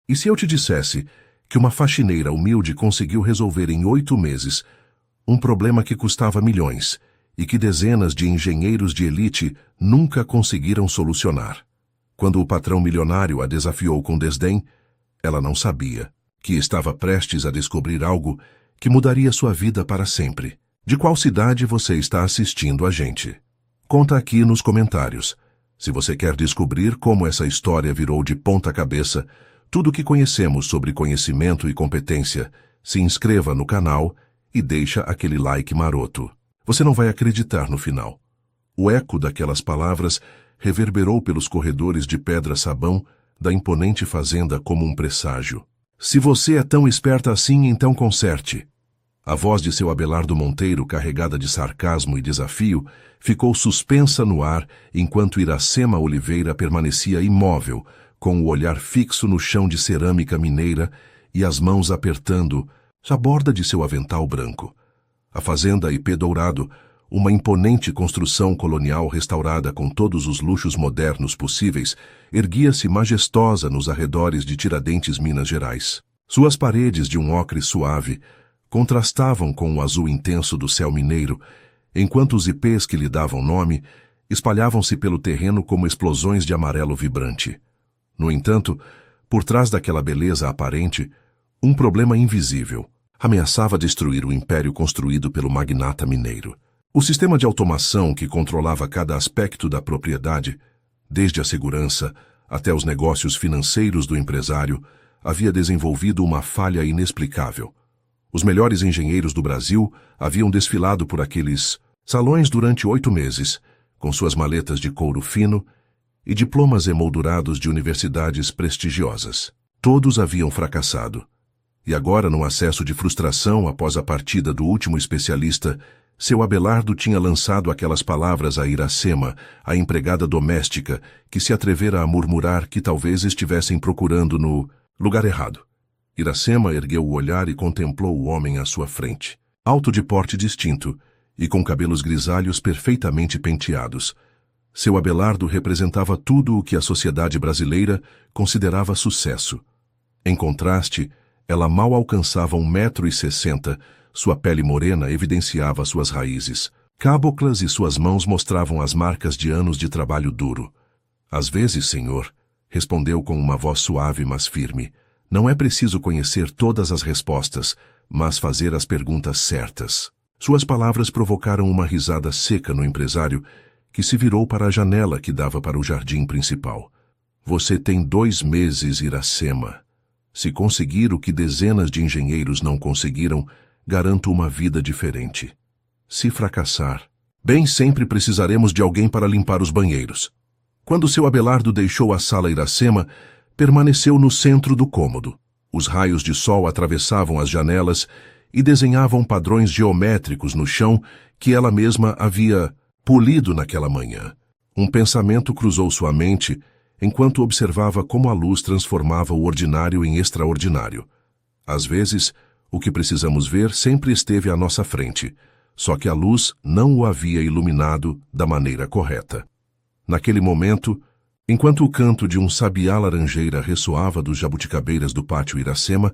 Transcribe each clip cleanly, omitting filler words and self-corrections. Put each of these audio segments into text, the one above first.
E se eu te dissesse que uma faxineira humilde conseguiu resolver em 8 meses um problema que custava milhões e que dezenas de engenheiros de elite nunca conseguiram solucionar? Quando o patrão milionário a desafiou com desdém, ela não sabia que estava prestes a descobrir algo que mudaria sua vida para sempre. De qual cidade você está assistindo a gente? Conta aqui nos comentários. Se você quer descobrir como essa história virou de ponta cabeça tudo o que conhecemos sobre conhecimento e competência, se inscreva no canal e deixa aquele like maroto. Você não vai acreditar no final. O eco daquelas palavras reverberou pelos corredores de pedra-sabão da imponente fazenda como um presságio. Se você é tão esperta assim, então conserte. A voz de seu Abelardo Monteiro, carregada de sarcasmo e desafio, ficou suspensa no ar enquanto Iracema Oliveira permanecia imóvel, com o olhar fixo no chão de cerâmica mineira e as mãos apertando a borda de seu avental branco. A fazenda IP Dourado, uma imponente construção colonial restaurada com todos os luxos modernos possíveis, erguia-se majestosa nos arredores de Tiradentes, Minas Gerais. Suas paredes de um ocre suave contrastavam com o azul intenso do céu mineiro, enquanto os ipês que lhe davam nome espalhavam-se pelo terreno como explosões de amarelo vibrante. No entanto, por trás daquela beleza aparente, um problema invisível ameaçava destruir o império construído pelo magnata mineiro. O sistema de automação que controlava cada aspecto da propriedade, desde a segurança até os negócios financeiros do empresário, havia desenvolvido uma falha inexplicável. Os melhores engenheiros do Brasil haviam desfilado por aqueles salões durante 8 meses, com suas maletas de couro fino e diplomas emoldurados de universidades prestigiosas. Todos haviam fracassado. E agora, num acesso de frustração após a partida do último especialista, seu Abelardo tinha lançado aquelas palavras a Iracema, a empregada doméstica, que se atrevera a murmurar que talvez estivessem procurando no lugar errado. Iracema ergueu o olhar e contemplou o homem à sua frente, alto de porte distinto e com cabelos grisalhos perfeitamente penteados. Seu Abelardo representava tudo o que a sociedade brasileira considerava sucesso. Em contraste, ela mal alcançava 1,60 m, sua pele morena evidenciava suas raízes. Caboclas e suas mãos mostravam as marcas de anos de trabalho duro. Às vezes, senhor, respondeu com uma voz suave mas firme, não é preciso conhecer todas as respostas, mas fazer as perguntas certas. Suas palavras provocaram uma risada seca no empresário, que se virou para a janela que dava para o jardim principal. Você tem 2 meses, Iracema. Se conseguir o que dezenas de engenheiros não conseguiram, garanto uma vida diferente. Se fracassar, bem, sempre precisaremos de alguém para limpar os banheiros. Quando seu Abelardo deixou a sala, Iracema permaneceu no centro do cômodo. Os raios de sol atravessavam as janelas e desenhavam padrões geométricos no chão que ela mesma havia polido naquela manhã. Um pensamento cruzou sua mente enquanto observava como a luz transformava o ordinário em extraordinário. Às vezes, o que precisamos ver sempre esteve à nossa frente, só que a luz não o havia iluminado da maneira correta. Naquele momento, enquanto o canto de um sabiá laranjeira ressoava dos jabuticabeiras do pátio Iracema,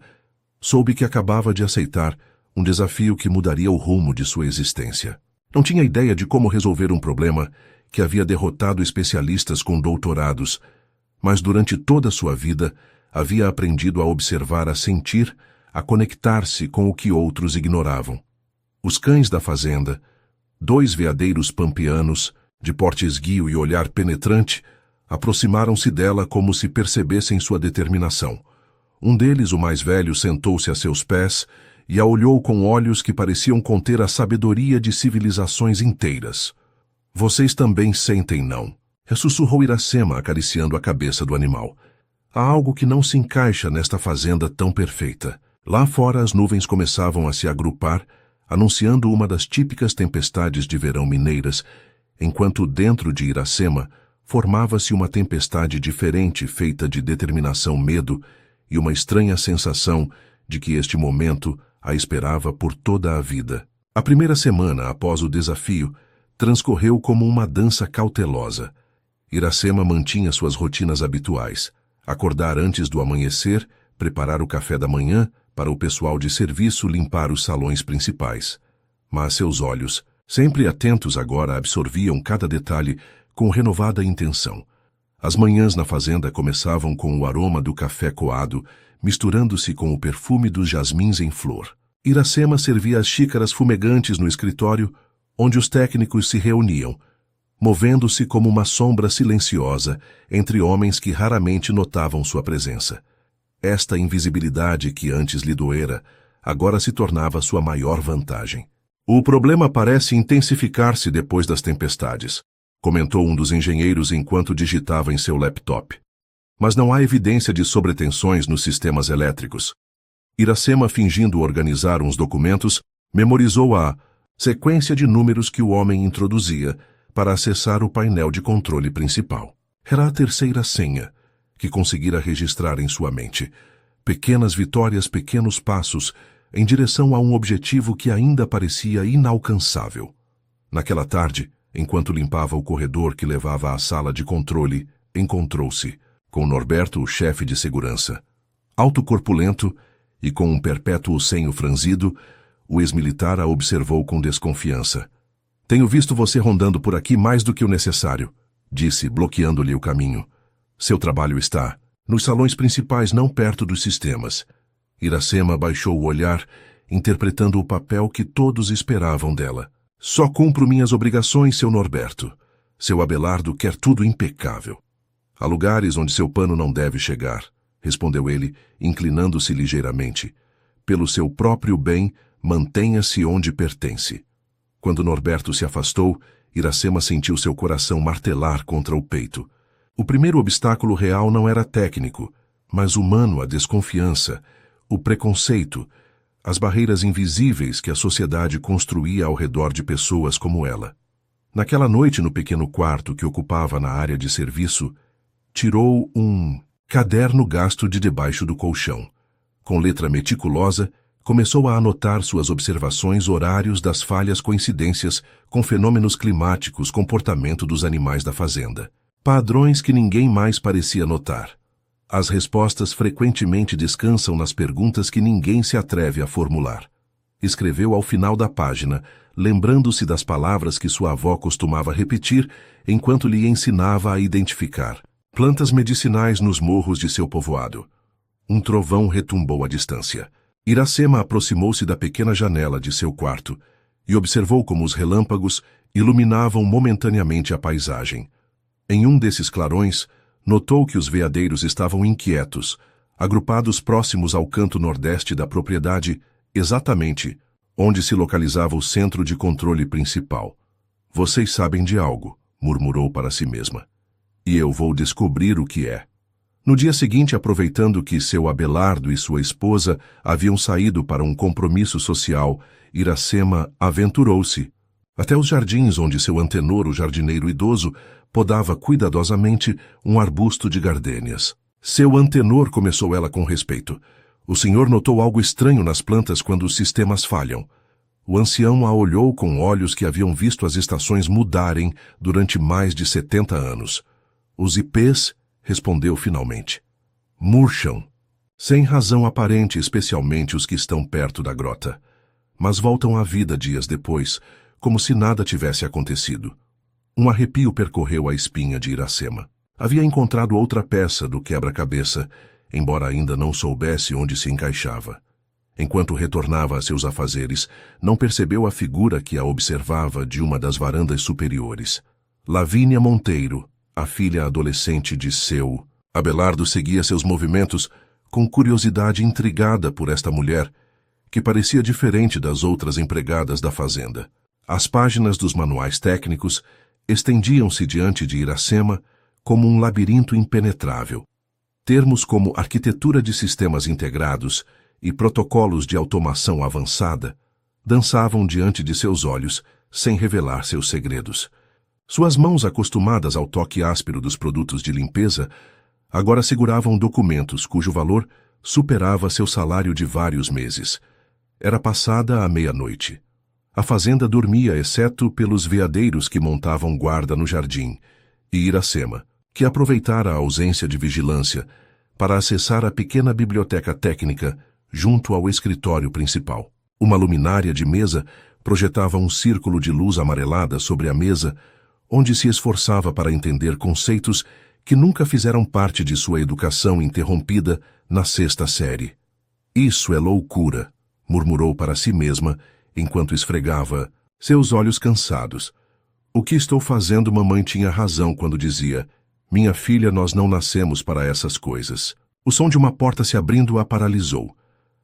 soube que acabava de aceitar um desafio que mudaria o rumo de sua existência. Não tinha ideia de como resolver um problema que havia derrotado especialistas com doutorados, mas durante toda a sua vida havia aprendido a observar, a sentir, a conectar-se com o que outros ignoravam. Os cães da fazenda, 2 veadeiros pampeanos, de porte esguio e olhar penetrante, aproximaram-se dela como se percebessem sua determinação. Um deles, o mais velho, sentou-se a seus pés e a olhou com olhos que pareciam conter a sabedoria de civilizações inteiras. Vocês também sentem, não? Sussurrou Iracema, acariciando a cabeça do animal. Há algo que não se encaixa nesta fazenda tão perfeita. Lá fora as nuvens começavam a se agrupar, anunciando uma das típicas tempestades de verão mineiras, enquanto dentro de Iracema formava-se uma tempestade diferente feita de determinação, medo e uma estranha sensação de que este momento a esperava por toda a vida. A primeira semana após o desafio transcorreu como uma dança cautelosa. Iracema mantinha suas rotinas habituais: acordar antes do amanhecer preparar o café da manhã para o pessoal de serviço limpar os salões principais. Mas seus olhos, sempre atentos agora, absorviam cada detalhe com renovada intenção. As manhãs na fazenda começavam com o aroma do café coado, misturando-se com o perfume dos jasmins em flor. Iracema servia as xícaras fumegantes no escritório, onde os técnicos se reuniam, movendo-se como uma sombra silenciosa entre homens que raramente notavam sua presença. Esta invisibilidade que antes lhe doera, agora se tornava sua maior vantagem. O problema parece intensificar-se depois das tempestades, comentou um dos engenheiros enquanto digitava em seu laptop. Mas não há evidência de sobretensões nos sistemas elétricos. Iracema, fingindo organizar uns documentos, memorizou a sequência de números que o homem introduzia para acessar o painel de controle principal. Era a terceira senha que conseguira registrar em sua mente. Pequenas vitórias, pequenos passos em direção a um objetivo que ainda parecia inalcançável. Naquela tarde, enquanto limpava o corredor que levava à sala de controle, encontrou-se com Norberto, o chefe de segurança. Alto, corpulento e com um perpétuo senho franzido, o ex-militar a observou com desconfiança. "Tenho visto você rondando por aqui mais do que o necessário", disse, bloqueando-lhe o caminho. "Seu trabalho está nos salões principais, não perto dos sistemas." Iracema baixou o olhar, interpretando o papel que todos esperavam dela. "Só cumpro minhas obrigações, seu Norberto. Seu Abelardo quer tudo impecável." "Há lugares onde seu pano não deve chegar", respondeu ele, inclinando-se ligeiramente. "Pelo seu próprio bem, mantenha-se onde pertence." Quando Norberto se afastou, Iracema sentiu seu coração martelar contra o peito. O primeiro obstáculo real não era técnico, mas humano: a desconfiança, o preconceito, as barreiras invisíveis que a sociedade construía ao redor de pessoas como ela. Naquela noite, no pequeno quarto que ocupava na área de serviço, tirou um caderno gasto de debaixo do colchão. Com letra meticulosa, começou a anotar suas observações, horários das falhas, coincidências com fenômenos climáticos, comportamento dos animais da fazenda. Padrões que ninguém mais parecia notar. As respostas frequentemente descansam nas perguntas que ninguém se atreve a formular. Escreveu ao final da página, lembrando-se das palavras que sua avó costumava repetir enquanto lhe ensinava a identificar plantas medicinais nos morros de seu povoado. Um trovão retumbou à distância. Iracema aproximou-se da pequena janela de seu quarto e observou como os relâmpagos iluminavam momentaneamente a paisagem. Em um desses clarões, notou que os veadeiros estavam inquietos, agrupados próximos ao canto nordeste da propriedade, exatamente onde se localizava o centro de controle principal. "Vocês sabem de algo", murmurou para si mesma. "E eu vou descobrir o que é." No dia seguinte, aproveitando que seu Abelardo e sua esposa haviam saído para um compromisso social, Iracema aventurou-se até os jardins onde seu antenor, o jardineiro idoso, podava cuidadosamente um arbusto de gardênias. "Seu antenor", começou ela com respeito. "O senhor notou algo estranho nas plantas quando os sistemas falham." O ancião a olhou com olhos que haviam visto as estações mudarem durante mais de 70 anos. "Os ipês", respondeu finalmente, "murcham, sem razão aparente, especialmente os que estão perto da grota. Mas voltam à vida dias depois, como se nada tivesse acontecido." Um arrepio percorreu a espinha de Iracema. Havia encontrado outra peça do quebra-cabeça, embora ainda não soubesse onde se encaixava. Enquanto retornava a seus afazeres, não percebeu a figura que a observava de uma das varandas superiores. Lavínia Monteiro, a filha adolescente de seu Abelardo, seguia seus movimentos com curiosidade, intrigada por esta mulher, que parecia diferente das outras empregadas da fazenda. As páginas dos manuais técnicos estendiam-se diante de Iracema como um labirinto impenetrável. Termos como arquitetura de sistemas integrados e protocolos de automação avançada dançavam diante de seus olhos, sem revelar seus segredos. Suas mãos, acostumadas ao toque áspero dos produtos de limpeza, agora seguravam documentos cujo valor superava seu salário de vários meses. Era passada a meia-noite. A fazenda dormia, exceto pelos veadeiros que montavam guarda no jardim, e Iracema, que aproveitara a ausência de vigilância para acessar a pequena biblioteca técnica junto ao escritório principal. Uma luminária de mesa projetava um círculo de luz amarelada sobre a mesa, onde se esforçava para entender conceitos que nunca fizeram parte de sua educação interrompida na 6ª série. Isso é loucura, murmurou para si mesma, enquanto esfregava seus olhos cansados. O que estou fazendo? Mamãe tinha razão quando dizia: minha filha, nós não nascemos para essas coisas. O som de uma porta se abrindo a paralisou.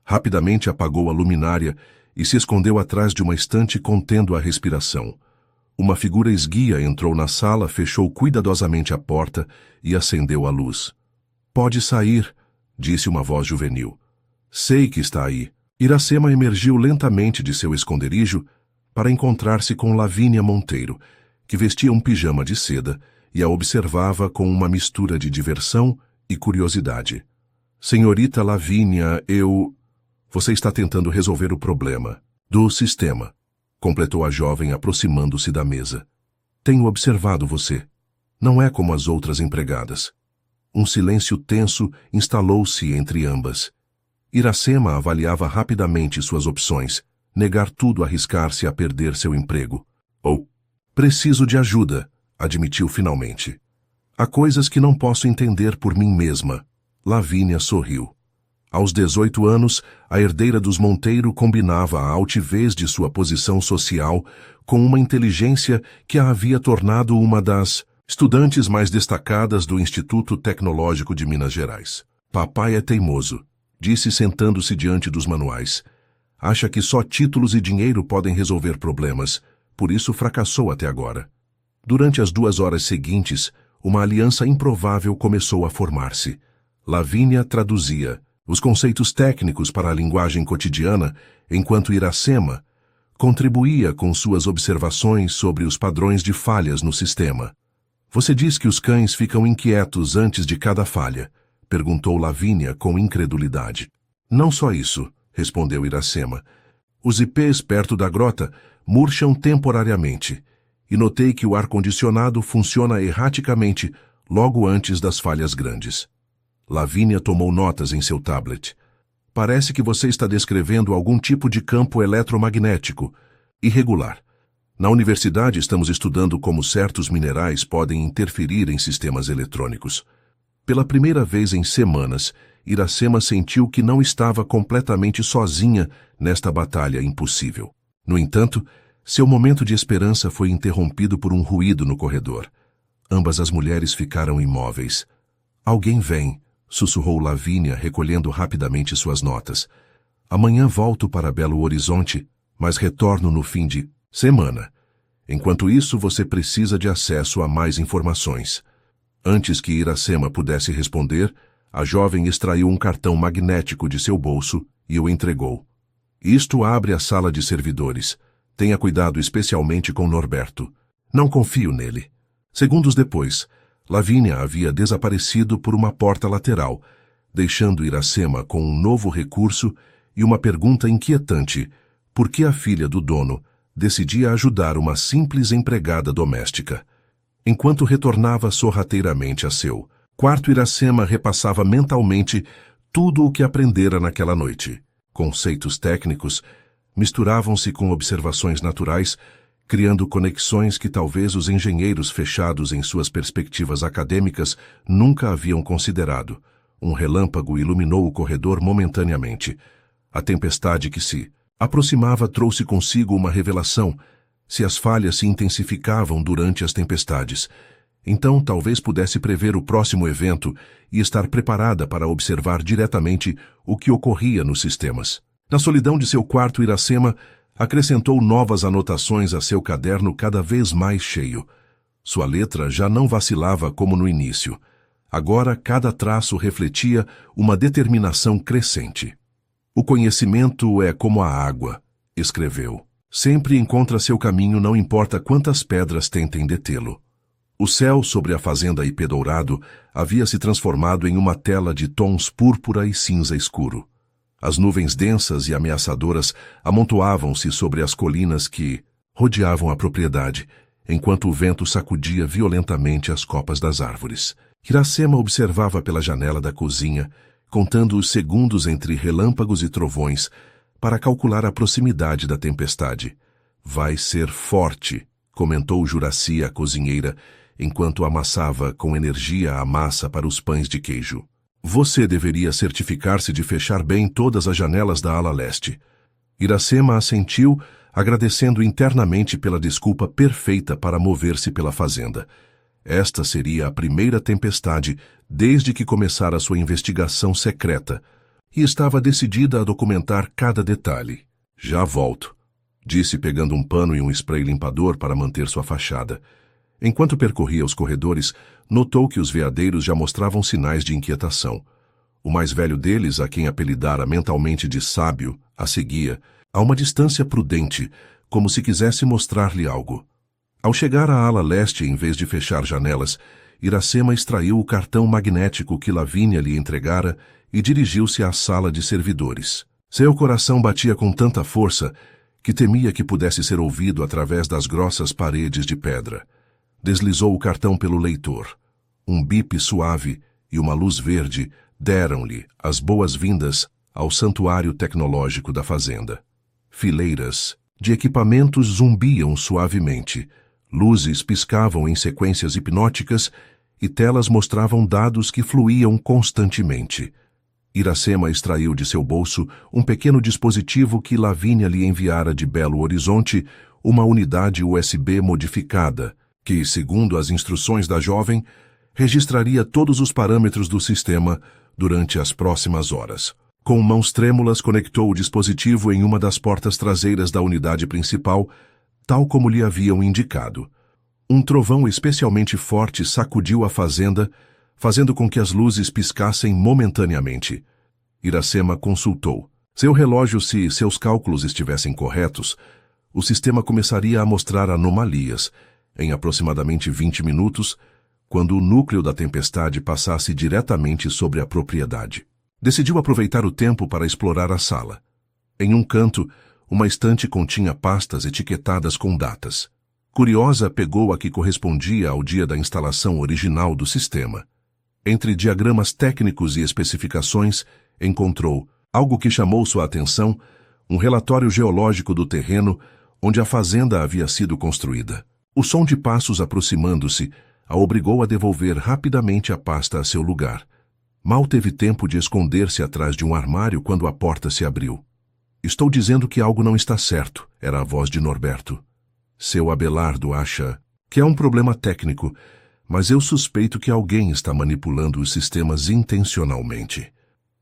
Rapidamente apagou a luminária e se escondeu atrás de uma estante contendo a respiração. Uma figura esguia entrou na sala, fechou cuidadosamente a porta e acendeu a luz. Pode sair, disse uma voz juvenil. Sei que está aí. Iracema emergiu lentamente de seu esconderijo para encontrar-se com Lavínia Monteiro, que vestia um pijama de seda e a observava com uma mistura de diversão e curiosidade. Senhorita Lavínia, Você está tentando resolver o problema do sistema, completou a jovem aproximando-se da mesa. Tenho observado você. Não é como as outras empregadas. Um silêncio tenso instalou-se entre ambas. Iracema avaliava rapidamente suas opções, negar tudo, arriscar-se a perder seu emprego. Preciso de ajuda, admitiu finalmente. Há coisas que não posso entender por mim mesma. Lavínia sorriu. Aos 18 anos, a herdeira dos Monteiro combinava a altivez de sua posição social com uma inteligência que a havia tornado uma das estudantes mais destacadas do Instituto Tecnológico de Minas Gerais. Papai é teimoso, disse sentando-se diante dos manuais. Acha que só títulos e dinheiro podem resolver problemas, por isso fracassou até agora. Durante as 2 horas seguintes, uma aliança improvável começou a formar-se. Lavínia traduzia os conceitos técnicos para a linguagem cotidiana, enquanto Iracema contribuía com suas observações sobre os padrões de falhas no sistema. Você diz que os cães ficam inquietos antes de cada falha? Perguntou Lavínia com incredulidade. Não só isso, respondeu Iracema. Os ipês perto da grota murcham temporariamente, e notei que o ar-condicionado funciona erraticamente logo antes das falhas grandes. Lavínia tomou notas em seu tablet. Parece que você está descrevendo algum tipo de campo eletromagnético irregular. Na universidade estamos estudando como certos minerais podem interferir em sistemas eletrônicos. Pela primeira vez em semanas, Iracema sentiu que não estava completamente sozinha nesta batalha impossível. No entanto, seu momento de esperança foi interrompido por um ruído no corredor. Ambas as mulheres ficaram imóveis. Alguém vem, sussurrou Lavínia, recolhendo rapidamente suas notas. Amanhã volto para Belo Horizonte, mas retorno no fim de semana. Enquanto isso, você precisa de acesso a mais informações. Antes que Iracema pudesse responder, a jovem extraiu um cartão magnético de seu bolso e o entregou. Isto abre a sala de servidores. Tenha cuidado especialmente com Norberto. Não confio nele. Segundos depois, Lavínia havia desaparecido por uma porta lateral, deixando Iracema com um novo recurso e uma pergunta inquietante: por que a filha do dono decidia ajudar uma simples empregada doméstica? Enquanto retornava sorrateiramente a seu quarto, Iracema repassava mentalmente tudo o que aprendera naquela noite. Conceitos técnicos misturavam-se com observações naturais, criando conexões que talvez os engenheiros fechados em suas perspectivas acadêmicas nunca haviam considerado. Um relâmpago iluminou o corredor momentaneamente. A tempestade que se aproximava trouxe consigo uma revelação. Se as falhas se intensificavam durante as tempestades, então talvez pudesse prever o próximo evento e estar preparada para observar diretamente o que ocorria nos sistemas. Na solidão de seu quarto, Iracema acrescentou novas anotações a seu caderno cada vez mais cheio. Sua letra já não vacilava como no início. Agora cada traço refletia uma determinação crescente. O conhecimento é como a água, escreveu. Sempre encontra seu caminho, não importa quantas pedras tentem detê-lo. O céu sobre a fazenda IP Dourado havia se transformado em uma tela de tons púrpura e cinza escuro. As nuvens densas e ameaçadoras amontoavam-se sobre as colinas que rodeavam a propriedade, enquanto o vento sacudia violentamente as copas das árvores. Iracema observava pela janela da cozinha, contando os segundos entre relâmpagos e trovões, para calcular a proximidade da tempestade. Vai ser forte, comentou Juraci, a cozinheira, enquanto amassava com energia a massa para os pães de queijo. Você deveria certificar-se de fechar bem todas as janelas da ala leste. Iracema assentiu, agradecendo internamente pela desculpa perfeita para mover-se pela fazenda. Esta seria a primeira tempestade desde que começara sua investigação secreta, e estava decidida a documentar cada detalhe. Já volto, disse pegando um pano e um spray limpador para manter sua fachada. Enquanto percorria os corredores, notou que os veadeiros já mostravam sinais de inquietação. O mais velho deles, a quem apelidara mentalmente de sábio, a seguia, a uma distância prudente, como se quisesse mostrar-lhe algo. Ao chegar à ala leste, em vez de fechar janelas, Iracema extraiu o cartão magnético que Lavínia lhe entregara e dirigiu-se à sala de servidores. Seu coração batia com tanta força que temia que pudesse ser ouvido através das grossas paredes de pedra. Deslizou o cartão pelo leitor. Um bip suave e uma luz verde deram-lhe as boas-vindas ao santuário tecnológico da fazenda. Fileiras de equipamentos zumbiam suavemente, luzes piscavam em sequências hipnóticas e telas mostravam dados que fluíam constantemente. Iracema extraiu de seu bolso um pequeno dispositivo que Lavínia lhe enviara de Belo Horizonte, uma unidade USB modificada, que, segundo as instruções da jovem, registraria todos os parâmetros do sistema durante as próximas horas. Com mãos trêmulas, conectou o dispositivo em uma das portas traseiras da unidade principal, tal como lhe haviam indicado. Um trovão especialmente forte sacudiu a fazenda, fazendo com que as luzes piscassem momentaneamente. Iracema consultou. Seu relógio, se seus cálculos estivessem corretos, o sistema começaria a mostrar anomalias, em aproximadamente 20 minutos, quando o núcleo da tempestade passasse diretamente sobre a propriedade. Decidiu aproveitar o tempo para explorar a sala. Em um canto, uma estante continha pastas etiquetadas com datas. Curiosa, pegou a que correspondia ao dia da instalação original do sistema. Entre diagramas técnicos e especificações, encontrou algo que chamou sua atenção, um relatório geológico do terreno onde a fazenda havia sido construída. O som de passos aproximando-se a obrigou a devolver rapidamente a pasta a seu lugar. Mal teve tempo de esconder-se atrás de um armário quando a porta se abriu. Estou dizendo que algo não está certo, era a voz de Norberto. Seu Abelardo acha que é um problema técnico, mas eu suspeito que alguém está manipulando os sistemas intencionalmente.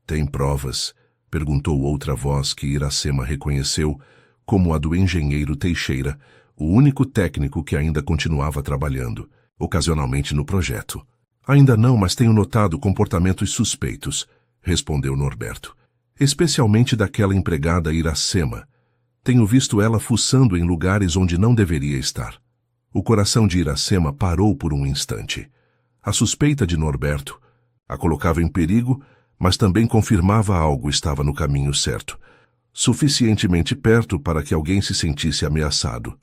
Tem provas? Perguntou outra voz que Iracema reconheceu como a do engenheiro Teixeira, o único técnico que ainda continuava trabalhando, ocasionalmente no projeto. Ainda não, mas tenho notado comportamentos suspeitos, respondeu Norberto. Especialmente daquela empregada Iracema. Tenho visto ela fuçando em lugares onde não deveria estar. O coração de Iracema parou por um instante. A suspeita de Norberto a colocava em perigo, mas também confirmava algo estava no caminho certo, suficientemente perto para que alguém se sentisse ameaçado.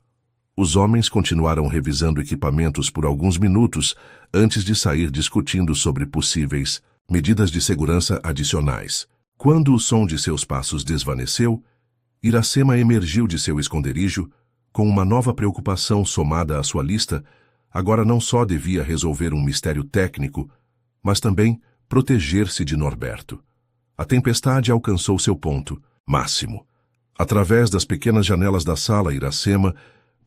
Os homens continuaram revisando equipamentos por alguns minutos antes de sair discutindo sobre possíveis medidas de segurança adicionais. Quando o som de seus passos desvaneceu, Iracema emergiu de seu esconderijo com uma nova preocupação somada à sua lista. Agora não só devia resolver um mistério técnico, mas também proteger-se de Norberto. A tempestade alcançou seu ponto máximo. Através das pequenas janelas da sala, Iracema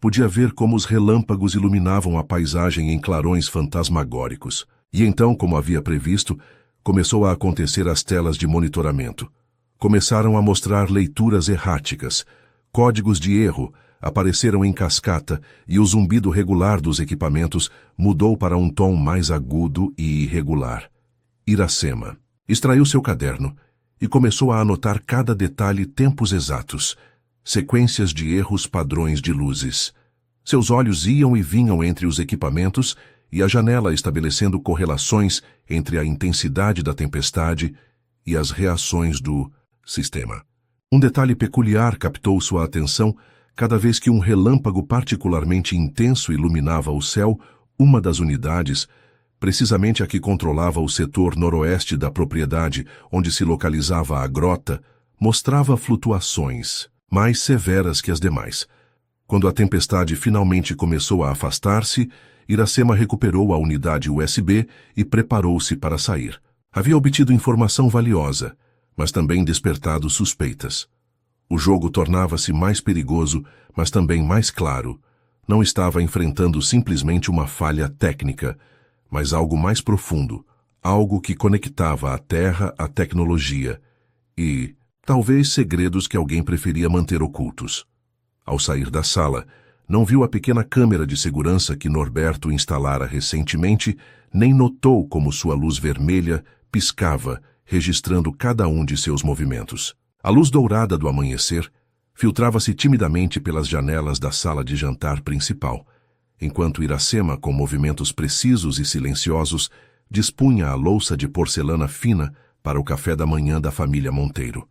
podia ver como os relâmpagos iluminavam a paisagem em clarões fantasmagóricos. E então, como havia previsto, começou a acontecer as telas de monitoramento. Começaram a mostrar leituras erráticas. Códigos de erro apareceram em cascata e o zumbido regular dos equipamentos mudou para um tom mais agudo e irregular. Iracema extraiu seu caderno e começou a anotar cada detalhe, tempos exatos, sequências de erros, padrões de luzes. Seus olhos iam e vinham entre os equipamentos e a janela, estabelecendo correlações entre a intensidade da tempestade e as reações do sistema. Um detalhe peculiar captou sua atenção. Cada vez que um relâmpago particularmente intenso iluminava o céu, uma das unidades precisamente a que controlava o setor noroeste da propriedade onde se localizava a grota, mostrava flutuações mais severas que as demais. Quando a tempestade finalmente começou a afastar-se, Iracema recuperou a unidade USB e preparou-se para sair. Havia obtido informação valiosa, mas também despertado suspeitas. O jogo tornava-se mais perigoso, mas também mais claro. Não estava enfrentando simplesmente uma falha técnica, mas algo mais profundo, algo que conectava a Terra à tecnologia e, talvez, segredos que alguém preferia manter ocultos. Ao sair da sala, não viu a pequena câmera de segurança que Norberto instalara recentemente, nem notou como sua luz vermelha piscava, registrando cada um de seus movimentos. A luz dourada do amanhecer filtrava-se timidamente pelas janelas da sala de jantar principal, enquanto Iracema, com movimentos precisos e silenciosos, dispunha a louça de porcelana fina para o café da manhã da família Monteiro.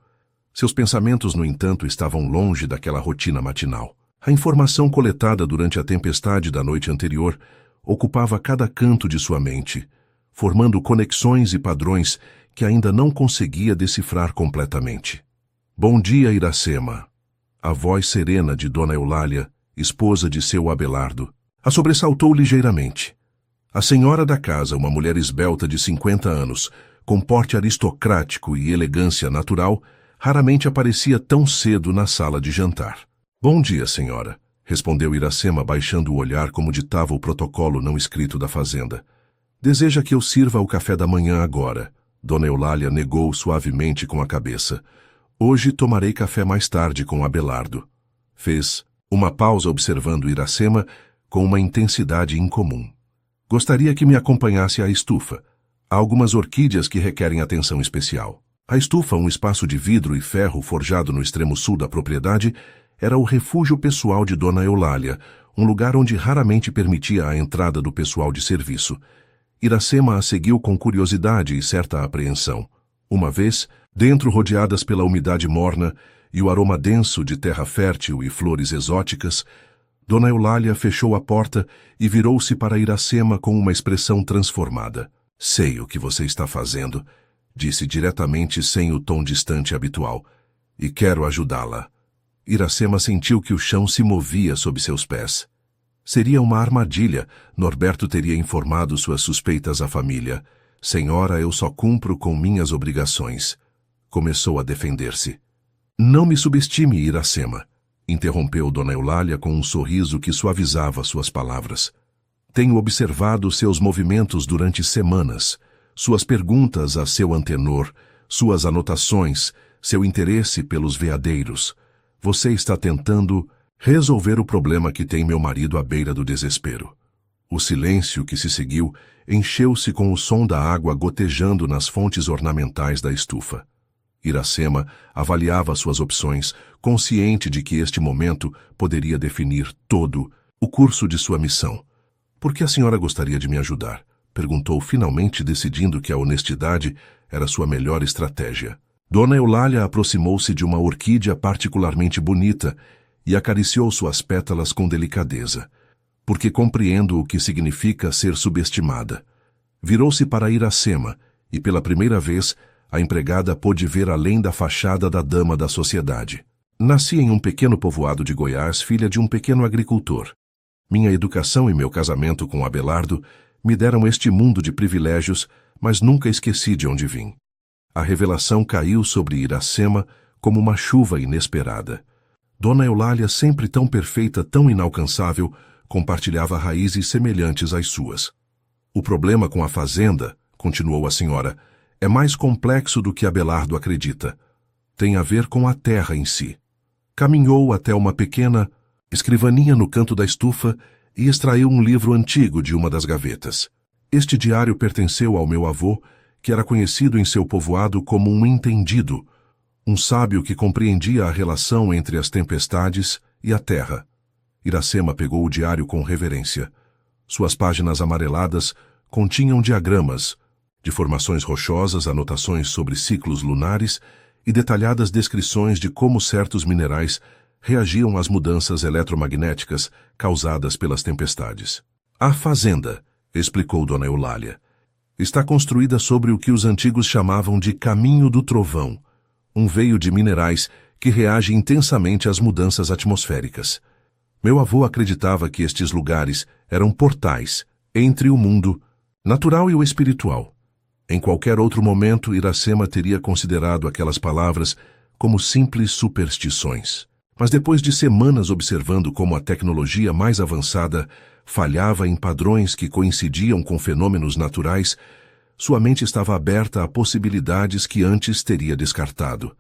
Seus pensamentos, no entanto, estavam longe daquela rotina matinal. A informação coletada durante a tempestade da noite anterior ocupava cada canto de sua mente, formando conexões e padrões que ainda não conseguia decifrar completamente. Bom dia, Iracema. A voz serena de Dona Eulália, esposa de seu Abelardo, a sobressaltou ligeiramente. A senhora da casa, uma mulher esbelta de 50 anos, com porte aristocrático e elegância natural, raramente aparecia tão cedo na sala de jantar. Bom dia, senhora, respondeu Iracema baixando o olhar como ditava o protocolo não escrito da fazenda. Deseja que eu sirva o café da manhã agora. Dona Eulália negou suavemente com a cabeça. Hoje tomarei café mais tarde com Abelardo. Fez uma pausa observando Iracema com uma intensidade incomum. Gostaria que me acompanhasse à estufa. Há algumas orquídeas que requerem atenção especial. A estufa, um espaço de vidro e ferro forjado no extremo sul da propriedade, era o refúgio pessoal de Dona Eulália, um lugar onde raramente permitia a entrada do pessoal de serviço. Iracema a seguiu com curiosidade e certa apreensão. Uma vez, dentro rodeadas pela umidade morna e o aroma denso de terra fértil e flores exóticas, Dona Eulália fechou a porta e virou-se para Iracema com uma expressão transformada. Sei o que você está fazendo, disse diretamente sem o tom distante habitual, e quero ajudá-la. Iracema sentiu que o chão se movia sob seus pés. Seria uma armadilha. Norberto teria informado suas suspeitas à família. Senhora, eu só cumpro com minhas obrigações. Começou a defender-se. Não me subestime, Iracema, interrompeu Dona Eulália com um sorriso que suavizava suas palavras. Tenho observado seus movimentos durante semanas, suas perguntas a seu antenor, suas anotações, seu interesse pelos veadeiros. Você está tentando resolver o problema que tem meu marido à beira do desespero. O silêncio que se seguiu encheu-se com o som da água gotejando nas fontes ornamentais da estufa. Iracema avaliava suas opções, consciente de que este momento poderia definir todo o curso de sua missão. Por que a senhora gostaria de me ajudar? Perguntou finalmente, decidindo que a honestidade era sua melhor estratégia. Dona Eulália aproximou-se de uma orquídea particularmente bonita e acariciou suas pétalas com delicadeza. Porque compreendo o que significa ser subestimada. Virou-se para Iracema e, pela primeira vez, a empregada pôde ver além da fachada da dama da sociedade. Nasci em um pequeno povoado de Goiás, filha de um pequeno agricultor. Minha educação e meu casamento com Abelardo me deram este mundo de privilégios, mas nunca esqueci de onde vim. A revelação caiu sobre Iracema como uma chuva inesperada. Dona Eulália, sempre tão perfeita, tão inalcançável, compartilhava raízes semelhantes às suas. O problema com a fazenda, continuou a senhora, é mais complexo do que Abelardo acredita. Tem a ver com a terra em si. Caminhou até uma pequena escrivaninha no canto da estufa e extraiu um livro antigo de uma das gavetas. Este diário pertenceu ao meu avô, que era conhecido em seu povoado como um entendido, um sábio que compreendia a relação entre as tempestades e a terra. Iracema pegou o diário com reverência. Suas páginas amareladas continham diagramas, de formações rochosas, anotações sobre ciclos lunares e detalhadas descrições de como certos minerais reagiam às mudanças eletromagnéticas causadas pelas tempestades. A fazenda, explicou Dona Eulália. Está construída sobre o que os antigos chamavam de Caminho do Trovão, um veio de minerais que reage intensamente às mudanças atmosféricas. Meu avô acreditava que estes lugares eram portais entre o mundo natural e o espiritual. Em qualquer outro momento, Iracema teria considerado aquelas palavras como simples superstições. Mas depois de semanas observando como a tecnologia mais avançada falhava em padrões que coincidiam com fenômenos naturais, sua mente estava aberta a possibilidades que antes teria descartado.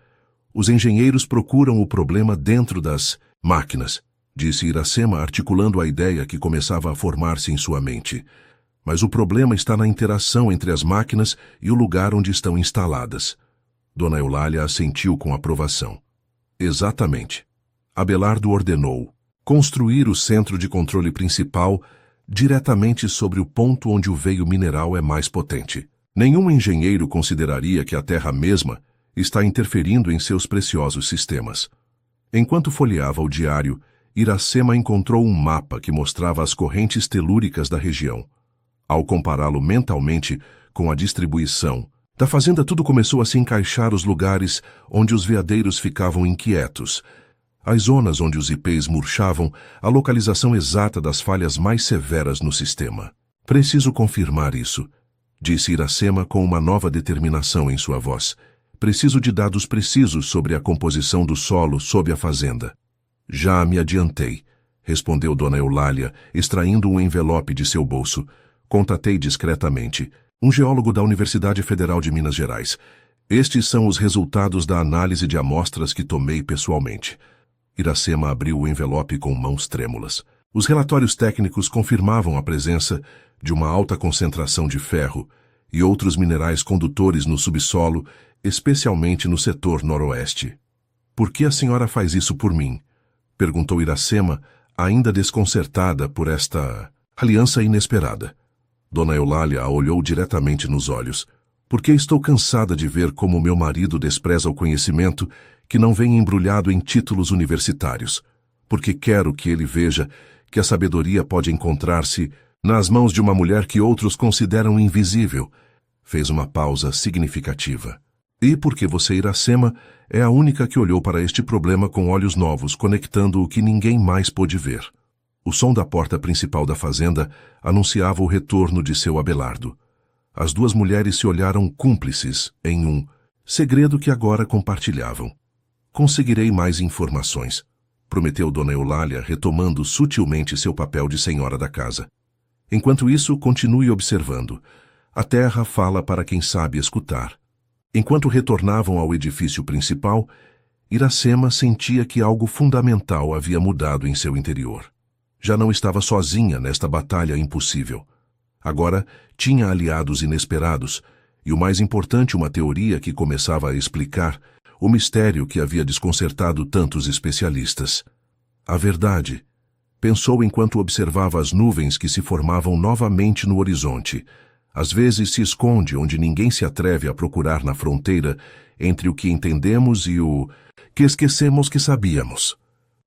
Os engenheiros procuram o problema dentro das máquinas, disse Iracema, articulando a ideia que começava a formar-se em sua mente. Mas o problema está na interação entre as máquinas e o lugar onde estão instaladas. Dona Eulália assentiu com aprovação. Exatamente. Abelardo ordenou construir o centro de controle principal diretamente sobre o ponto onde o veio mineral é mais potente. Nenhum engenheiro consideraria que a Terra mesma está interferindo em seus preciosos sistemas. Enquanto folheava o diário, Iracema encontrou um mapa que mostrava as correntes telúricas da região. Ao compará-lo mentalmente com a distribuição da fazenda, tudo começou a se encaixar os lugares onde os veadeiros ficavam inquietos, as zonas onde os ipês murchavam, a localização exata das falhas mais severas no sistema. Preciso confirmar isso, disse Iracema com uma nova determinação em sua voz. Preciso de dados precisos sobre a composição do solo sob a fazenda. Já me adiantei, respondeu Dona Eulália, extraindo um envelope de seu bolso. Contatei discretamente um geólogo da Universidade Federal de Minas Gerais. Estes são os resultados da análise de amostras que tomei pessoalmente. Iracema abriu o envelope com mãos trêmulas. Os relatórios técnicos confirmavam a presença de uma alta concentração de ferro e outros minerais condutores no subsolo, especialmente no setor noroeste. Por que a senhora faz isso por mim? Perguntou Iracema, ainda desconcertada por esta aliança inesperada. Dona Eulália a olhou diretamente nos olhos. Porque estou cansada de ver como meu marido despreza o conhecimento que não vem embrulhado em títulos universitários. Porque quero que ele veja que a sabedoria pode encontrar-se nas mãos de uma mulher que outros consideram invisível. Fez uma pausa significativa. E porque você, Iracema, é a única que olhou para este problema com olhos novos, conectando o que ninguém mais pôde ver. O som da porta principal da fazenda anunciava o retorno de seu Abelardo. As duas mulheres se olharam cúmplices em um segredo que agora compartilhavam. Conseguirei mais informações, prometeu Dona Eulália, retomando sutilmente seu papel de senhora da casa. Enquanto isso, continue observando. A terra fala para quem sabe escutar. Enquanto retornavam ao edifício principal, Iracema sentia que algo fundamental havia mudado em seu interior. Já não estava sozinha nesta batalha impossível. Agora tinha aliados inesperados e, o mais importante, uma teoria que começava a explicar o mistério que havia desconcertado tantos especialistas. A verdade, pensou enquanto observava as nuvens que se formavam novamente no horizonte. Às vezes se esconde onde ninguém se atreve a procurar na fronteira entre o que entendemos e o que esquecemos que sabíamos.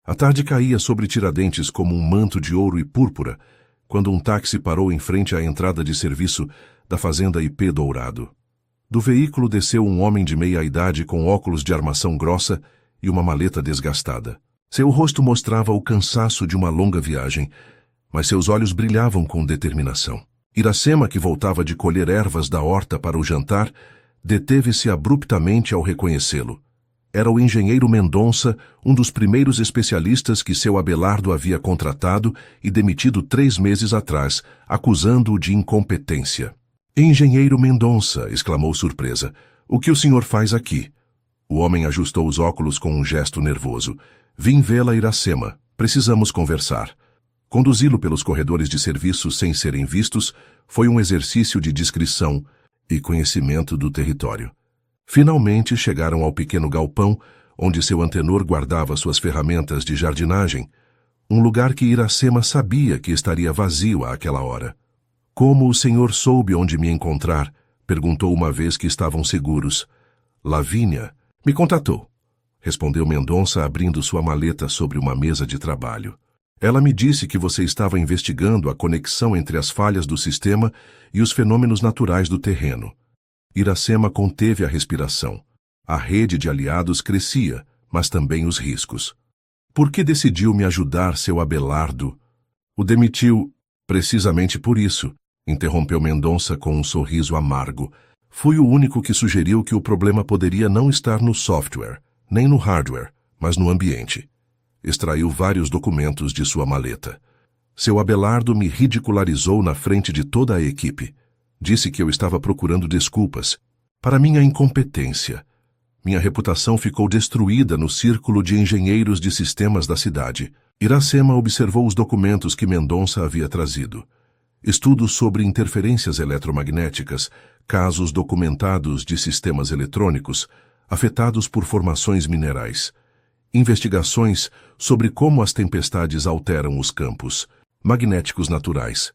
A tarde caía sobre Tiradentes como um manto de ouro e púrpura, quando um táxi parou em frente à entrada de serviço da fazenda IP Dourado. Do veículo desceu um homem de meia-idade com óculos de armação grossa e uma maleta desgastada. Seu rosto mostrava o cansaço de uma longa viagem, mas seus olhos brilhavam com determinação. Iracema, que voltava de colher ervas da horta para o jantar, deteve-se abruptamente ao reconhecê-lo. Era o engenheiro Mendonça, um dos primeiros especialistas que seu Abelardo havia contratado e demitido 3 meses atrás, acusando-o de incompetência. "Engenheiro Mendonça", exclamou surpresa, "o que o senhor faz aqui?" O homem ajustou os óculos com um gesto nervoso. "Vim vê-la, Iracema. Precisamos conversar." Conduzi-lo pelos corredores de serviço sem serem vistos foi um exercício de discrição e conhecimento do território. Finalmente chegaram ao pequeno galpão, onde seu antenor guardava suas ferramentas de jardinagem, um lugar que Iracema sabia que estaria vazio àquela hora. "Como o senhor soube onde me encontrar?" perguntou uma vez que estavam seguros. "Lavínia me contatou", respondeu Mendonça, abrindo sua maleta sobre uma mesa de trabalho. Ela me disse que você estava investigando a conexão entre as falhas do sistema e os fenômenos naturais do terreno. Iracema conteve a respiração. A rede de aliados crescia, mas também os riscos. Por que decidiu me ajudar, seu Abelardo? O demitiu precisamente por isso, interrompeu Mendonça com um sorriso amargo. Fui o único que sugeriu que o problema poderia não estar no software, nem no hardware, mas no ambiente. Extraiu vários documentos de sua maleta. Seu Abelardo me ridicularizou na frente de toda a equipe. Disse que eu estava procurando desculpas para minha incompetência. Minha reputação ficou destruída no círculo de engenheiros de sistemas da cidade. Iracema observou os documentos que Mendonça havia trazido. Estudos sobre interferências eletromagnéticas, casos documentados de sistemas eletrônicos afetados por formações minerais, investigações sobre como as tempestades alteram os campos magnéticos naturais.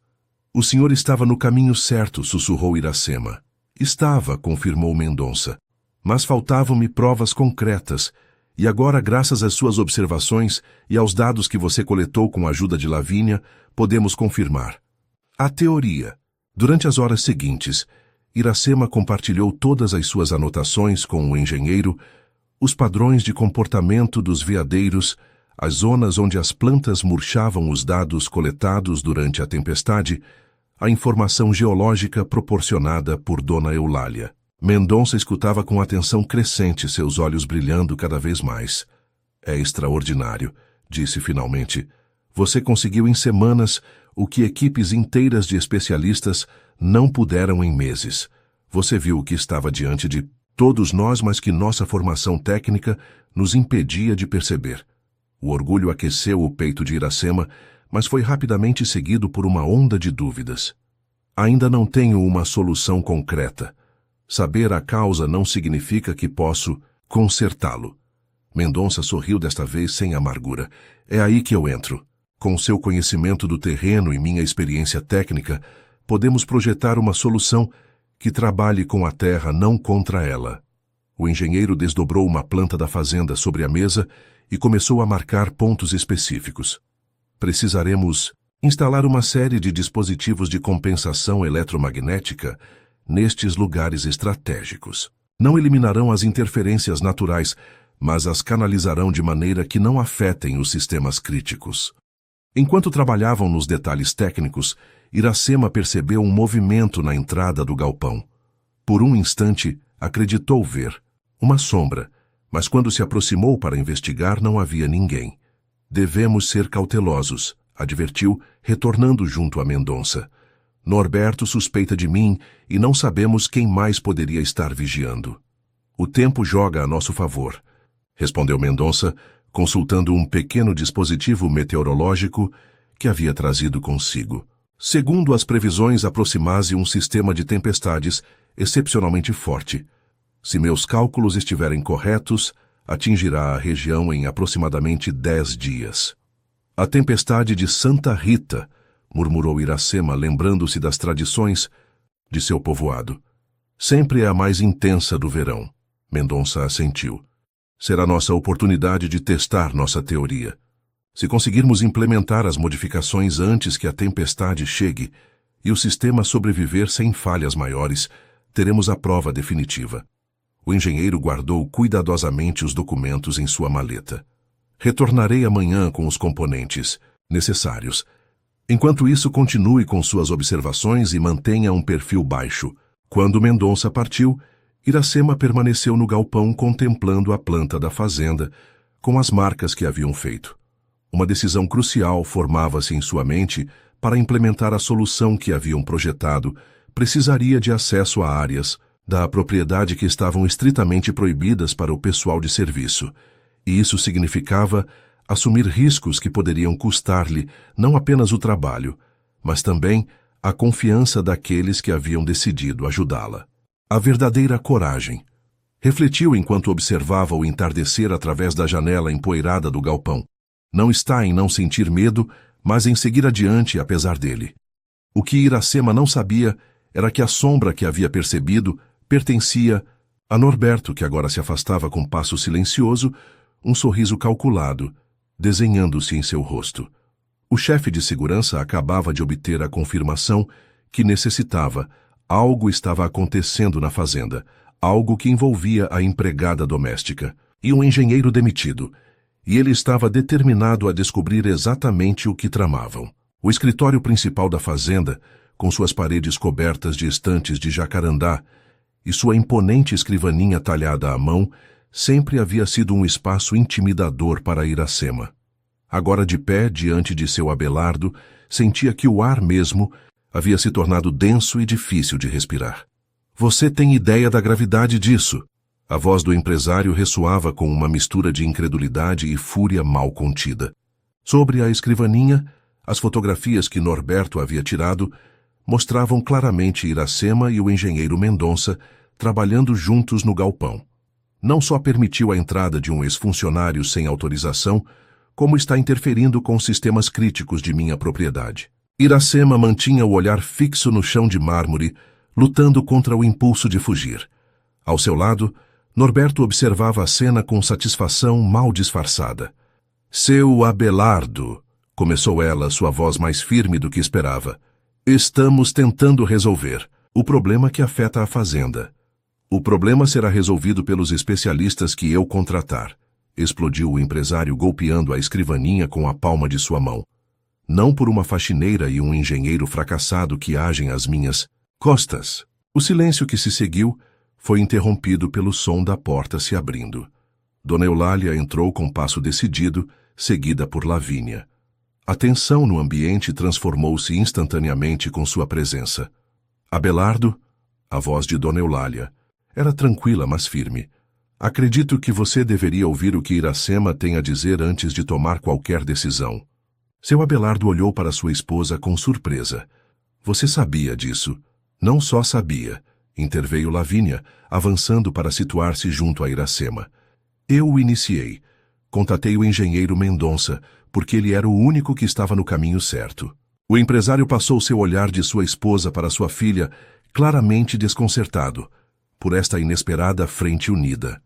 O senhor estava no caminho certo, sussurrou Iracema. Estava, confirmou Mendonça. Mas faltavam-me provas concretas, e agora, graças às suas observações e aos dados que você coletou com a ajuda de Lavínia, podemos confirmar. A teoria. Durante as horas seguintes, Iracema compartilhou todas as suas anotações com o engenheiro, os padrões de comportamento dos veadeiros, as zonas onde as plantas murchavam os dados coletados durante a tempestade, a informação geológica proporcionada por Dona Eulália. Mendonça escutava com atenção crescente, seus olhos brilhando cada vez mais. É extraordinário, disse finalmente. Você conseguiu em semanas o que equipes inteiras de especialistas não puderam em meses. Você viu o que estava diante de todos nós, mas que nossa formação técnica nos impedia de perceber. O orgulho aqueceu o peito de Iracema, mas foi rapidamente seguido por uma onda de dúvidas. Ainda não tenho uma solução concreta. Saber a causa não significa que posso consertá-lo. Mendonça sorriu desta vez sem amargura. É aí que eu entro. Com seu conhecimento do terreno e minha experiência técnica, podemos projetar uma solução que trabalhe com a terra, não contra ela. O engenheiro desdobrou uma planta da fazenda sobre a mesa e começou a marcar pontos específicos. Precisaremos instalar uma série de dispositivos de compensação eletromagnética nestes lugares estratégicos. Não eliminarão as interferências naturais, mas as canalizarão de maneira que não afetem os sistemas críticos. Enquanto trabalhavam nos detalhes técnicos, Iracema percebeu um movimento na entrada do galpão. Por um instante, acreditou ver uma sombra, mas quando se aproximou para investigar, não havia ninguém. Devemos ser cautelosos, advertiu, retornando junto a Mendonça. Norberto suspeita de mim e não sabemos quem mais poderia estar vigiando. O tempo joga a nosso favor, respondeu Mendonça, consultando um pequeno dispositivo meteorológico que havia trazido consigo. Segundo as previsões, aproxima-se um sistema de tempestades excepcionalmente forte. Se meus cálculos estiverem corretos, atingirá a região em aproximadamente 10 dias. A tempestade de Santa Rita, murmurou Iracema, lembrando-se das tradições de seu povoado. Sempre é a mais intensa do verão. Mendonça assentiu. Será nossa oportunidade de testar nossa teoria. Se conseguirmos implementar as modificações antes que a tempestade chegue e o sistema sobreviver sem falhas maiores, teremos a prova definitiva. O engenheiro guardou cuidadosamente os documentos em sua maleta. Retornarei amanhã com os componentes necessários. Enquanto isso, continue com suas observações e mantenha um perfil baixo. Quando Mendonça partiu, Iracema permaneceu no galpão contemplando a planta da fazenda, com as marcas que haviam feito. Uma decisão crucial formava-se em sua mente para implementar a solução que haviam projetado. Precisaria de acesso a áreas da propriedade que estavam estritamente proibidas para o pessoal de serviço, e isso significava assumir riscos que poderiam custar-lhe não apenas o trabalho, mas também a confiança daqueles que haviam decidido ajudá-la. A verdadeira coragem. Refletiu enquanto observava o entardecer através da janela empoeirada do galpão. Não está em não sentir medo, mas em seguir adiante apesar dele. O que Iracema não sabia era que a sombra que havia percebido pertencia a Norberto, que agora se afastava com passo silencioso, um sorriso calculado, desenhando-se em seu rosto. O chefe de segurança acabava de obter a confirmação que necessitava. Algo estava acontecendo na fazenda, algo que envolvia a empregada doméstica e um engenheiro demitido, e ele estava determinado a descobrir exatamente o que tramavam. O escritório principal da fazenda, com suas paredes cobertas de estantes de jacarandá e sua imponente escrivaninha talhada à mão, sempre havia sido um espaço intimidador para Iracema. Agora de pé diante de seu Abelardo, sentia que o ar mesmo havia se tornado denso e difícil de respirar. Você tem ideia da gravidade disso? A voz do empresário ressoava com uma mistura de incredulidade e fúria mal contida. Sobre a escrivaninha, as fotografias que Norberto havia tirado mostravam claramente Iracema e o engenheiro Mendonça trabalhando juntos no galpão. Não só permitiu a entrada de um ex-funcionário sem autorização, como está interferindo com sistemas críticos de minha propriedade. Iracema mantinha o olhar fixo no chão de mármore, lutando contra o impulso de fugir. Ao seu lado, Norberto observava a cena com satisfação mal disfarçada. Seu Abelardo, começou ela, sua voz mais firme do que esperava. Estamos tentando resolver o problema que afeta a fazenda. O problema será resolvido pelos especialistas que eu contratar. Explodiu o empresário golpeando a escrivaninha com a palma de sua mão. Não por uma faxineira e um engenheiro fracassado que agem às minhas costas. O silêncio que se seguiu foi interrompido pelo som da porta se abrindo. Dona Eulália entrou com passo decidido, seguida por Lavínia. A tensão no ambiente transformou-se instantaneamente com sua presença. Abelardo, a voz de Dona Eulália, era tranquila, mas firme. Acredito que você deveria ouvir o que Iracema tem a dizer antes de tomar qualquer decisão. Seu Abelardo olhou para sua esposa com surpresa. Você sabia disso? Não só sabia, interveio Lavínia, avançando para situar-se junto a Iracema. Eu o iniciei. Contatei o engenheiro Mendonça, porque ele era o único que estava no caminho certo. O empresário passou seu olhar de sua esposa para sua filha, claramente desconcertado, por esta inesperada frente unida.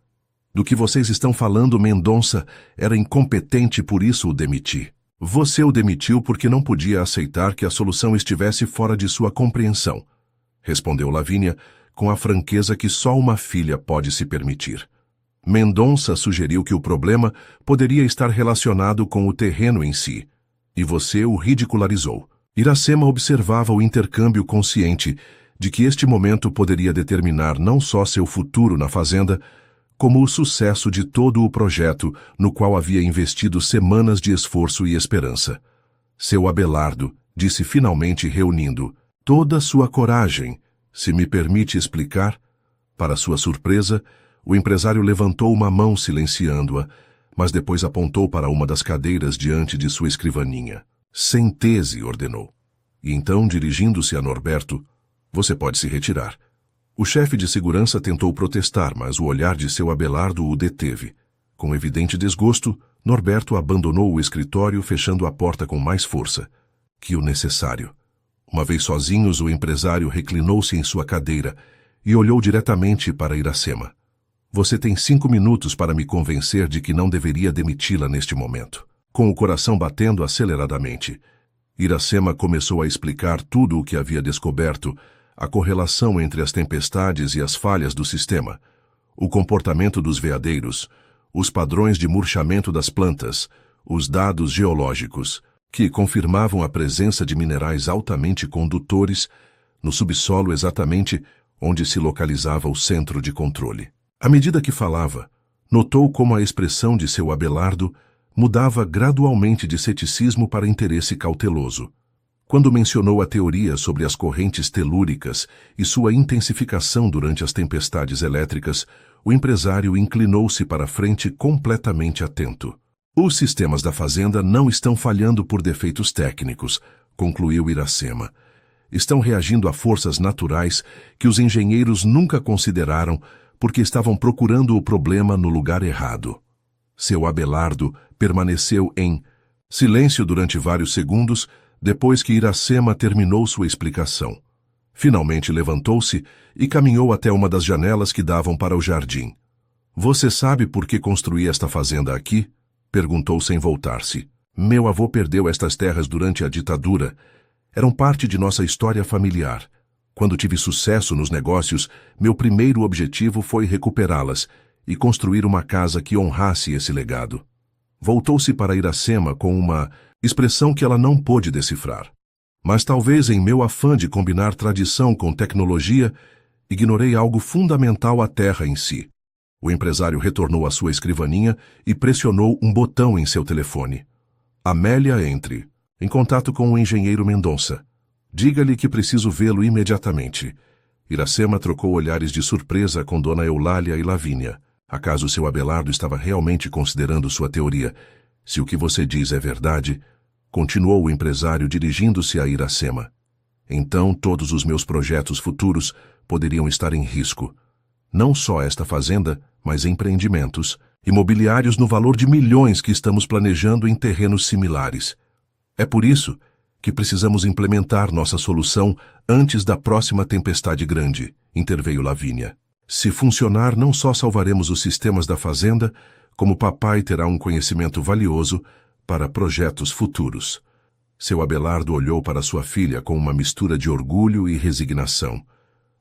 Do que vocês estão falando, Mendonça era incompetente, por isso o demiti. Você o demitiu porque não podia aceitar que a solução estivesse fora de sua compreensão, respondeu Lavínia com a franqueza que só uma filha pode se permitir. Mendonça sugeriu que o problema poderia estar relacionado com o terreno em si, e você o ridicularizou. Iracema observava o intercâmbio consciente de que este momento poderia determinar não só seu futuro na fazenda, como o sucesso de todo o projeto no qual havia investido semanas de esforço e esperança. Seu Abelardo, disse finalmente reunindo toda sua coragem, se me permite explicar. Para sua surpresa, o empresário levantou uma mão silenciando-a, mas depois apontou para uma das cadeiras diante de sua escrivaninha. Sente-se, ordenou. E então, dirigindo-se a Norberto, você pode se retirar. O chefe de segurança tentou protestar, mas o olhar de seu Abelardo o deteve. Com evidente desgosto, Norberto abandonou o escritório, fechando a porta com mais força que o necessário. Uma vez sozinhos, o empresário reclinou-se em sua cadeira e olhou diretamente para Iracema. Você tem 5 minutos para me convencer de que não deveria demiti-la neste momento. Com o coração batendo aceleradamente, Iracema começou a explicar tudo o que havia descoberto, a correlação entre as tempestades e as falhas do sistema, o comportamento dos veadeiros, os padrões de murchamento das plantas, os dados geológicos, que confirmavam a presença de minerais altamente condutores no subsolo exatamente onde se localizava o centro de controle. À medida que falava, notou como a expressão de seu Abelardo mudava gradualmente de ceticismo para interesse cauteloso. Quando mencionou a teoria sobre as correntes telúricas e sua intensificação durante as tempestades elétricas, o empresário inclinou-se para a frente completamente atento. Os sistemas da fazenda não estão falhando por defeitos técnicos, concluiu Iracema. Estão reagindo a forças naturais que os engenheiros nunca consideraram porque estavam procurando o problema no lugar errado. Seu Abelardo permaneceu em silêncio durante vários segundos depois que Iracema terminou sua explicação. Finalmente levantou-se e caminhou até uma das janelas que davam para o jardim. Você sabe por que construí esta fazenda aqui? Perguntou sem voltar-se. Meu avô perdeu estas terras durante a ditadura. Eram parte de nossa história familiar. Quando tive sucesso nos negócios, meu primeiro objetivo foi recuperá-las e construir uma casa que honrasse esse legado. Voltou-se para Iracema com uma expressão que ela não pôde decifrar. Mas talvez em meu afã de combinar tradição com tecnologia, ignorei algo fundamental à terra em si. O empresário retornou à sua escrivaninha e pressionou um botão em seu telefone. Amélia, entre em contato com o engenheiro Mendonça. Diga-lhe que preciso vê-lo imediatamente. Iracema trocou olhares de surpresa com Dona Eulália e Lavínia. Acaso seu Abelardo estava realmente considerando sua teoria? Se o que você diz é verdade, continuou o empresário dirigindo-se a Iracema. Então todos os meus projetos futuros poderiam estar em risco. Não só esta fazenda, mas empreendimentos imobiliários no valor de milhões que estamos planejando em terrenos similares. É por isso que precisamos implementar nossa solução antes da próxima tempestade grande, interveio Lavínia. Se funcionar, não só salvaremos os sistemas da fazenda, como papai terá um conhecimento valioso para projetos futuros. Seu Abelardo olhou para sua filha com uma mistura de orgulho e resignação.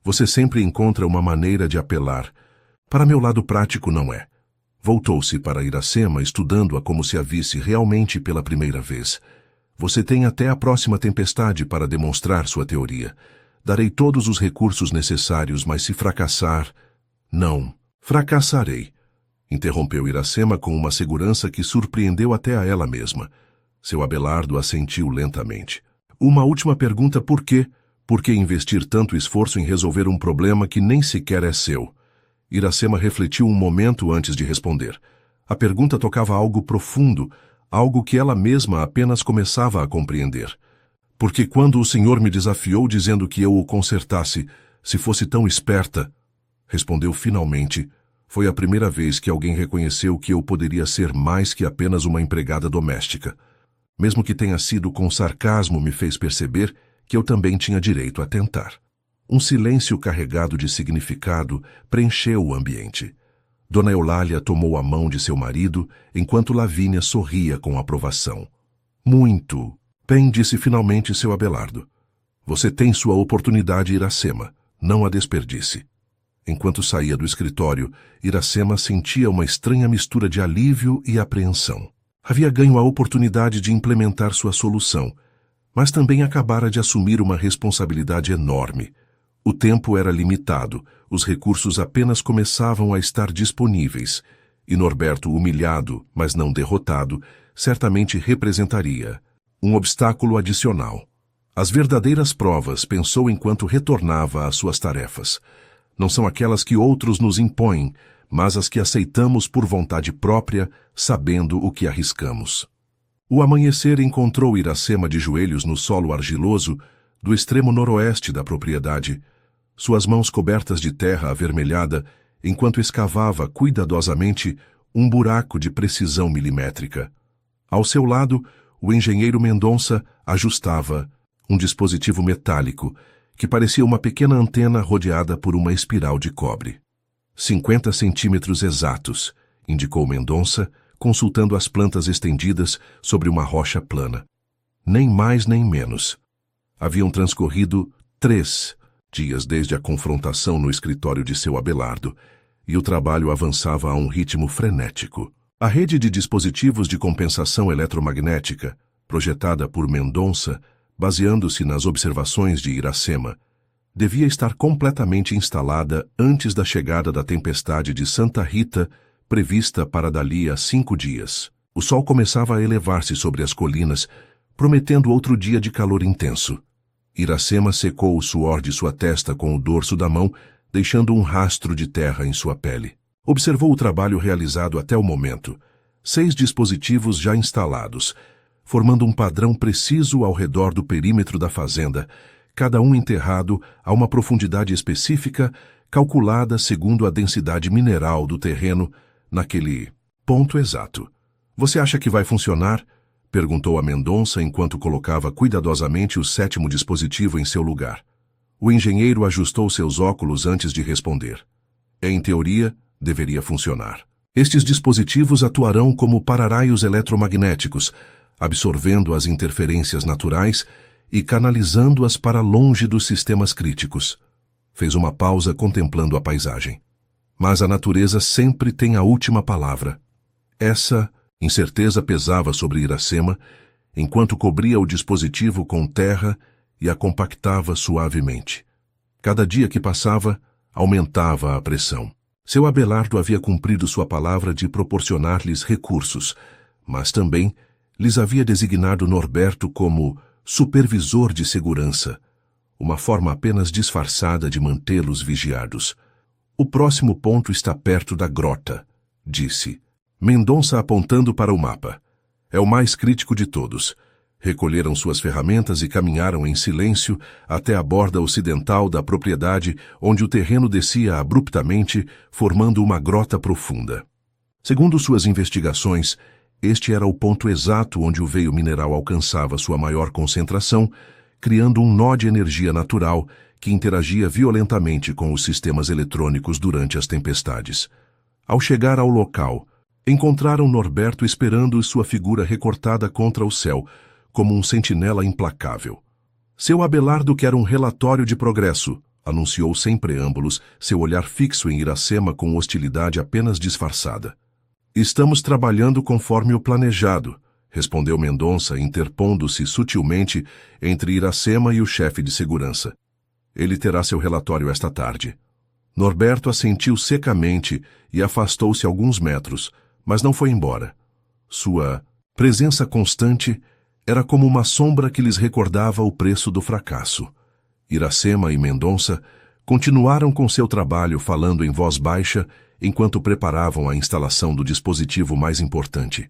Você sempre encontra uma maneira de apelar. Para meu lado prático, não é. Voltou-se para Iracema, estudando-a como se a visse realmente pela primeira vez. Você tem até a próxima tempestade para demonstrar sua teoria. Darei todos os recursos necessários, mas se fracassar... Não, fracassarei, interrompeu Iracema com uma segurança que surpreendeu até a ela mesma. Seu Abelardo assentiu lentamente. Uma última pergunta: por quê? Por que investir tanto esforço em resolver um problema que nem sequer é seu? Iracema refletiu um momento antes de responder. A pergunta tocava algo profundo, algo que ela mesma apenas começava a compreender. Porque quando o senhor me desafiou dizendo que eu o consertasse, se fosse tão esperta, respondeu finalmente, foi a primeira vez que alguém reconheceu que eu poderia ser mais que apenas uma empregada doméstica. Mesmo que tenha sido com sarcasmo, me fez perceber que eu também tinha direito a tentar. Um silêncio carregado de significado preencheu o ambiente. Dona Eulália tomou a mão de seu marido, enquanto Lavínia sorria com aprovação. Muito bem, disse finalmente seu Abelardo. Você tem sua oportunidade, Iracema. Não a desperdice. Enquanto saía do escritório, Iracema sentia uma estranha mistura de alívio e apreensão. Havia ganho a oportunidade de implementar sua solução, mas também acabara de assumir uma responsabilidade enorme. O tempo era limitado, os recursos apenas começavam a estar disponíveis, e Norberto, humilhado, mas não derrotado, certamente representaria um obstáculo adicional. As verdadeiras provas, pensou enquanto retornava às suas tarefas, não são aquelas que outros nos impõem, mas as que aceitamos por vontade própria, sabendo o que arriscamos. O amanhecer encontrou Iracema de joelhos no solo argiloso do extremo noroeste da propriedade, suas mãos cobertas de terra avermelhada, enquanto escavava cuidadosamente um buraco de precisão milimétrica. Ao seu lado, o engenheiro Mendonça ajustava um dispositivo metálico que parecia uma pequena antena rodeada por uma espiral de cobre. 50 centímetros exatos, indicou Mendonça, consultando as plantas estendidas sobre uma rocha plana. Nem mais nem menos. Haviam transcorrido 3 dias desde a confrontação no escritório de seu Abelardo, e o trabalho avançava a um ritmo frenético. A rede de dispositivos de compensação eletromagnética, projetada por Mendonça, baseando-se nas observações de Iracema, devia estar completamente instalada antes da chegada da tempestade de Santa Rita, prevista para dali a 5 dias. O sol começava a elevar-se sobre as colinas, prometendo outro dia de calor intenso. Iracema secou o suor de sua testa com o dorso da mão, deixando um rastro de terra em sua pele. Observou o trabalho realizado até o momento. 6 dispositivos já instalados, formando um padrão preciso ao redor do perímetro da fazenda, cada um enterrado a uma profundidade específica, calculada segundo a densidade mineral do terreno naquele ponto exato. Você acha que vai funcionar? Perguntou a Mendonça enquanto colocava cuidadosamente o 7º dispositivo em seu lugar. O engenheiro ajustou seus óculos antes de responder. Em teoria, deveria funcionar. Estes dispositivos atuarão como para-raios eletromagnéticos, absorvendo as interferências naturais e canalizando-as para longe dos sistemas críticos. Fez uma pausa contemplando a paisagem. Mas a natureza sempre tem a última palavra. Essa incerteza pesava sobre Iracema, enquanto cobria o dispositivo com terra e a compactava suavemente. Cada dia que passava, aumentava a pressão. Seu Abelardo havia cumprido sua palavra de proporcionar-lhes recursos, mas também lhes havia designado Norberto como supervisor de segurança, uma forma apenas disfarçada de mantê-los vigiados. O próximo ponto está perto da grota, disse Mendonça apontando para o mapa. É o mais crítico de todos. Recolheram suas ferramentas e caminharam em silêncio até a borda ocidental da propriedade, onde o terreno descia abruptamente, formando uma grota profunda. Segundo suas investigações, este era o ponto exato onde o veio mineral alcançava sua maior concentração, criando um nó de energia natural que interagia violentamente com os sistemas eletrônicos durante as tempestades. Ao chegar ao local, encontraram Norberto esperando sua figura recortada contra o céu, como um sentinela implacável. Seu Abelardo quer um relatório de progresso, anunciou sem preâmbulos, seu olhar fixo em Iracema com hostilidade apenas disfarçada. Estamos trabalhando conforme o planejado, respondeu Mendonça, interpondo-se sutilmente entre Iracema e o chefe de segurança. Ele terá seu relatório esta tarde. Norberto assentiu secamente e afastou-se alguns metros, mas não foi embora. Sua presença constante era como uma sombra que lhes recordava o preço do fracasso. Iracema e Mendonça continuaram com seu trabalho falando em voz baixa enquanto preparavam a instalação do dispositivo mais importante.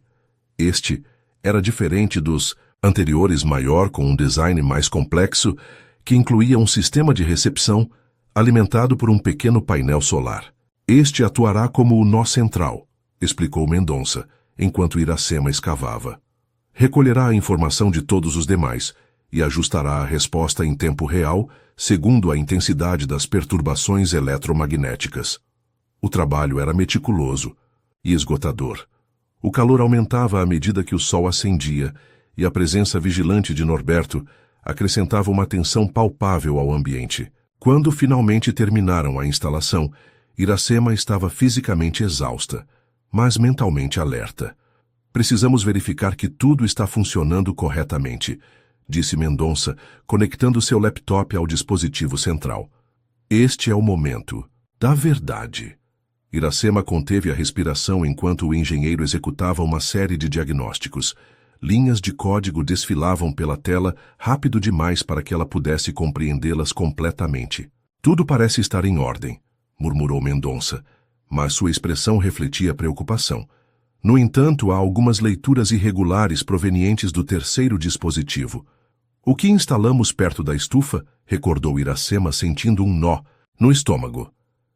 Este era diferente dos anteriores, maior, com um design mais complexo, que incluía um sistema de recepção alimentado por um pequeno painel solar. Este atuará como o nó central, explicou Mendonça, enquanto Iracema escavava. Recolherá a informação de todos os demais e ajustará a resposta em tempo real, segundo a intensidade das perturbações eletromagnéticas. O trabalho era meticuloso e esgotador. O calor aumentava à medida que o sol ascendia e a presença vigilante de Norberto acrescentava uma tensão palpável ao ambiente. Quando finalmente terminaram a instalação, Iracema estava fisicamente exausta, mas mentalmente alerta. Precisamos verificar que tudo está funcionando corretamente, disse Mendonça, conectando seu laptop ao dispositivo central. Este é o momento da verdade. Iracema conteve a respiração enquanto o engenheiro executava uma série de diagnósticos. Linhas de código desfilavam pela tela rápido demais para que ela pudesse compreendê-las completamente. Tudo parece estar em ordem, murmurou Mendonça, mas sua expressão refletia preocupação. No entanto, há algumas leituras irregulares provenientes do terceiro dispositivo. O que instalamos perto da estufa, recordou Iracema sentindo um nó no estômago.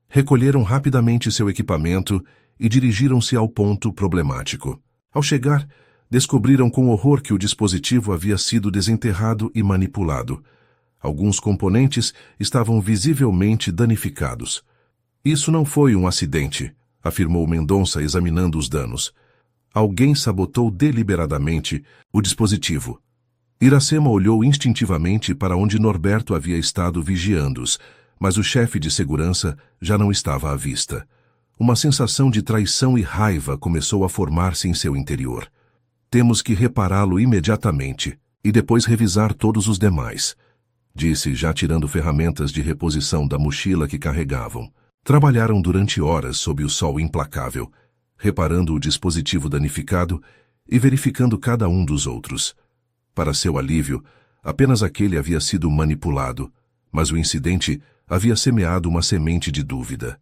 Recolheram rapidamente seu equipamento e dirigiram-se ao ponto problemático. Ao chegar, descobriram com horror que o dispositivo havia sido desenterrado e manipulado. Alguns componentes estavam visivelmente danificados. Isso não foi um acidente, afirmou Mendonça examinando os danos. Alguém sabotou deliberadamente o dispositivo. Iracema olhou instintivamente para onde Norberto havia estado vigiando-os, mas o chefe de segurança já não estava à vista. Uma sensação de traição e raiva começou a formar-se em seu interior. Temos que repará-lo imediatamente e depois revisar todos os demais, disse, já tirando ferramentas de reposição da mochila que carregavam. Trabalharam durante horas sob o sol implacável, reparando o dispositivo danificado e verificando cada um dos outros. Para seu alívio, apenas aquele havia sido manipulado, mas o incidente havia semeado uma semente de dúvida.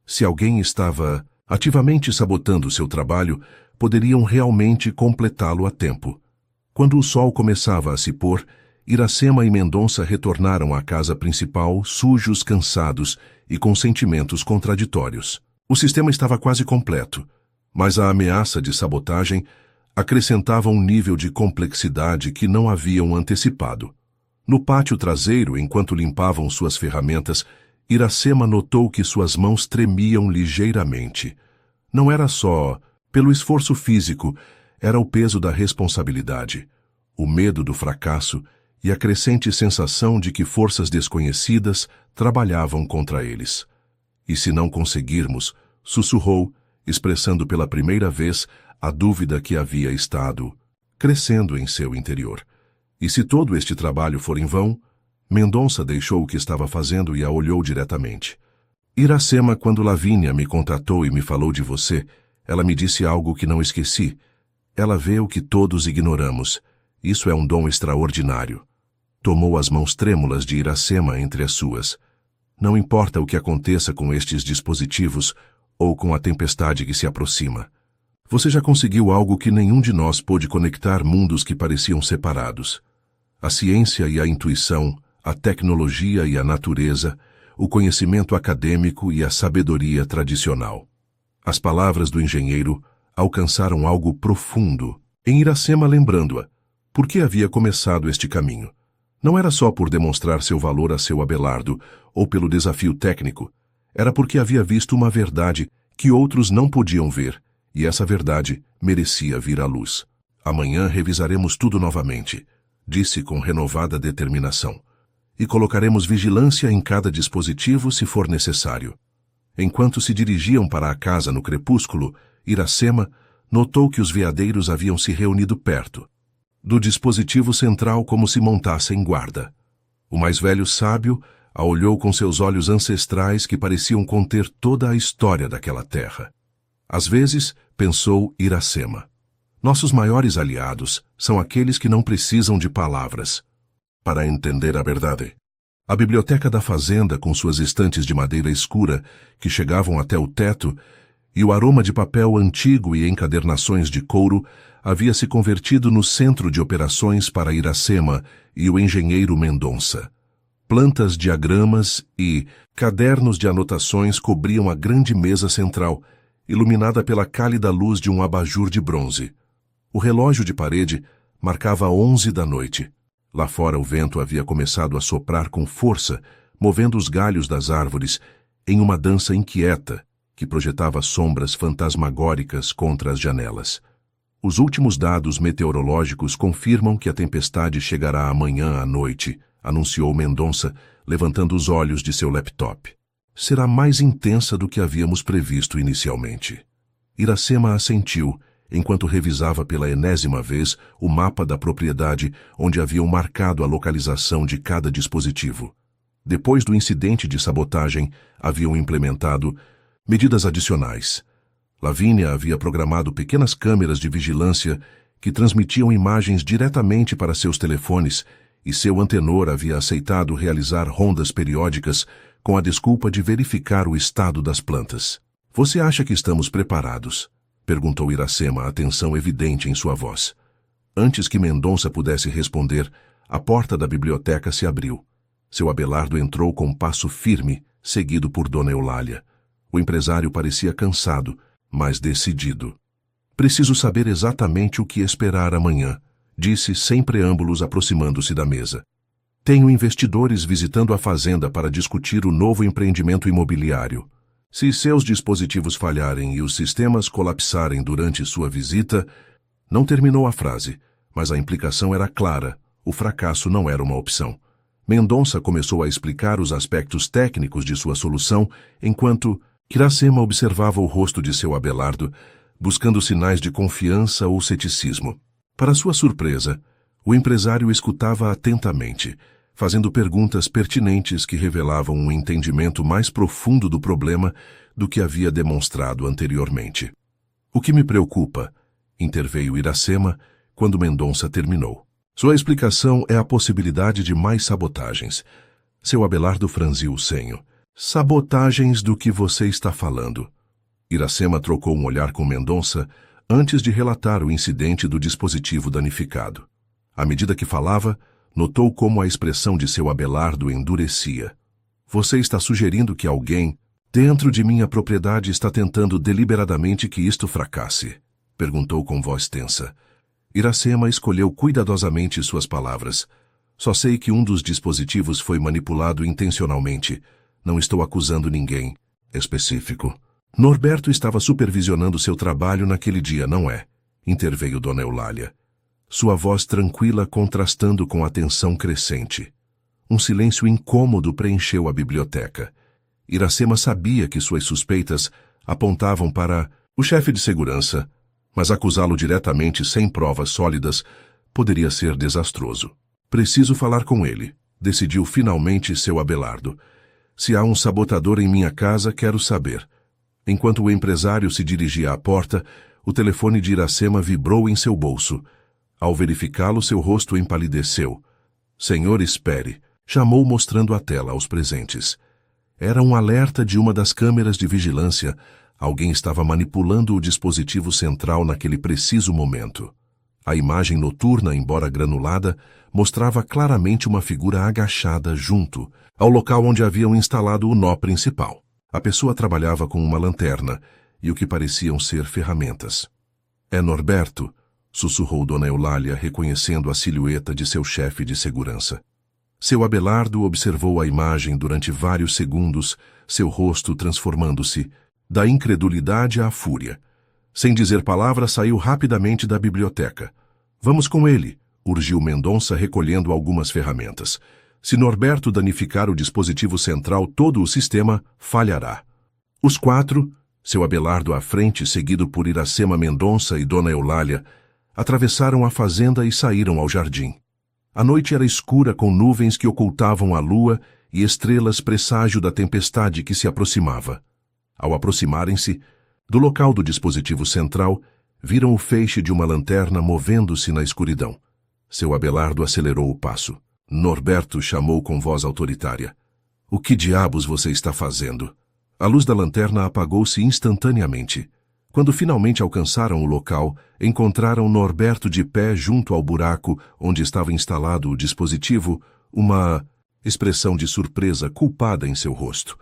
Se alguém estava ativamente sabotando seu trabalho, poderiam realmente completá-lo a tempo. Quando o sol começava a se pôr, Iracema e Mendonça retornaram à casa principal, sujos, cansados e com sentimentos contraditórios. O sistema estava quase completo, mas a ameaça de sabotagem acrescentava um nível de complexidade que não haviam antecipado. No pátio traseiro, enquanto limpavam suas ferramentas, Iracema notou que suas mãos tremiam ligeiramente. Não era só pelo esforço físico, era o peso da responsabilidade, o medo do fracasso e a crescente sensação de que forças desconhecidas trabalhavam contra eles. E se não conseguirmos, sussurrou, expressando pela primeira vez a dúvida que havia estado crescendo em seu interior. E se todo este trabalho for em vão? Mendonça deixou o que estava fazendo e a olhou diretamente. Iracema, quando Lavínia me contatou e me falou de você, ela me disse algo que não esqueci. Ela vê o que todos ignoramos. Isso é um dom extraordinário. Tomou as mãos trêmulas de Iracema entre as suas. Não importa o que aconteça com estes dispositivos ou com a tempestade que se aproxima. Você já conseguiu algo que nenhum de nós pôde conectar mundos que pareciam separados. A ciência e a intuição, a tecnologia e a natureza, o conhecimento acadêmico e a sabedoria tradicional. As palavras do engenheiro alcançaram algo profundo em Iracema, lembrando-a por que havia começado este caminho. Não era só por demonstrar seu valor a seu Abelardo ou pelo desafio técnico, era porque havia visto uma verdade que outros não podiam ver, e essa verdade merecia vir à luz. Amanhã revisaremos tudo novamente, disse com renovada determinação, e colocaremos vigilância em cada dispositivo se for necessário. Enquanto se dirigiam para a casa no crepúsculo, Iracema notou que os veadeiros haviam se reunido perto do dispositivo central como se montassem guarda. O mais velho sábio a olhou com seus olhos ancestrais que pareciam conter toda a história daquela terra. Às vezes, pensou Iracema, nossos maiores aliados são aqueles que não precisam de palavras para entender a verdade. A biblioteca da fazenda, com suas estantes de madeira escura que chegavam até o teto, e o aroma de papel antigo e encadernações de couro, havia se convertido no centro de operações para Iracema e o engenheiro Mendonça. Plantas, diagramas e cadernos de anotações cobriam a grande mesa central, iluminada pela cálida luz de um abajur de bronze. O relógio de parede marcava 11 da noite. Lá fora o vento havia começado a soprar com força, movendo os galhos das árvores em uma dança inquieta que projetava sombras fantasmagóricas contra as janelas. Os últimos dados meteorológicos confirmam que a tempestade chegará amanhã à noite, anunciou Mendonça, levantando os olhos de seu laptop. Será mais intensa do que havíamos previsto inicialmente. Iracema assentiu, enquanto revisava pela enésima vez o mapa da propriedade onde haviam marcado a localização de cada dispositivo. Depois do incidente de sabotagem, haviam implementado medidas adicionais. Lavínia havia programado pequenas câmeras de vigilância que transmitiam imagens diretamente para seus telefones e seu antenor havia aceitado realizar rondas periódicas com a desculpa de verificar o estado das plantas. Você acha que estamos preparados? Perguntou Iracema, a tensão evidente em sua voz. Antes que Mendonça pudesse responder, a porta da biblioteca se abriu. Seu Abelardo entrou com passo firme, seguido por Dona Eulália. O empresário parecia cansado, mas decidido. Preciso saber exatamente o que esperar amanhã, disse sem preâmbulos, aproximando-se da mesa. Tenho investidores visitando a fazenda para discutir o novo empreendimento imobiliário. Se seus dispositivos falharem e os sistemas colapsarem durante sua visita... Não terminou a frase, mas a implicação era clara. O fracasso não era uma opção. Mendonça começou a explicar os aspectos técnicos de sua solução, enquanto Iracema observava o rosto de seu Abelardo, buscando sinais de confiança ou ceticismo. Para sua surpresa, o empresário escutava atentamente, fazendo perguntas pertinentes que revelavam um entendimento mais profundo do problema do que havia demonstrado anteriormente. O que me preocupa, interveio Iracema, quando Mendonça terminou. Sua explicação é a possibilidade de mais sabotagens. Seu Abelardo franziu o senho. Sabotagens do que você está falando? Iracema trocou um olhar com Mendonça antes de relatar o incidente do dispositivo danificado. À medida que falava, notou como a expressão de seu Abelardo endurecia. Você está sugerindo que alguém, dentro de minha propriedade, está tentando deliberadamente que isto fracasse? Perguntou com voz tensa. Iracema escolheu cuidadosamente suas palavras. Só sei que um dos dispositivos foi manipulado intencionalmente. Não estou acusando ninguém específico. Norberto estava supervisionando seu trabalho naquele dia, não é? interveio Dona Eulália. Sua voz tranquila contrastando com a tensão crescente. Um silêncio incômodo preencheu a biblioteca. Iracema sabia que suas suspeitas apontavam para o chefe de segurança, mas acusá-lo diretamente sem provas sólidas poderia ser desastroso. Preciso falar com ele, decidiu finalmente seu Abelardo. Se há um sabotador em minha casa, quero saber. Enquanto o empresário se dirigia à porta, o telefone de Iracema vibrou em seu bolso. Ao verificá-lo, seu rosto empalideceu. Senhor, espere, chamou mostrando a tela aos presentes. Era um alerta de uma das câmeras de vigilância. Alguém estava manipulando o dispositivo central naquele preciso momento. A imagem noturna, embora granulada, mostrava claramente uma figura agachada junto ao local onde haviam instalado o nó principal. A pessoa trabalhava com uma lanterna e o que pareciam ser ferramentas. É Norberto, sussurrou Dona Eulália, reconhecendo a silhueta de seu chefe de segurança. Seu Abelardo observou a imagem durante vários segundos, seu rosto transformando-se da incredulidade à fúria. Sem dizer palavra, saiu rapidamente da biblioteca. Vamos com ele, urgiu Mendonça, recolhendo algumas ferramentas. Se Norberto danificar o dispositivo central, todo o sistema falhará. Os quatro, seu Abelardo à frente, seguido por Iracema, Mendonça e Dona Eulália, atravessaram a fazenda e saíram ao jardim. A noite era escura, com nuvens que ocultavam a lua e estrelas, presságio da tempestade que se aproximava. Ao aproximarem-se do local do dispositivo central, viram o feixe de uma lanterna movendo-se na escuridão. Seu Abelardo acelerou o passo. Norberto chamou com voz autoritária. O que diabos você está fazendo? A luz da lanterna apagou-se instantaneamente. Quando finalmente alcançaram o local, encontraram Norberto de pé junto ao buraco onde estava instalado o dispositivo, uma expressão de surpresa culpada em seu rosto.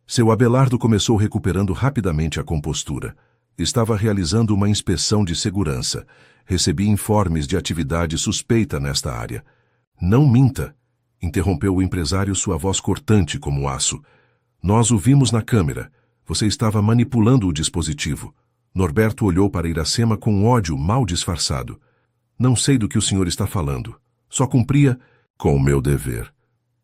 Seu Abelardo começou recuperando rapidamente a compostura. Estava realizando uma inspeção de segurança. Recebi informes de atividade suspeita nesta área. Não minta, interrompeu o empresário, sua voz cortante como aço. Nós o vimos na câmera. Você estava manipulando o dispositivo. Norberto olhou para Iracema com ódio mal disfarçado. Não sei do que o senhor está falando. Só cumpria com o meu dever.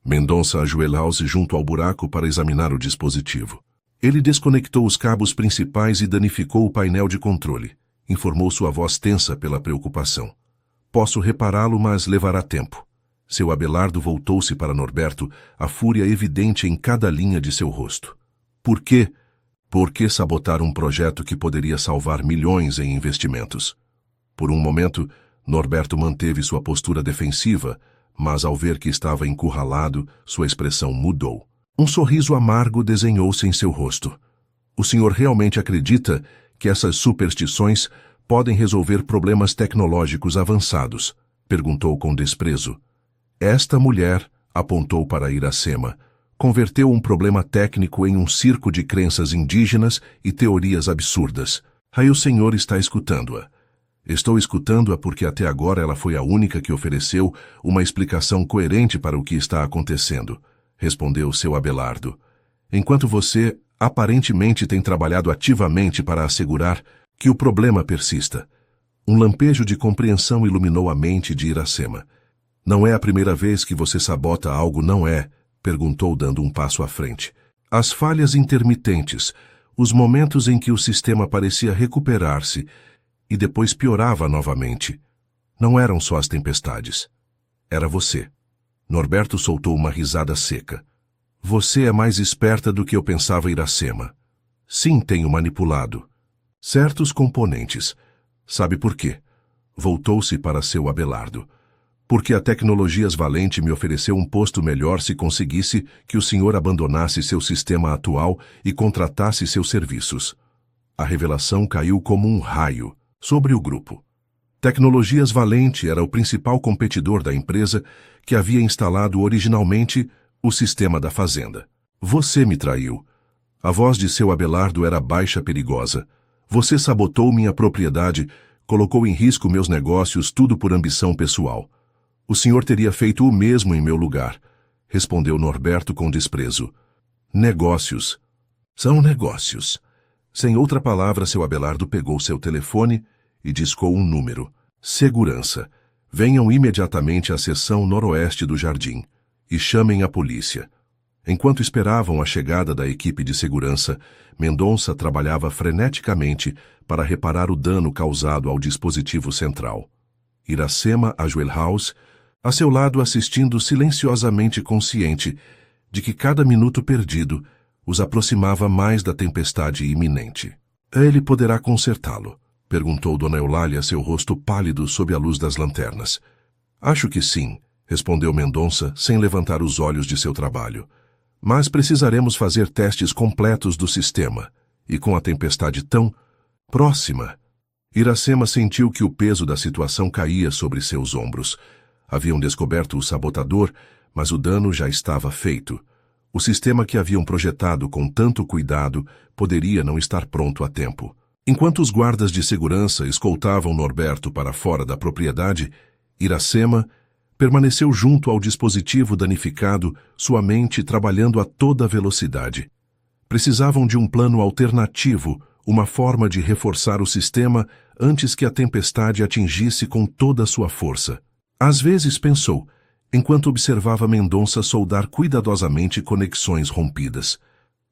Mendonça ajoelhou-se junto ao buraco para examinar o dispositivo. Ele desconectou os cabos principais e danificou o painel de controle, informou sua voz tensa pela preocupação. Posso repará-lo, mas levará tempo. Seu Abelardo voltou-se para Norberto, a fúria evidente em cada linha de seu rosto. Por quê? Por que sabotar um projeto que poderia salvar milhões em investimentos? Por um momento, Norberto manteve sua postura defensiva, mas ao ver que estava encurralado, sua expressão mudou. Um sorriso amargo desenhou-se em seu rosto. O senhor realmente acredita que essas superstições podem resolver problemas tecnológicos avançados? Perguntou com desprezo. Esta mulher, apontou para Iracema, converteu um problema técnico em um circo de crenças indígenas e teorias absurdas. Aí o senhor está escutando-a. Estou escutando-a porque até agora ela foi a única que ofereceu uma explicação coerente para o que está acontecendo, respondeu seu Abelardo. Enquanto você, aparentemente, tem trabalhado ativamente para assegurar que o problema persista. Um lampejo de compreensão iluminou a mente de Iracema. Não é a primeira vez que você sabota algo, não é? Perguntou, dando um passo à frente. As falhas intermitentes, os momentos em que o sistema parecia recuperar-se e depois piorava novamente. Não eram só as tempestades. Era você. Norberto soltou uma risada seca. Você é mais esperta do que eu pensava, Iracema. Sim, tenho manipulado certos componentes. Sabe por quê? Voltou-se para seu Abelardo. Porque a Tecnologias Valente me ofereceu um posto melhor se conseguisse que o senhor abandonasse seu sistema atual e contratasse seus serviços. A revelação caiu como um raio sobre o grupo. Tecnologias Valente era o principal competidor da empresa que havia instalado originalmente o sistema da fazenda. Você me traiu. A voz de seu Abelardo era baixa, perigosa. Você sabotou minha propriedade, colocou em risco meus negócios, tudo por ambição pessoal. O senhor teria feito o mesmo em meu lugar, respondeu Norberto com desprezo. Negócios. São negócios. Sem outra palavra, seu Abelardo pegou seu telefone e discou um número. Segurança. Venham imediatamente à seção noroeste do jardim e chamem a polícia. Enquanto esperavam a chegada da equipe de segurança, Mendonça trabalhava freneticamente para reparar o dano causado ao dispositivo central. Iracema ajoelhou-se, a seu lado assistindo silenciosamente consciente de que cada minuto perdido os aproximava mais da tempestade iminente. Ele poderá consertá-lo? Perguntou Dona Eulália, seu rosto pálido sob a luz das lanternas. Acho que sim, respondeu Mendonça, sem levantar os olhos de seu trabalho. Mas precisaremos fazer testes completos do sistema, e com a tempestade tão próxima. Iracema sentiu que o peso da situação caía sobre seus ombros. Haviam descoberto o sabotador, mas o dano já estava feito. O sistema que haviam projetado com tanto cuidado poderia não estar pronto a tempo. Enquanto os guardas de segurança escoltavam Norberto para fora da propriedade, Iracema permaneceu junto ao dispositivo danificado, sua mente trabalhando a toda velocidade. Precisavam de um plano alternativo, uma forma de reforçar o sistema antes que a tempestade atingisse com toda a sua força. Às vezes pensou, enquanto observava Mendonça soldar cuidadosamente conexões rompidas.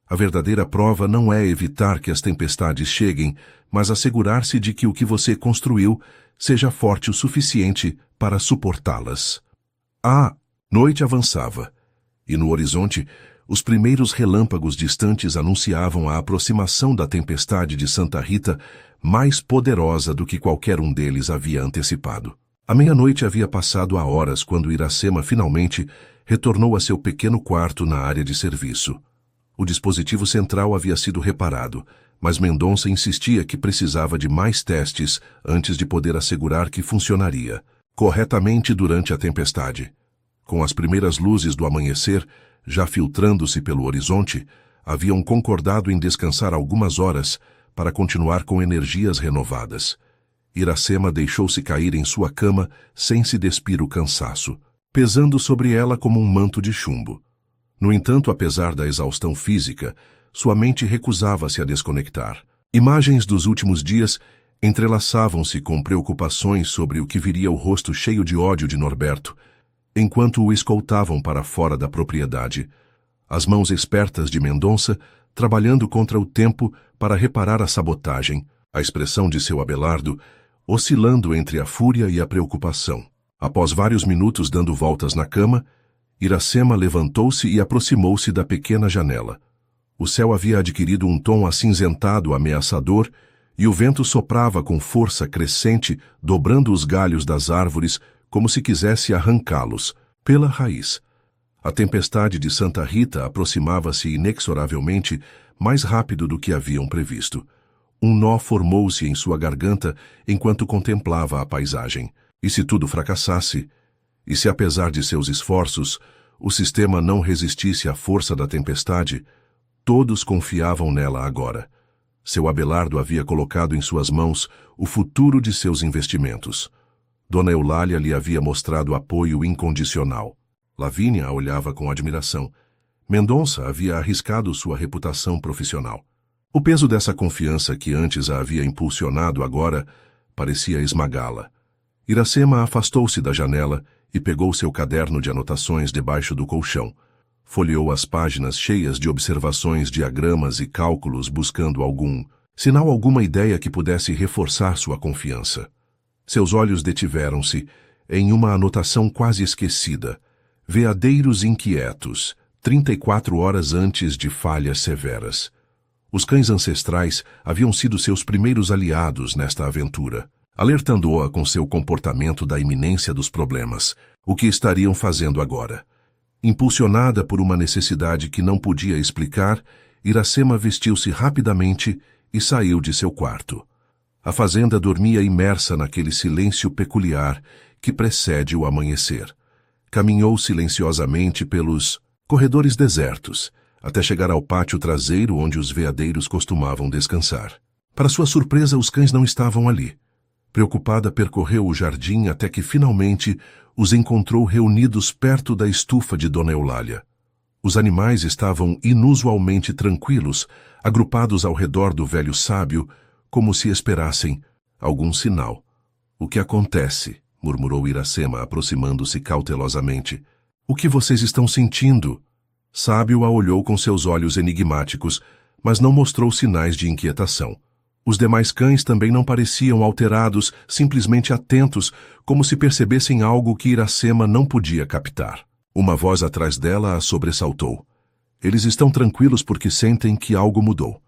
A verdadeira prova não é evitar que as tempestades cheguem, mas assegurar-se de que o que você construiu seja forte o suficiente para suportá-las. A noite avançava, e no horizonte, os primeiros relâmpagos distantes anunciavam a aproximação da tempestade de Santa Rita, mais poderosa do que qualquer um deles havia antecipado. A meia-noite havia passado há horas quando Iracema finalmente retornou a seu pequeno quarto na área de serviço. O dispositivo central havia sido reparado, mas Mendonça insistia que precisava de mais testes antes de poder assegurar que funcionaria corretamente durante a tempestade. Com as primeiras luzes do amanhecer, já filtrando-se pelo horizonte, haviam concordado em descansar algumas horas para continuar com energias renovadas. Iracema deixou-se cair em sua cama sem se despir o cansaço, pesando sobre ela como um manto de chumbo. No entanto, apesar da exaustão física, sua mente recusava-se a desconectar. Imagens dos últimos dias entrelaçavam-se com preocupações sobre o que viria o rosto cheio de ódio de Norberto, enquanto o escoltavam para fora da propriedade. As mãos espertas de Mendonça trabalhando contra o tempo para reparar a sabotagem, a expressão de seu Abelardo oscilando entre a fúria e a preocupação. Após vários minutos dando voltas na cama, Iracema levantou-se e aproximou-se da pequena janela. O céu havia adquirido um tom acinzentado ameaçador e o vento soprava com força crescente, dobrando os galhos das árvores como se quisesse arrancá-los pela raiz. A tempestade de Santa Rita aproximava-se inexoravelmente mais rápido do que haviam previsto. Um nó formou-se em sua garganta enquanto contemplava a paisagem. E se tudo fracassasse? E se, apesar de seus esforços, o sistema não resistisse à força da tempestade? Todos confiavam nela agora. Seu Abelardo havia colocado em suas mãos o futuro de seus investimentos. Dona Eulália lhe havia mostrado apoio incondicional. Lavínia a olhava com admiração. Mendonça havia arriscado sua reputação profissional. O peso dessa confiança que antes a havia impulsionado agora parecia esmagá-la. Iracema afastou-se da janela e pegou seu caderno de anotações debaixo do colchão. Folheou as páginas cheias de observações, diagramas e cálculos buscando algum sinal, alguma ideia que pudesse reforçar sua confiança. Seus olhos detiveram-se em uma anotação quase esquecida. Veadeiros inquietos, 34 horas antes de falhas severas. Os cães ancestrais haviam sido seus primeiros aliados nesta aventura, alertando-a com seu comportamento da iminência dos problemas. O que estariam fazendo agora? Impulsionada por uma necessidade que não podia explicar, Iracema vestiu-se rapidamente e saiu de seu quarto. A fazenda dormia imersa naquele silêncio peculiar que precede o amanhecer. Caminhou silenciosamente pelos corredores desertos, até chegar ao pátio traseiro onde os veadeiros costumavam descansar. Para sua surpresa, os cães não estavam ali. Preocupada, percorreu o jardim até que finalmente os encontrou reunidos perto da estufa de Dona Eulália. Os animais estavam inusualmente tranquilos, agrupados ao redor do velho sábio, como se esperassem Algum sinal. O que acontece? Murmurou Iracema, aproximando-se cautelosamente. O que vocês estão sentindo? Sábio a olhou com seus olhos enigmáticos, mas não mostrou sinais de inquietação. Os demais cães também não pareciam alterados, simplesmente atentos, como se percebessem algo que Iracema não podia captar. Uma voz atrás dela a sobressaltou. Eles estão tranquilos porque sentem que algo mudou.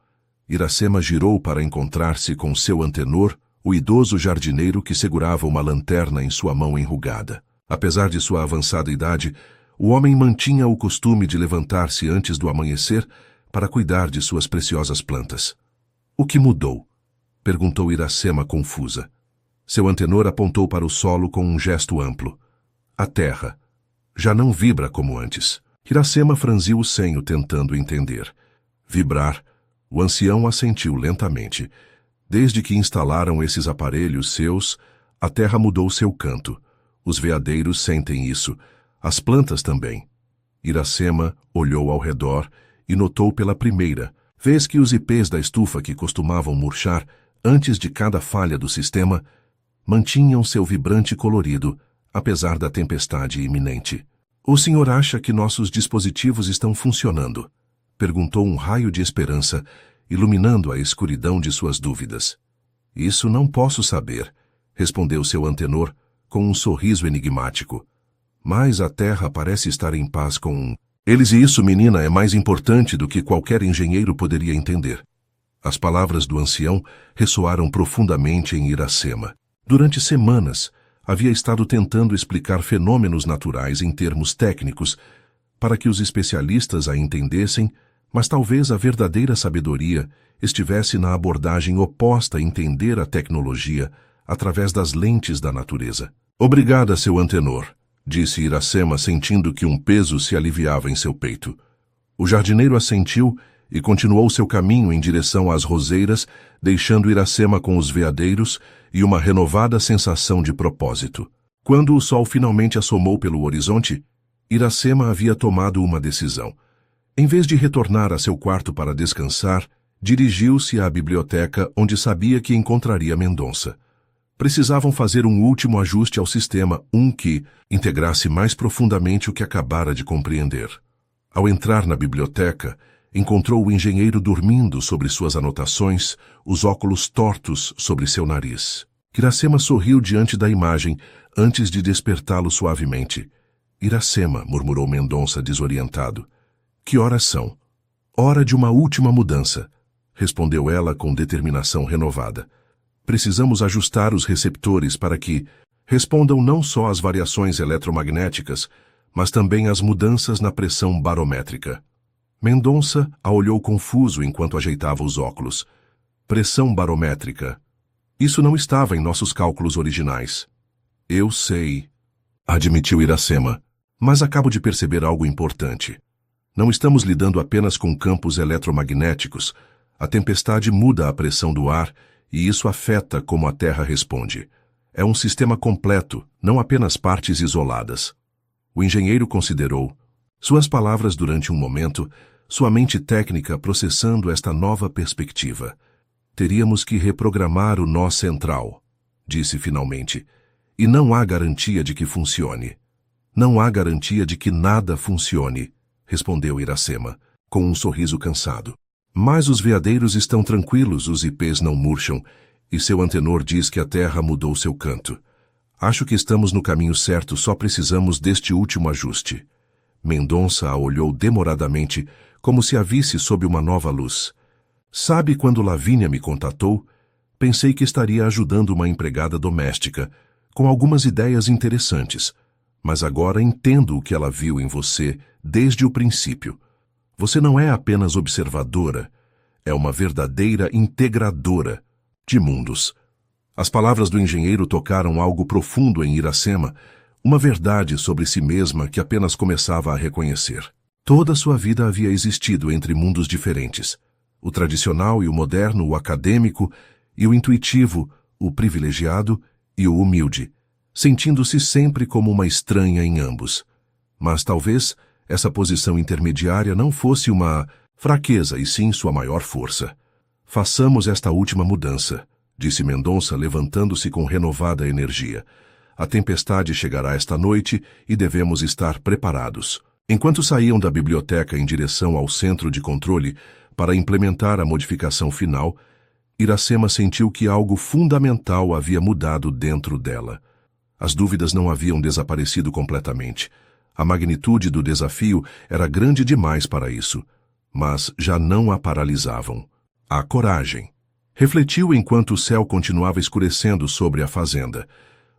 Iracema girou para encontrar-se com seu antenor, o idoso jardineiro que segurava uma lanterna em sua mão enrugada. Apesar de sua avançada idade, o homem mantinha o costume de levantar-se antes do amanhecer para cuidar de suas preciosas plantas. O que mudou? Perguntou Iracema confusa. Seu antenor apontou para o solo com um gesto amplo. A terra. Já não vibra como antes. Iracema franziu o senho tentando entender. Vibrar. O ancião assentiu lentamente. Desde que instalaram esses aparelhos seus, a terra mudou seu canto. Os veadeiros sentem isso. As plantas também. Iracema olhou ao redor e notou pela primeira vez que os ipês da estufa que costumavam murchar antes de cada falha do sistema mantinham seu vibrante colorido, apesar da tempestade iminente. O senhor acha que nossos dispositivos estão funcionando? Perguntou um raio de esperança, iluminando a escuridão de suas dúvidas. Isso não posso saber, respondeu seu antenor com um sorriso enigmático. Mas a Terra parece estar em paz com eles e isso, menina, é mais importante do que qualquer engenheiro poderia entender. As palavras do ancião ressoaram profundamente em Iracema. Durante semanas, havia estado tentando explicar fenômenos naturais em termos técnicos, para que os especialistas a entendessem, mas talvez a verdadeira sabedoria estivesse na abordagem oposta a entender a tecnologia através das lentes da natureza. Obrigada, seu antenor, disse Iracema, sentindo que um peso se aliviava em seu peito. O jardineiro assentiu e continuou seu caminho em direção às roseiras, deixando Iracema com os veadeiros e uma renovada sensação de propósito. Quando o sol finalmente assomou pelo horizonte, Iracema havia tomado uma decisão. Em vez de retornar a seu quarto para descansar, dirigiu-se à biblioteca onde sabia que encontraria Mendonça. Precisavam fazer um último ajuste ao sistema, que integrasse mais profundamente o que acabara de compreender. Ao entrar na biblioteca, encontrou o engenheiro dormindo sobre suas anotações, os óculos tortos sobre seu nariz. Iracema sorriu diante da imagem, antes de despertá-lo suavemente. Iracema, murmurou Mendonça desorientado. Que horas são? Hora de uma última mudança, respondeu ela com determinação renovada. Precisamos ajustar os receptores para que respondam não só às variações eletromagnéticas, mas também às mudanças na pressão barométrica. Mendonça a olhou confuso enquanto ajeitava os óculos. Pressão barométrica. Isso não estava em nossos cálculos originais. Eu sei, admitiu Iracema, mas acabo de perceber algo importante. Não estamos lidando apenas com campos eletromagnéticos. A tempestade muda a pressão do ar e isso afeta como a Terra responde. É um sistema completo, não apenas partes isoladas. O engenheiro considerou suas palavras durante um momento, sua mente técnica processando esta nova perspectiva. Teríamos que reprogramar o nó central, disse finalmente, e não há garantia de que funcione. Não há garantia de que nada funcione, respondeu Iracema, com um sorriso cansado. Mas os veadeiros estão tranquilos, os ipês não murcham, e seu antenor diz que a terra mudou seu canto. Acho que estamos no caminho certo, só precisamos deste último ajuste. Mendonça a olhou demoradamente, como se a visse sob uma nova luz. Sabe quando Lavínia me contatou? Pensei que estaria ajudando uma empregada doméstica, com algumas ideias interessantes. Mas agora entendo o que ela viu em você desde o princípio. Você não é apenas observadora, é uma verdadeira integradora de mundos. As palavras do engenheiro tocaram algo profundo em Iracema, uma verdade sobre si mesma que apenas começava a reconhecer. Toda sua vida havia existido entre mundos diferentes. O tradicional e o moderno, o acadêmico e o intuitivo, o privilegiado e o humilde, sentindo-se sempre como uma estranha em ambos. Mas talvez essa posição intermediária não fosse uma fraqueza e sim sua maior força. Façamos esta última mudança, disse Mendonça, levantando-se com renovada energia. A tempestade chegará esta noite e devemos estar preparados. Enquanto saíam da biblioteca em direção ao centro de controle para implementar a modificação final, Iracema sentiu que algo fundamental havia mudado dentro dela. As dúvidas não haviam desaparecido completamente. A magnitude do desafio era grande demais para isso, mas já não a paralisavam. A coragem. Refletiu enquanto o céu continuava escurecendo sobre a fazenda.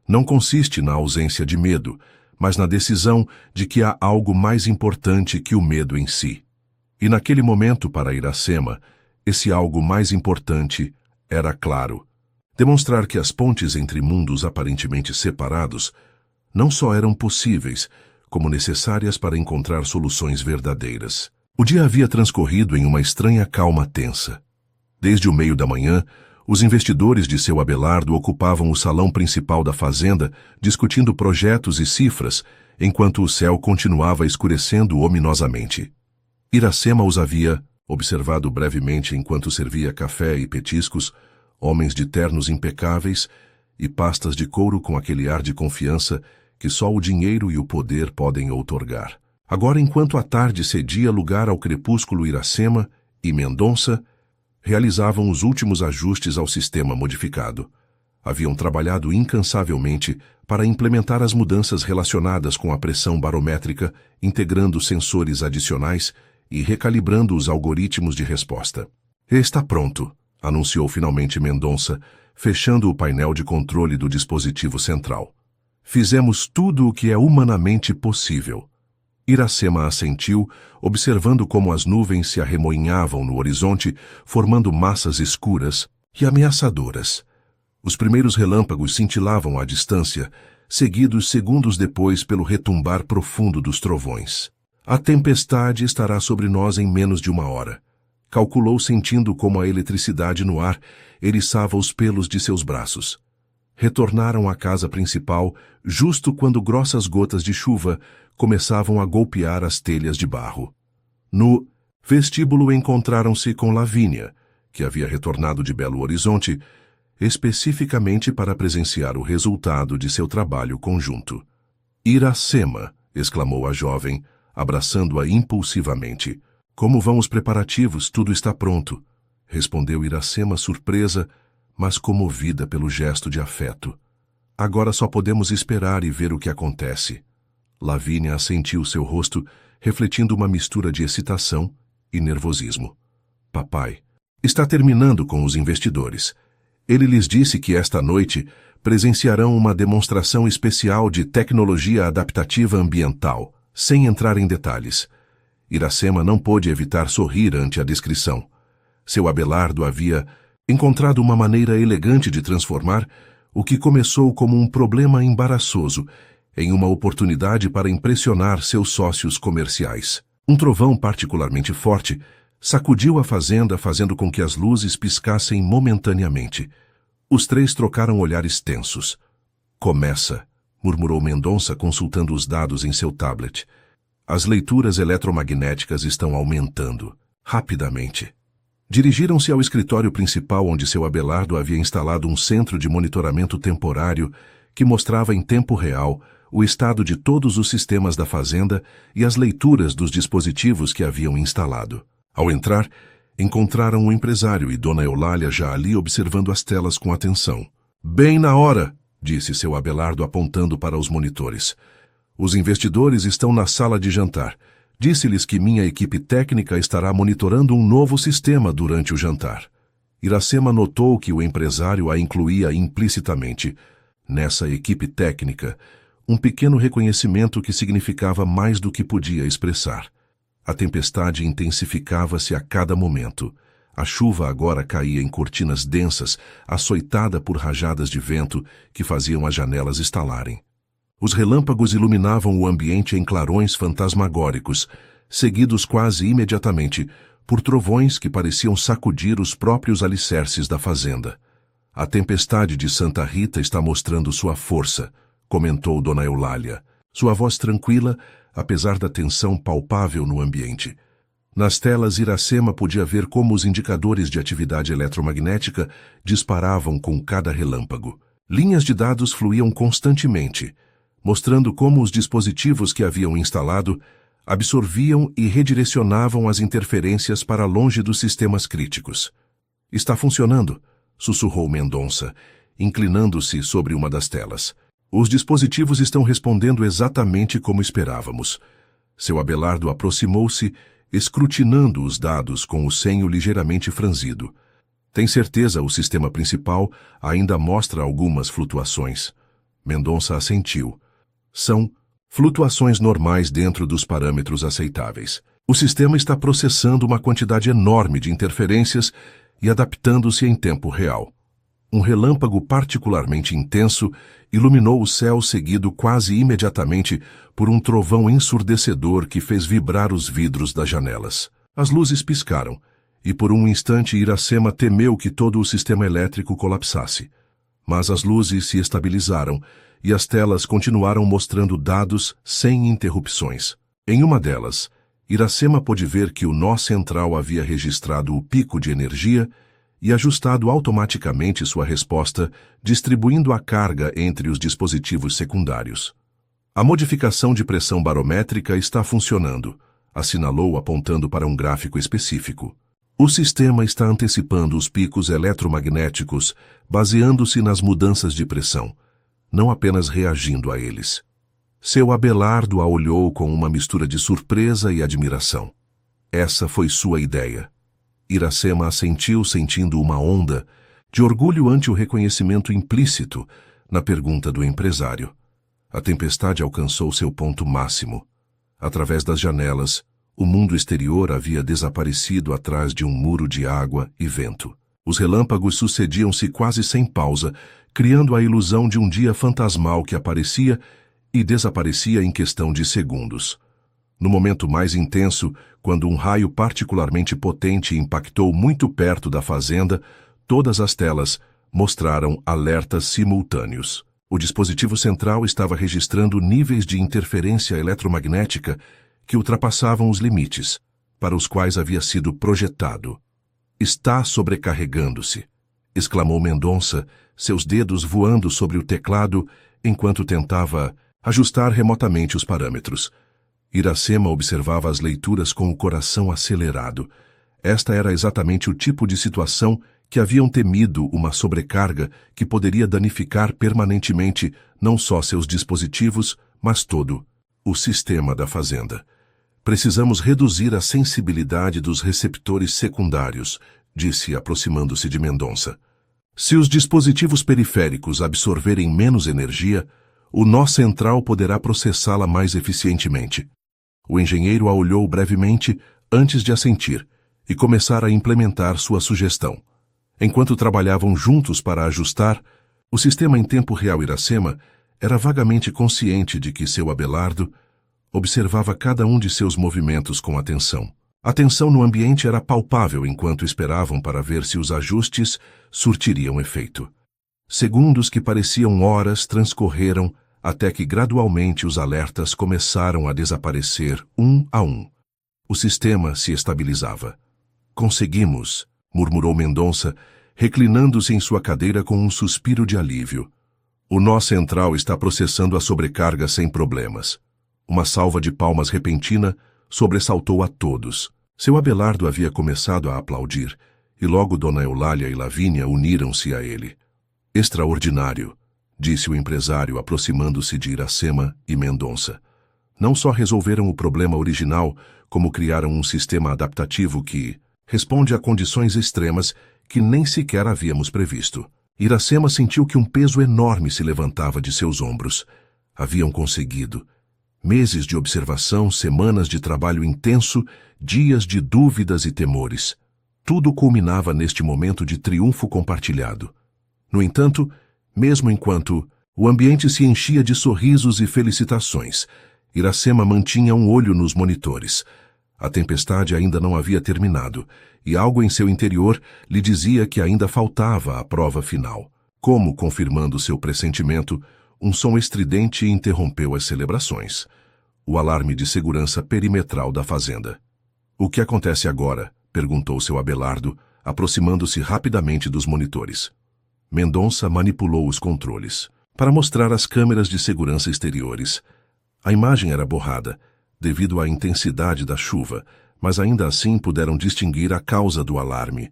Não consiste na ausência de medo, mas na decisão de que há algo mais importante que o medo em si. E naquele momento, para Iracema, esse algo mais importante era claro. Demonstrar que as pontes entre mundos aparentemente separados não só eram possíveis, como necessárias para encontrar soluções verdadeiras. O dia havia transcorrido em uma estranha calma tensa. Desde o meio da manhã, os investidores de seu Abelardo ocupavam o salão principal da fazenda, discutindo projetos e cifras, enquanto o céu continuava escurecendo ominosamente. Iracema os havia observado brevemente enquanto servia café e petiscos, homens de ternos impecáveis e pastas de couro com aquele ar de confiança que só o dinheiro e o poder podem outorgar. Agora, enquanto a tarde cedia lugar ao crepúsculo, Iracema e Mendonça realizavam os últimos ajustes ao sistema modificado. Haviam trabalhado incansavelmente para implementar as mudanças relacionadas com a pressão barométrica, integrando sensores adicionais e recalibrando os algoritmos de resposta. Está pronto, anunciou finalmente Mendonça, fechando o painel de controle do dispositivo central. Fizemos tudo o que é humanamente possível. Iracema assentiu, observando como as nuvens se arremoinhavam no horizonte, formando massas escuras e ameaçadoras. Os primeiros relâmpagos cintilavam à distância, seguidos segundos depois pelo retumbar profundo dos trovões. A tempestade estará sobre nós em menos de uma hora. Calculou, sentindo como a eletricidade no ar eriçava os pelos de seus braços. Retornaram à casa principal justo quando grossas gotas de chuva começavam a golpear as telhas de barro. No vestíbulo encontraram-se com Lavínia, que havia retornado de Belo Horizonte, especificamente para presenciar o resultado de seu trabalho conjunto. Iracema, exclamou a jovem, abraçando-a impulsivamente. Como vão os preparativos? Tudo está pronto, respondeu Iracema, surpresa, mas comovida pelo gesto de afeto. Agora só podemos esperar e ver o que acontece. Lavínia assentiu seu rosto, refletindo uma mistura de excitação e nervosismo. Papai está terminando com os investidores. Ele lhes disse que esta noite presenciarão uma demonstração especial de tecnologia adaptativa ambiental, sem entrar em detalhes. Iracema não pôde evitar sorrir ante a descrição. Seu Abelardo havia encontrado uma maneira elegante de transformar o que começou como um problema embaraçoso em uma oportunidade para impressionar seus sócios comerciais. Um trovão particularmente forte sacudiu a fazenda, fazendo com que as luzes piscassem momentaneamente. Os três trocaram olhares tensos. Começa, murmurou Mendonça, consultando os dados em seu tablet. As leituras eletromagnéticas estão aumentando, rapidamente. Dirigiram-se ao escritório principal onde seu Abelardo havia instalado um centro de monitoramento temporário que mostrava em tempo real o estado de todos os sistemas da fazenda e as leituras dos dispositivos que haviam instalado. Ao entrar, encontraram o empresário e Dona Eulália já ali observando as telas com atenção. Bem na hora, disse seu Abelardo apontando para os monitores. Os investidores estão na sala de jantar. Disse-lhes que minha equipe técnica estará monitorando um novo sistema durante o jantar. Iracema notou que o empresário a incluía implicitamente. Nessa equipe técnica, um pequeno reconhecimento que significava mais do que podia expressar. A tempestade intensificava-se a cada momento. A chuva agora caía em cortinas densas, açoitada por rajadas de vento que faziam as janelas estalarem. Os relâmpagos iluminavam o ambiente em clarões fantasmagóricos, seguidos quase imediatamente por trovões que pareciam sacudir os próprios alicerces da fazenda. A tempestade de Santa Rita está mostrando sua força, comentou Dona Eulália, sua voz tranquila, apesar da tensão palpável no ambiente. Nas telas, Iracema podia ver como os indicadores de atividade eletromagnética disparavam com cada relâmpago. Linhas de dados fluíam constantemente, mostrando como os dispositivos que haviam instalado absorviam e redirecionavam as interferências para longe dos sistemas críticos. "Está funcionando", sussurrou Mendonça, inclinando-se sobre uma das telas. "Os dispositivos estão respondendo exatamente como esperávamos." Seu Abelardo aproximou-se, escrutinando os dados com o senho ligeiramente franzido. "Tem certeza o sistema principal ainda mostra algumas flutuações?" Mendonça assentiu. "São flutuações normais dentro dos parâmetros aceitáveis. O sistema está processando uma quantidade enorme de interferências e adaptando-se em tempo real." Um relâmpago particularmente intenso iluminou o céu, seguido quase imediatamente por um trovão ensurdecedor que fez vibrar os vidros das janelas. As luzes piscaram, e por um instante Iracema temeu que todo o sistema elétrico colapsasse. Mas as luzes se estabilizaram e as telas continuaram mostrando dados sem interrupções. Em uma delas, Iracema pôde ver que o nó central havia registrado o pico de energia e ajustado automaticamente sua resposta, distribuindo a carga entre os dispositivos secundários. "A modificação de pressão barométrica está funcionando", assinalou apontando para um gráfico específico. "O sistema está antecipando os picos eletromagnéticos, baseando-se nas mudanças de pressão, não apenas reagindo a eles." Seu Abelardo a olhou com uma mistura de surpresa e admiração. Essa foi sua ideia. Iracema assentiu, sentindo uma onda de orgulho ante o reconhecimento implícito na pergunta do empresário. A tempestade alcançou seu ponto máximo. Através das janelas, o mundo exterior havia desaparecido atrás de um muro de água e vento. Os relâmpagos sucediam-se quase sem pausa, criando a ilusão de um dia fantasmal que aparecia e desaparecia em questão de segundos. No momento mais intenso, quando um raio particularmente potente impactou muito perto da fazenda, todas as telas mostraram alertas simultâneos. O dispositivo central estava registrando níveis de interferência eletromagnética que ultrapassavam os limites para os quais havia sido projetado. "Está sobrecarregando-se", exclamou Mendonça, seus dedos voando sobre o teclado enquanto tentava ajustar remotamente os parâmetros. Iracema observava as leituras com o coração acelerado. Esta era exatamente o tipo de situação que haviam temido, uma sobrecarga que poderia danificar permanentemente não só seus dispositivos, mas todo o sistema da fazenda. "Precisamos reduzir a sensibilidade dos receptores secundários", disse, aproximando-se de Mendonça. "Se os dispositivos periféricos absorverem menos energia, o nó central poderá processá-la mais eficientemente." O engenheiro a olhou brevemente antes de assentir e começar a implementar sua sugestão. Enquanto trabalhavam juntos para ajustar o sistema em tempo real, Iracema era vagamente consciente de que seu Abelardo observava cada um de seus movimentos com atenção. A tensão no ambiente era palpável enquanto esperavam para ver se os ajustes surtiriam efeito. Segundos que pareciam horas transcorreram até que gradualmente os alertas começaram a desaparecer um a um. O sistema se estabilizava. "Conseguimos", murmurou Mendonça, reclinando-se em sua cadeira com um suspiro de alívio. "O nó central está processando a sobrecarga sem problemas." Uma salva de palmas repentina sobressaltou a todos. Seu Abelardo havia começado a aplaudir, e logo Dona Eulália e Lavínia uniram-se a ele. "Extraordinário", disse o empresário, aproximando-se de Iracema e Mendonça. "Não só resolveram o problema original, como criaram um sistema adaptativo que responde a condições extremas que nem sequer havíamos previsto." Iracema sentiu que um peso enorme se levantava de seus ombros. Haviam conseguido. Meses de observação, semanas de trabalho intenso, dias de dúvidas e temores. Tudo culminava neste momento de triunfo compartilhado. No entanto, mesmo enquanto o ambiente se enchia de sorrisos e felicitações, Iracema mantinha um olho nos monitores. A tempestade ainda não havia terminado, e algo em seu interior lhe dizia que ainda faltava a prova final. Como, confirmando seu pressentimento, um som estridente interrompeu as celebrações. O alarme de segurança perimetral da fazenda. O que acontece agora? Perguntou seu Abelardo, aproximando-se rapidamente dos monitores. Mendonça manipulou os controles para mostrar as câmeras de segurança exteriores. A imagem era borrada, devido à intensidade da chuva, mas ainda assim puderam distinguir a causa do alarme.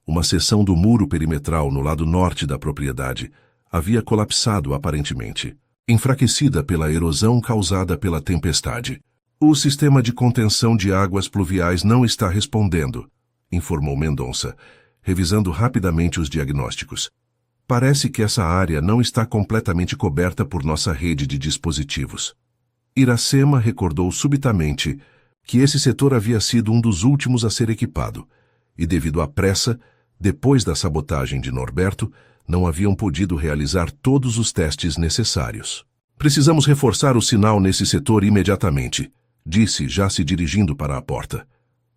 Uma seção do muro perimetral no lado norte da propriedade havia colapsado aparentemente, enfraquecida pela erosão causada pela tempestade. O sistema de contenção de águas pluviais não está respondendo, informou Mendonça, revisando rapidamente os diagnósticos. Parece que essa área não está completamente coberta por nossa rede de dispositivos. Iracema recordou subitamente que esse setor havia sido um dos últimos a ser equipado, e devido à pressa, depois da sabotagem de Norberto, não haviam podido realizar todos os testes necessários. Precisamos reforçar o sinal nesse setor imediatamente, disse, já se dirigindo para a porta.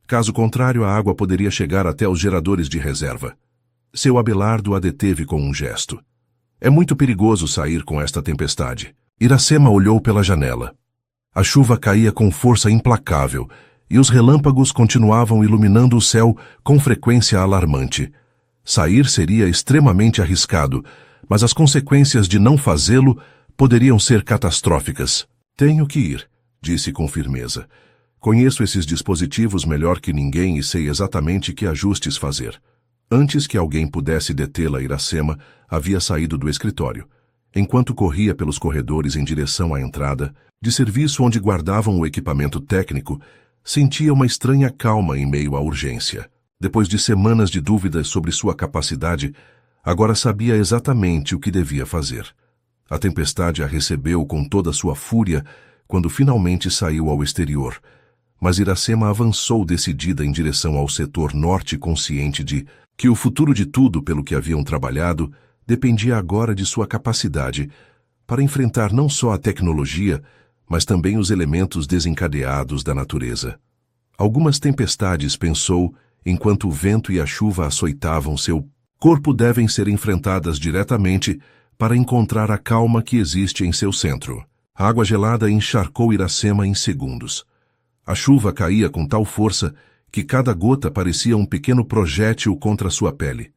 Caso contrário, a água poderia chegar até os geradores de reserva. Seu Abelardo a deteve com um gesto. É muito perigoso sair com esta tempestade. Iracema olhou pela janela. A chuva caía com força implacável e os relâmpagos continuavam iluminando o céu com frequência alarmante. Sair seria extremamente arriscado, mas as consequências de não fazê-lo poderiam ser catastróficas. Tenho que ir, disse com firmeza. Conheço esses dispositivos melhor que ninguém e sei exatamente que ajustes fazer. Antes que alguém pudesse detê-la, Iracema havia saído do escritório. Enquanto corria pelos corredores em direção à entrada, de serviço onde guardavam o equipamento técnico, sentia uma estranha calma em meio à urgência. Depois de semanas de dúvidas sobre sua capacidade, agora sabia exatamente o que devia fazer. A tempestade a recebeu com toda sua fúria quando finalmente saiu ao exterior, mas Iracema avançou decidida em direção ao setor norte, consciente de que o futuro de tudo pelo que haviam trabalhado dependia agora de sua capacidade para enfrentar não só a tecnologia, mas também os elementos desencadeados da natureza. Algumas tempestades, pensou, enquanto o vento e a chuva açoitavam seu corpo, devem ser enfrentadas diretamente para encontrar a calma que existe em seu centro. A água gelada encharcou Iracema em segundos. A chuva caía com tal força que cada gota parecia um pequeno projétil contra sua pele.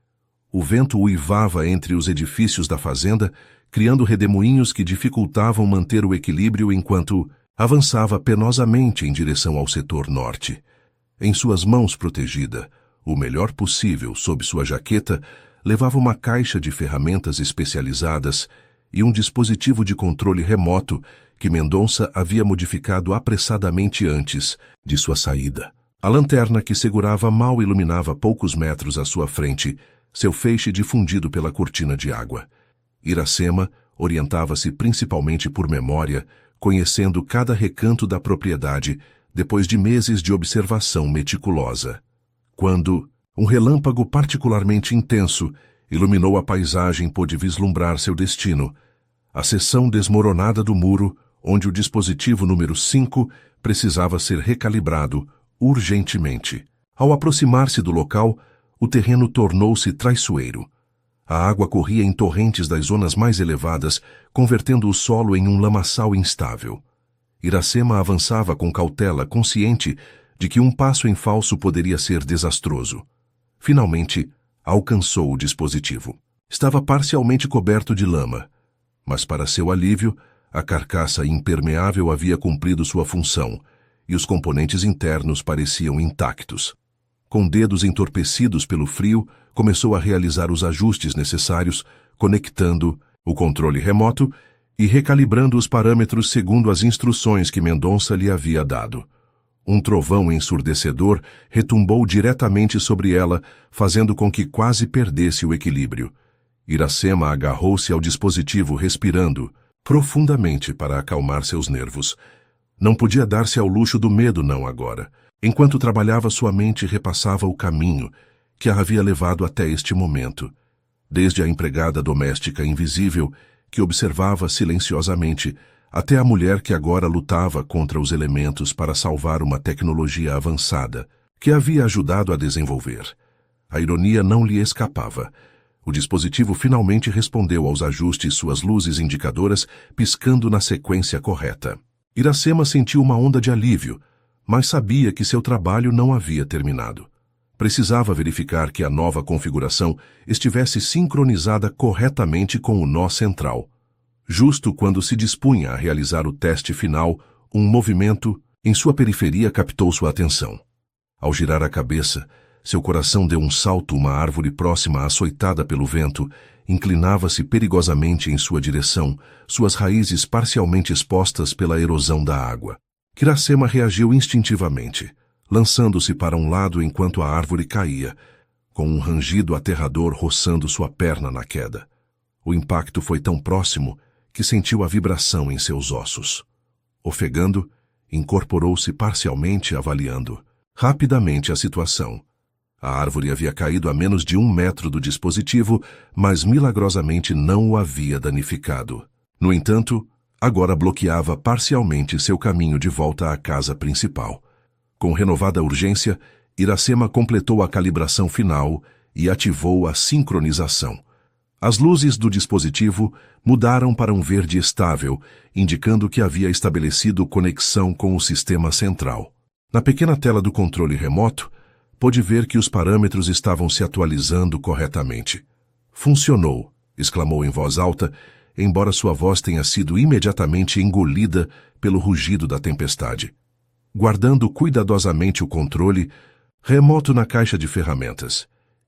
O vento uivava entre os edifícios da fazenda, criando redemoinhos que dificultavam manter o equilíbrio enquanto avançava penosamente em direção ao setor norte. Em suas mãos protegida, o melhor possível sob sua jaqueta, levava uma caixa de ferramentas especializadas e um dispositivo de controle remoto que Mendonça havia modificado apressadamente antes de sua saída. A lanterna que segurava mal iluminava poucos metros à sua frente, seu feixe difundido pela cortina de água. Iracema orientava-se principalmente por memória, conhecendo cada recanto da propriedade, depois de meses de observação meticulosa. Quando um relâmpago particularmente intenso iluminou a paisagem, pôde vislumbrar seu destino, a seção desmoronada do muro, onde o dispositivo número 5 precisava ser recalibrado urgentemente. Ao aproximar-se do local, o terreno tornou-se traiçoeiro. A água corria em torrentes das zonas mais elevadas, convertendo o solo em um lamaçal instável. Iracema avançava com cautela, consciente de que um passo em falso poderia ser desastroso. Finalmente, alcançou o dispositivo. Estava parcialmente coberto de lama, mas para seu alívio, a carcaça impermeável havia cumprido sua função e os componentes internos pareciam intactos. Com dedos entorpecidos pelo frio, começou a realizar os ajustes necessários, conectando o controle remoto e recalibrando os parâmetros segundo as instruções que Mendonça lhe havia dado. Um trovão ensurdecedor retumbou diretamente sobre ela, fazendo com que quase perdesse o equilíbrio. Iracema agarrou-se ao dispositivo, respirando profundamente para acalmar seus nervos. Não podia dar-se ao luxo do medo, não agora. Enquanto trabalhava, sua mente repassava o caminho que a havia levado até este momento. Desde a empregada doméstica invisível, que observava silenciosamente, até a mulher que agora lutava contra os elementos para salvar uma tecnologia avançada, que havia ajudado a desenvolver. A ironia não lhe escapava. O dispositivo finalmente respondeu aos ajustes, suas luzes indicadoras piscando na sequência correta. Iracema sentiu uma onda de alívio, mas sabia que seu trabalho não havia terminado. Precisava verificar que a nova configuração estivesse sincronizada corretamente com o nó central. Justo quando se dispunha a realizar o teste final, um movimento em sua periferia captou sua atenção. Ao girar a cabeça, seu coração deu um salto. Uma árvore próxima, açoitada pelo vento, inclinava-se perigosamente em sua direção, suas raízes parcialmente expostas pela erosão da água. Iracema reagiu instintivamente, lançando-se para um lado enquanto a árvore caía, com um rangido aterrador roçando sua perna na queda. O impacto foi tão próximo que sentiu a vibração em seus ossos. Ofegando, incorporou-se parcialmente, avaliando rapidamente a situação. A árvore havia caído a menos de 1 metro do dispositivo, mas milagrosamente não o havia danificado. No entanto, agora bloqueava parcialmente seu caminho de volta à casa principal. Com renovada urgência, Iracema completou a calibração final e ativou a sincronização. As luzes do dispositivo mudaram para um verde estável, indicando que havia estabelecido conexão com o sistema central. Na pequena tela do controle remoto, pôde ver que os parâmetros estavam se atualizando corretamente. "Funcionou!", exclamou em voz alta, embora sua voz tenha sido imediatamente engolida pelo rugido da tempestade. Guardando cuidadosamente o controle remoto na caixa de ferramentas,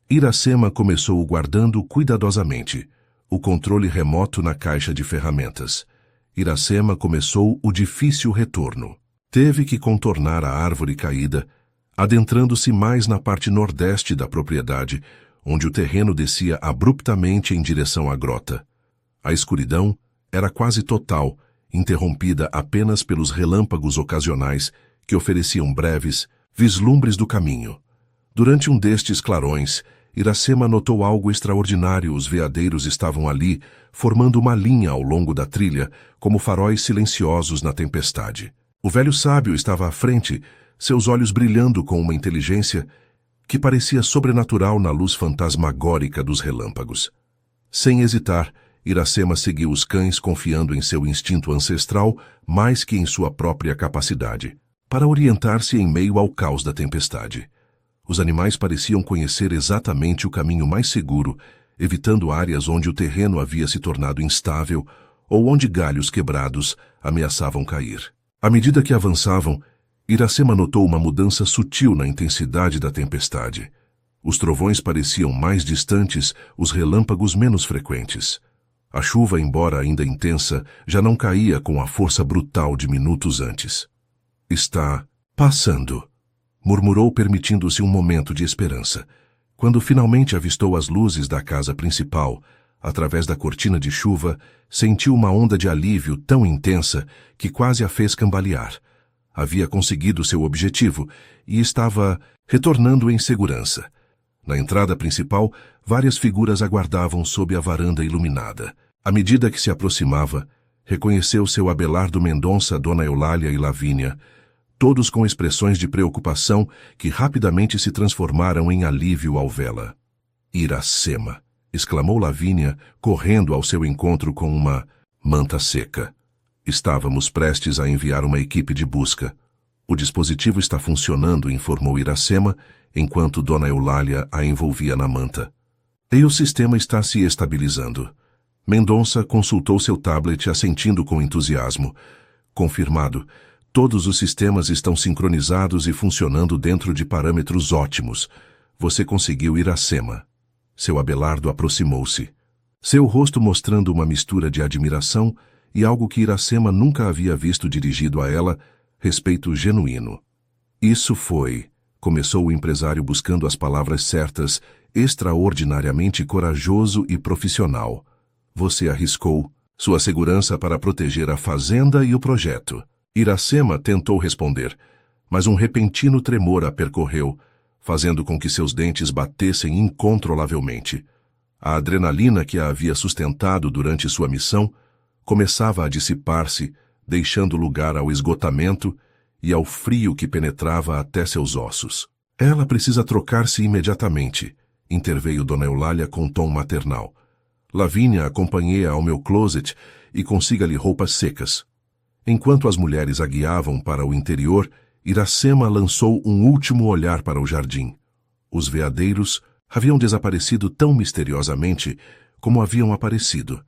Iracema começou guardando cuidadosamente o controle remoto na caixa de ferramentas. Iracema começou o difícil retorno. Teve que contornar a árvore caída, adentrando-se mais na parte nordeste da propriedade, onde o terreno descia abruptamente em direção à grota. A escuridão era quase total, interrompida apenas pelos relâmpagos ocasionais que ofereciam breves vislumbres do caminho. Durante um destes clarões, Iracema notou algo extraordinário. Os veadeiros estavam ali, formando uma linha ao longo da trilha, como faróis silenciosos na tempestade. O velho sábio estava à frente, seus olhos brilhando com uma inteligência que parecia sobrenatural na luz fantasmagórica dos relâmpagos. Sem hesitar, Iracema seguiu os cães, confiando em seu instinto ancestral mais que em sua própria capacidade, para orientar-se em meio ao caos da tempestade. Os animais pareciam conhecer exatamente o caminho mais seguro, evitando áreas onde o terreno havia se tornado instável ou onde galhos quebrados ameaçavam cair. À medida que avançavam, Iracema notou uma mudança sutil na intensidade da tempestade. Os trovões pareciam mais distantes, os relâmpagos menos frequentes. A chuva, embora ainda intensa, já não caía com a força brutal de minutos antes. "Está passando", murmurou, permitindo-se um momento de esperança. Quando finalmente avistou as luzes da casa principal, através da cortina de chuva, sentiu uma onda de alívio tão intensa que quase a fez cambalear. Havia conseguido seu objetivo e estava retornando em segurança. Na entrada principal, várias figuras aguardavam sob a varanda iluminada. À medida que se aproximava, reconheceu seu Abelardo Mendonça, Dona Eulália e Lavínia, todos com expressões de preocupação que rapidamente se transformaram em alívio ao vê-la. "Iracema!", exclamou Lavínia, correndo ao seu encontro com uma manta seca. "Estávamos prestes a enviar uma equipe de busca. O dispositivo está funcionando", informou Iracema, enquanto Dona Eulália a envolvia na manta. "E o sistema está se estabilizando." Mendonça consultou seu tablet, assentindo com entusiasmo. "Confirmado. Todos os sistemas estão sincronizados e funcionando dentro de parâmetros ótimos. Você conseguiu, Iracema." Seu Abelardo aproximou-se, seu rosto mostrando uma mistura de admiração e algo que Iracema nunca havia visto dirigido a ela, respeito genuíno. "Isso foi", começou o empresário buscando as palavras certas, "extraordinariamente corajoso e profissional. Você arriscou sua segurança para proteger a fazenda e o projeto." Iracema tentou responder, mas um repentino tremor a percorreu, fazendo com que seus dentes batessem incontrolavelmente. A adrenalina que a havia sustentado durante sua missão começava a dissipar-se, deixando lugar ao esgotamento e ao frio que penetrava até seus ossos. "Ela precisa trocar-se imediatamente", interveio Dona Eulália com tom maternal. "Lavínia, acompanhe-a ao meu closet e consiga-lhe roupas secas." Enquanto as mulheres a guiavam para o interior, Iracema lançou um último olhar para o jardim. Os veadeiros haviam desaparecido tão misteriosamente como haviam aparecido,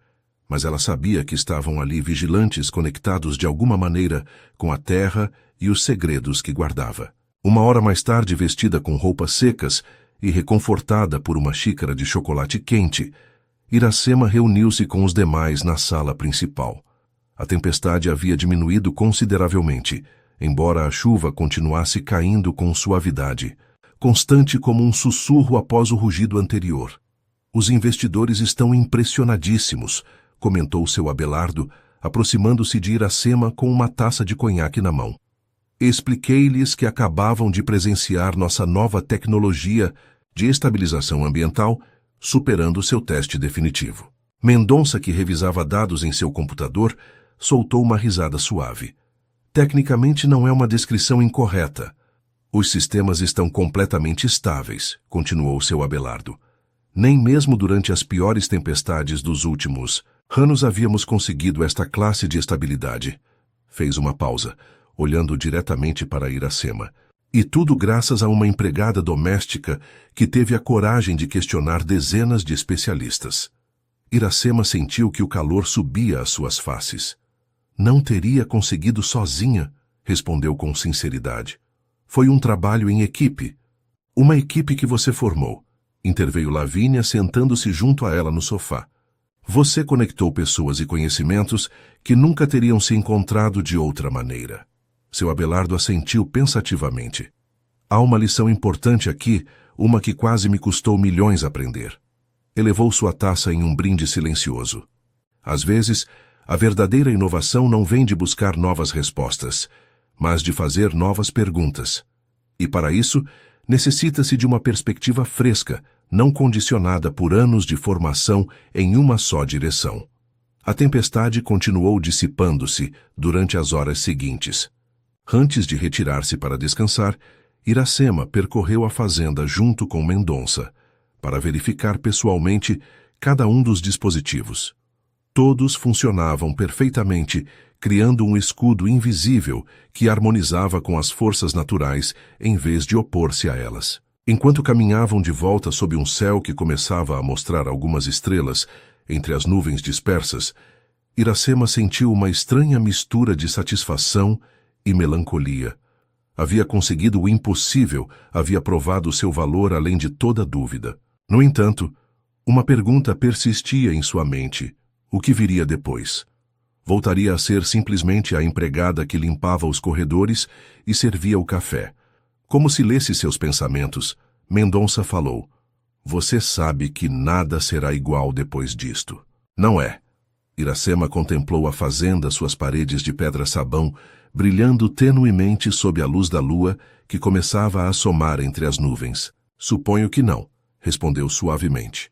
mas ela sabia que estavam ali vigilantes conectados de alguma maneira com a terra e os segredos que guardava. Uma hora mais tarde, vestida com roupas secas e reconfortada por uma xícara de chocolate quente, Iracema reuniu-se com os demais na sala principal. A tempestade havia diminuído consideravelmente, embora a chuva continuasse caindo com suavidade, constante como um sussurro após o rugido anterior. Os investidores estão impressionadíssimos, comentou seu Abelardo, aproximando-se de Iracema com uma taça de conhaque na mão. Expliquei-lhes que acabavam de presenciar nossa nova tecnologia de estabilização ambiental, superando seu teste definitivo. Mendonça, que revisava dados em seu computador, soltou uma risada suave. Tecnicamente não é uma descrição incorreta. Os sistemas estão completamente estáveis, continuou seu Abelardo. Nem mesmo durante as piores tempestades dos últimos anos havíamos conseguido esta classe de estabilidade. Fez uma pausa, olhando diretamente para Iracema. E tudo graças a uma empregada doméstica que teve a coragem de questionar dezenas de especialistas. Iracema sentiu que o calor subia às suas faces. Não teria conseguido sozinha, respondeu com sinceridade. Foi um trabalho em equipe. Uma equipe que você formou, interveio Lavínia, sentando-se junto a ela no sofá. Você conectou pessoas e conhecimentos que nunca teriam se encontrado de outra maneira. Seu Abelardo assentiu pensativamente. Há uma lição importante aqui, uma que quase me custou milhões aprender. Elevou sua taça em um brinde silencioso. Às vezes, a verdadeira inovação não vem de buscar novas respostas, mas de fazer novas perguntas. E para isso, necessita-se de uma perspectiva fresca, não condicionada por anos de formação em uma só direção. A tempestade continuou dissipando-se durante as horas seguintes. Antes de retirar-se para descansar, Iracema percorreu a fazenda junto com Mendonça, para verificar pessoalmente cada um dos dispositivos. Todos funcionavam perfeitamente, criando um escudo invisível que harmonizava com as forças naturais em vez de opor-se a elas. Enquanto caminhavam de volta sob um céu que começava a mostrar algumas estrelas entre as nuvens dispersas, Iracema sentiu uma estranha mistura de satisfação e melancolia. Havia conseguido o impossível, havia provado seu valor além de toda dúvida. No entanto, uma pergunta persistia em sua mente. O que viria depois? Voltaria a ser simplesmente a empregada que limpava os corredores e servia o café. Como se lesse seus pensamentos, Mendonça falou. Você sabe que nada será igual depois disto. Não é? Iracema contemplou a fazenda, suas paredes de pedra-sabão, brilhando tenuemente sob a luz da lua que começava a assomar entre as nuvens. Suponho que não, respondeu suavemente.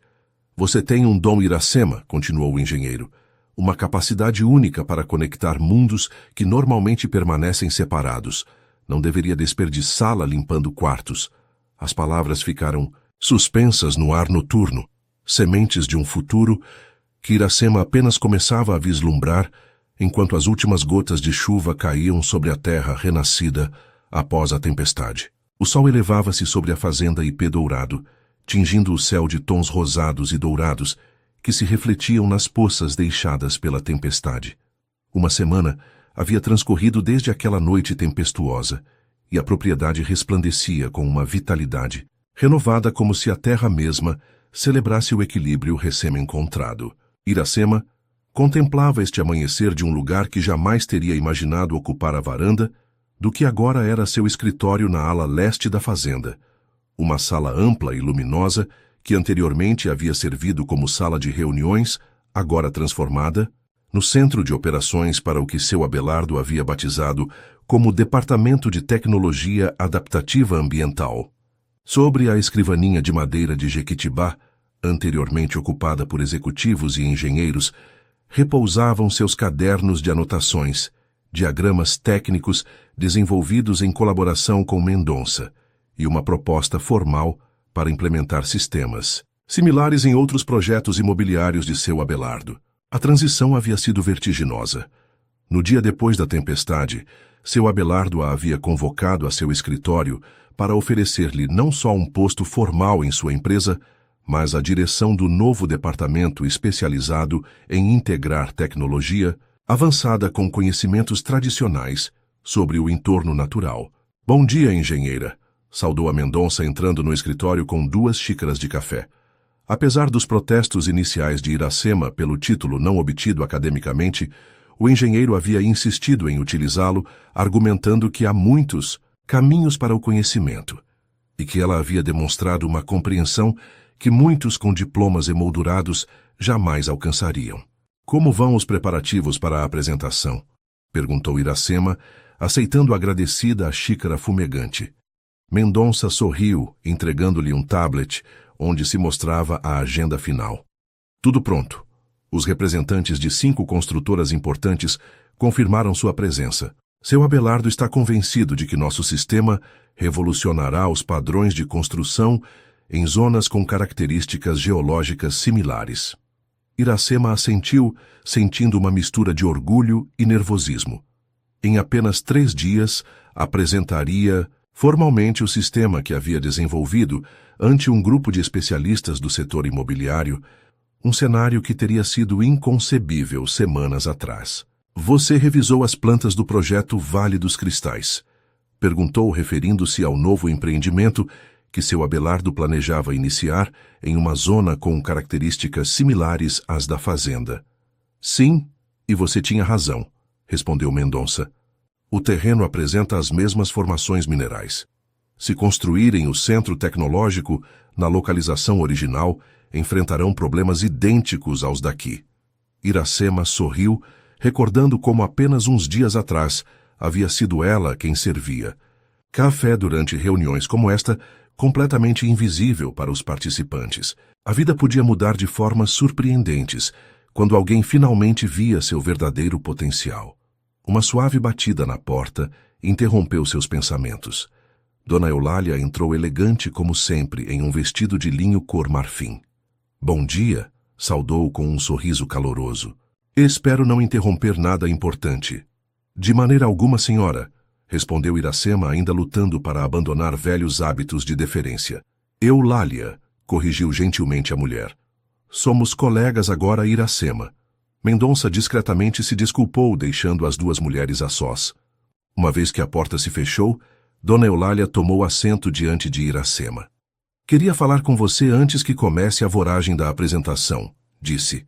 Você tem um dom, Iracema, continuou o engenheiro, uma capacidade única para conectar mundos que normalmente permanecem separados. Não deveria desperdiçá-la limpando quartos. As palavras ficaram suspensas no ar noturno, sementes de um futuro que Iracema apenas começava a vislumbrar enquanto as últimas gotas de chuva caíam sobre a terra renascida após a tempestade. O sol elevava-se sobre a fazenda Ipê Dourado, tingindo o céu de tons rosados e dourados que se refletiam nas poças deixadas pela tempestade. Uma semana havia transcorrido desde aquela noite tempestuosa, e a propriedade resplandecia com uma vitalidade, renovada como se a terra mesma celebrasse o equilíbrio recém-encontrado. Iracema contemplava este amanhecer de um lugar que jamais teria imaginado ocupar a varanda, do que agora era seu escritório na ala leste da fazenda. Uma sala ampla e luminosa, que anteriormente havia servido como sala de reuniões, agora transformada no centro de operações para o que seu Abelardo havia batizado como Departamento de Tecnologia Adaptativa Ambiental. Sobre a escrivaninha de madeira de Jequitibá, anteriormente ocupada por executivos e engenheiros, repousavam seus cadernos de anotações, diagramas técnicos desenvolvidos em colaboração com Mendonça, e uma proposta formal para implementar sistemas similares em outros projetos imobiliários de seu Abelardo. A transição havia sido vertiginosa. No dia depois da tempestade, seu Abelardo a havia convocado a seu escritório para oferecer-lhe não só um posto formal em sua empresa, mas a direção do novo departamento especializado em integrar tecnologia avançada com conhecimentos tradicionais sobre o entorno natural. Bom dia, engenheira, saudou a Mendonça entrando no escritório com 2 xícaras de café. Apesar dos protestos iniciais de Iracema pelo título não obtido academicamente, o engenheiro havia insistido em utilizá-lo, argumentando que há muitos caminhos para o conhecimento e que ela havia demonstrado uma compreensão que muitos com diplomas emoldurados jamais alcançariam. Como vão os preparativos para a apresentação? Perguntou Iracema, aceitando agradecida a xícara fumegante. Mendonça sorriu, entregando-lhe um tablet, onde se mostrava a agenda final. Tudo pronto. Os representantes de 5 construtoras importantes confirmaram sua presença. Seu Abelardo está convencido de que nosso sistema revolucionará os padrões de construção em zonas com características geológicas similares. Iracema assentiu, sentindo uma mistura de orgulho e nervosismo. Em apenas 3 dias, apresentaria formalmente o sistema que havia desenvolvido ante um grupo de especialistas do setor imobiliário, um cenário que teria sido inconcebível semanas atrás. Você revisou as plantas do projeto Vale dos Cristais? Perguntou, referindo-se ao novo empreendimento que seu Abelardo planejava iniciar em uma zona com características similares às da fazenda. Sim, e você tinha razão, respondeu Mendonça. O terreno apresenta as mesmas formações minerais. Se construírem o centro tecnológico na localização original, enfrentarão problemas idênticos aos daqui. Iracema sorriu, recordando como apenas uns dias atrás havia sido ela quem servia café durante reuniões como esta, completamente invisível para os participantes. A vida podia mudar de formas surpreendentes quando alguém finalmente via seu verdadeiro potencial. Uma suave batida na porta interrompeu seus pensamentos. Dona Eulália entrou elegante como sempre em um vestido de linho cor marfim. Bom dia, saudou com um sorriso caloroso. Espero não interromper nada importante. De maneira alguma, senhora, respondeu Iracema, ainda lutando para abandonar velhos hábitos de deferência. Eulália, corrigiu gentilmente a mulher. Somos colegas agora, Iracema. Mendonça discretamente se desculpou, deixando as 2 mulheres a sós. Uma vez que a porta se fechou, Dona Eulália tomou assento diante de Iracema. Queria falar com você antes que comece a voragem da apresentação, disse.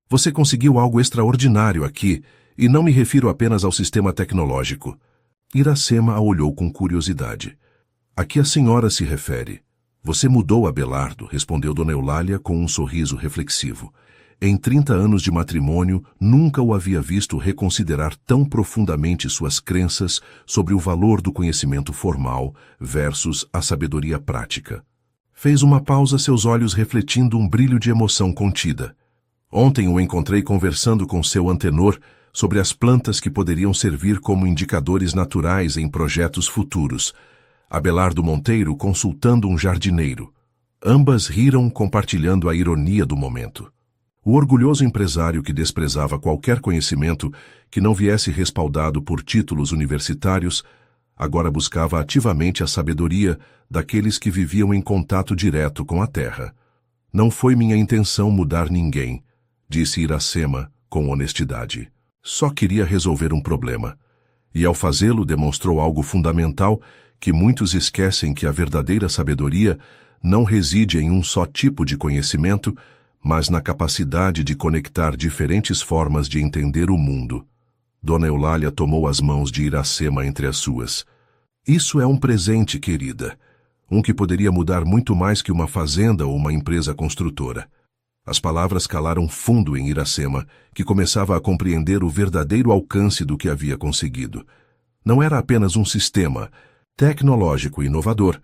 Você conseguiu algo extraordinário aqui, e não me refiro apenas ao sistema tecnológico. Iracema a olhou com curiosidade. A que a senhora se refere? Você mudou Abelardo, respondeu Dona Eulália com um sorriso reflexivo. Em 30 anos de matrimônio, nunca o havia visto reconsiderar tão profundamente suas crenças sobre o valor do conhecimento formal versus a sabedoria prática. Fez uma pausa, seus olhos refletindo um brilho de emoção contida. Ontem o encontrei conversando com seu antenor sobre as plantas que poderiam servir como indicadores naturais em projetos futuros. Abelardo Monteiro consultando um jardineiro. Ambas riram, compartilhando a ironia do momento. O orgulhoso empresário que desprezava qualquer conhecimento que não viesse respaldado por títulos universitários, agora buscava ativamente a sabedoria daqueles que viviam em contato direto com a terra. Não foi minha intenção mudar ninguém, disse Iracema com honestidade. Só queria resolver um problema. E ao fazê-lo demonstrou algo fundamental que muitos esquecem, que a verdadeira sabedoria não reside em um só tipo de conhecimento, mas na capacidade de conectar diferentes formas de entender o mundo. Dona Eulália tomou as mãos de Iracema entre as suas. Isso é um presente, querida. Um que poderia mudar muito mais que uma fazenda ou uma empresa construtora. As palavras calaram fundo em Iracema, que começava a compreender o verdadeiro alcance do que havia conseguido. Não era apenas um sistema tecnológico e inovador.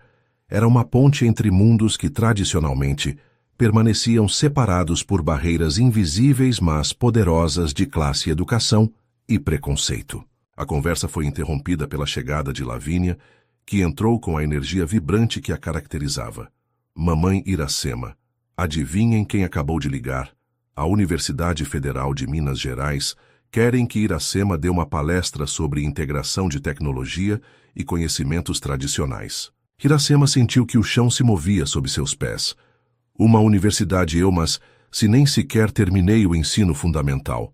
Era uma ponte entre mundos que tradicionalmente permaneciam separados por barreiras invisíveis, mas poderosas, de classe, educação e preconceito. A conversa foi interrompida pela chegada de Lavínia, que entrou com a energia vibrante que a caracterizava. Mamãe Iracema, adivinhem quem acabou de ligar? A Universidade Federal de Minas Gerais Querem que Iracema dê uma palestra sobre integração de tecnologia e conhecimentos tradicionais. Iracema sentiu que o chão se movia sob seus pés. Uma universidade mas se nem sequer terminei o ensino fundamental.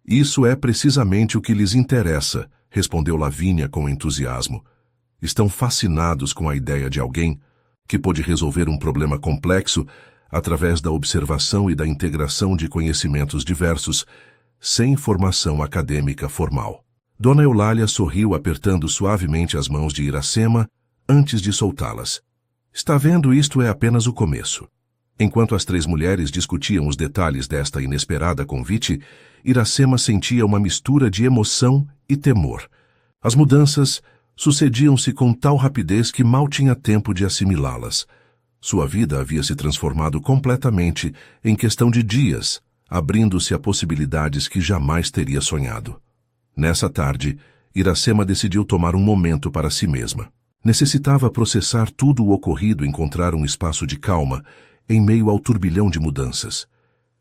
Isso é precisamente o que lhes interessa, respondeu Lavínia com entusiasmo. Estão fascinados com a ideia de alguém que pôde resolver um problema complexo através da observação e da integração de conhecimentos diversos, sem formação acadêmica formal. Dona Eulália sorriu apertando suavemente as mãos de Iracema antes de soltá-las. Está vendo, isto é apenas o começo. Enquanto as três mulheres discutiam os detalhes desta inesperada convite, Iracema sentia uma mistura de emoção e temor. As mudanças sucediam-se com tal rapidez que mal tinha tempo de assimilá-las. Sua vida havia se transformado completamente em questão de dias, abrindo-se a possibilidades que jamais teria sonhado. Nessa tarde, Iracema decidiu tomar um momento para si mesma. Necessitava processar tudo o ocorrido e encontrar um espaço de calma em meio ao turbilhão de mudanças.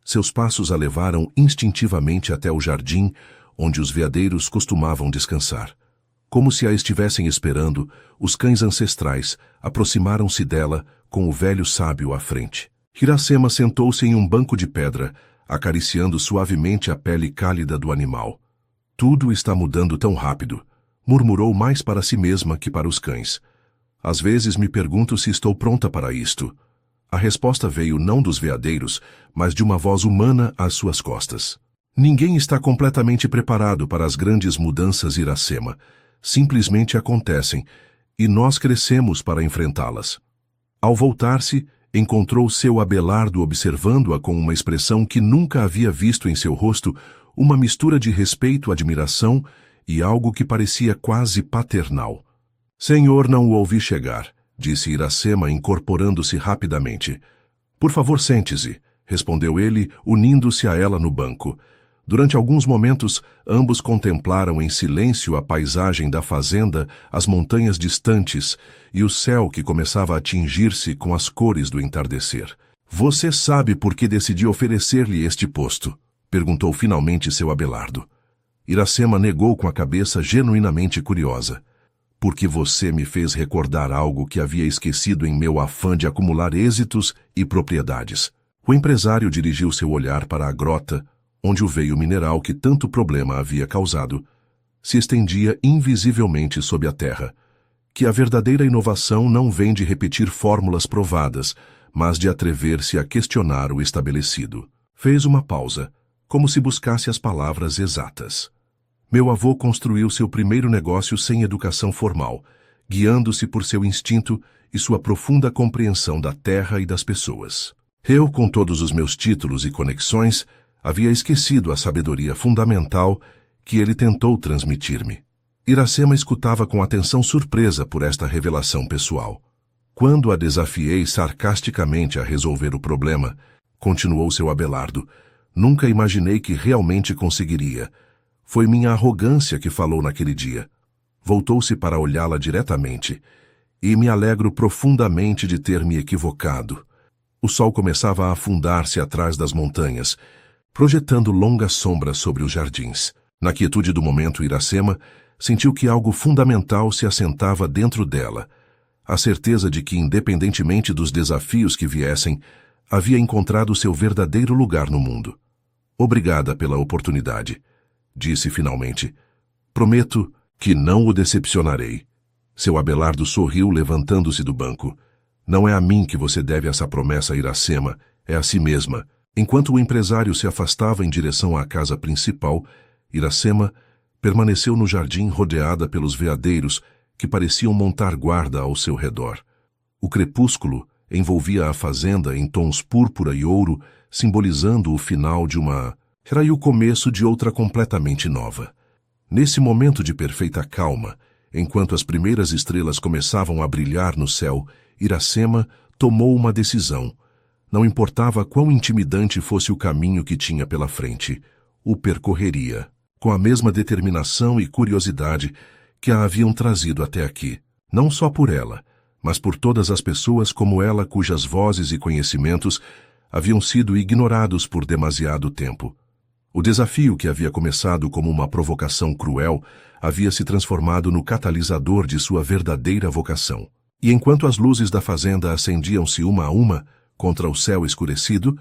Seus passos a levaram instintivamente até o jardim, onde os veadeiros costumavam descansar. Como se a estivessem esperando, os cães ancestrais aproximaram-se dela com o velho sábio à frente. Iracema sentou-se em um banco de pedra, acariciando suavemente a pele cálida do animal. Tudo está mudando tão rápido, murmurou mais para si mesma que para os cães. Às vezes me pergunto se estou pronta para isto. A resposta veio não dos veadeiros, mas de uma voz humana às suas costas. Ninguém está completamente preparado para as grandes mudanças, Iracema. Simplesmente acontecem, e nós crescemos para enfrentá-las. Ao voltar-se, encontrou seu Abelardo observando-a com uma expressão que nunca havia visto em seu rosto, uma mistura de respeito, admiração e algo que parecia quase paternal. Senhor, não o ouvi chegar, disse Iracema, incorporando-se rapidamente. Por favor, sente-se, respondeu ele, unindo-se a ela no banco. Durante alguns momentos, ambos contemplaram em silêncio a paisagem da fazenda, as montanhas distantes e o céu que começava a tingir-se com as cores do entardecer. Você sabe por que decidi oferecer-lhe este posto? Perguntou finalmente seu Abelardo. Iracema negou com a cabeça, genuinamente curiosa. Porque você me fez recordar algo que havia esquecido em meu afã de acumular êxitos e propriedades. O empresário dirigiu seu olhar para a grota, onde o veio mineral que tanto problema havia causado se estendia invisivelmente sob a terra. Que a verdadeira inovação não vem de repetir fórmulas provadas, mas de atrever-se a questionar o estabelecido. Fez uma pausa, como se buscasse as palavras exatas. Meu avô construiu seu primeiro negócio sem educação formal, guiando-se por seu instinto e sua profunda compreensão da terra e das pessoas. Eu, com todos os meus títulos e conexões, havia esquecido a sabedoria fundamental que ele tentou transmitir-me. Iracema escutava com atenção surpresa por esta revelação pessoal. Quando a desafiei sarcasticamente a resolver o problema, continuou seu Abelardo, nunca imaginei que realmente conseguiria. Foi minha arrogância que falou naquele dia. Voltou-se para olhá-la diretamente. E me alegro profundamente de ter me equivocado. O sol começava a afundar-se atrás das montanhas, projetando longas sombras sobre os jardins. Na quietude do momento, Iracema sentiu que algo fundamental se assentava dentro dela. A certeza de que, independentemente dos desafios que viessem, havia encontrado seu verdadeiro lugar no mundo. Obrigada pela oportunidade, disse finalmente. Prometo que não o decepcionarei. Seu Abelardo sorriu, levantando-se do banco. Não é a mim que você deve essa promessa, Iracema, é a si mesma. Enquanto o empresário se afastava em direção à casa principal, Iracema permaneceu no jardim rodeada pelos veadeiros que pareciam montar guarda ao seu redor. O crepúsculo envolvia a fazenda em tons púrpura e ouro, simbolizando o final de uma... Era aí o começo de outra completamente nova. Nesse momento de perfeita calma, enquanto as primeiras estrelas começavam a brilhar no céu, Iracema tomou uma decisão. Não importava quão intimidante fosse o caminho que tinha pela frente, o percorreria, com a mesma determinação e curiosidade que a haviam trazido até aqui, não só por ela, mas por todas as pessoas como ela cujas vozes e conhecimentos haviam sido ignorados por demasiado tempo. O desafio que havia começado como uma provocação cruel havia se transformado no catalisador de sua verdadeira vocação. E enquanto as luzes da fazenda acendiam-se uma a uma contra o céu escurecido,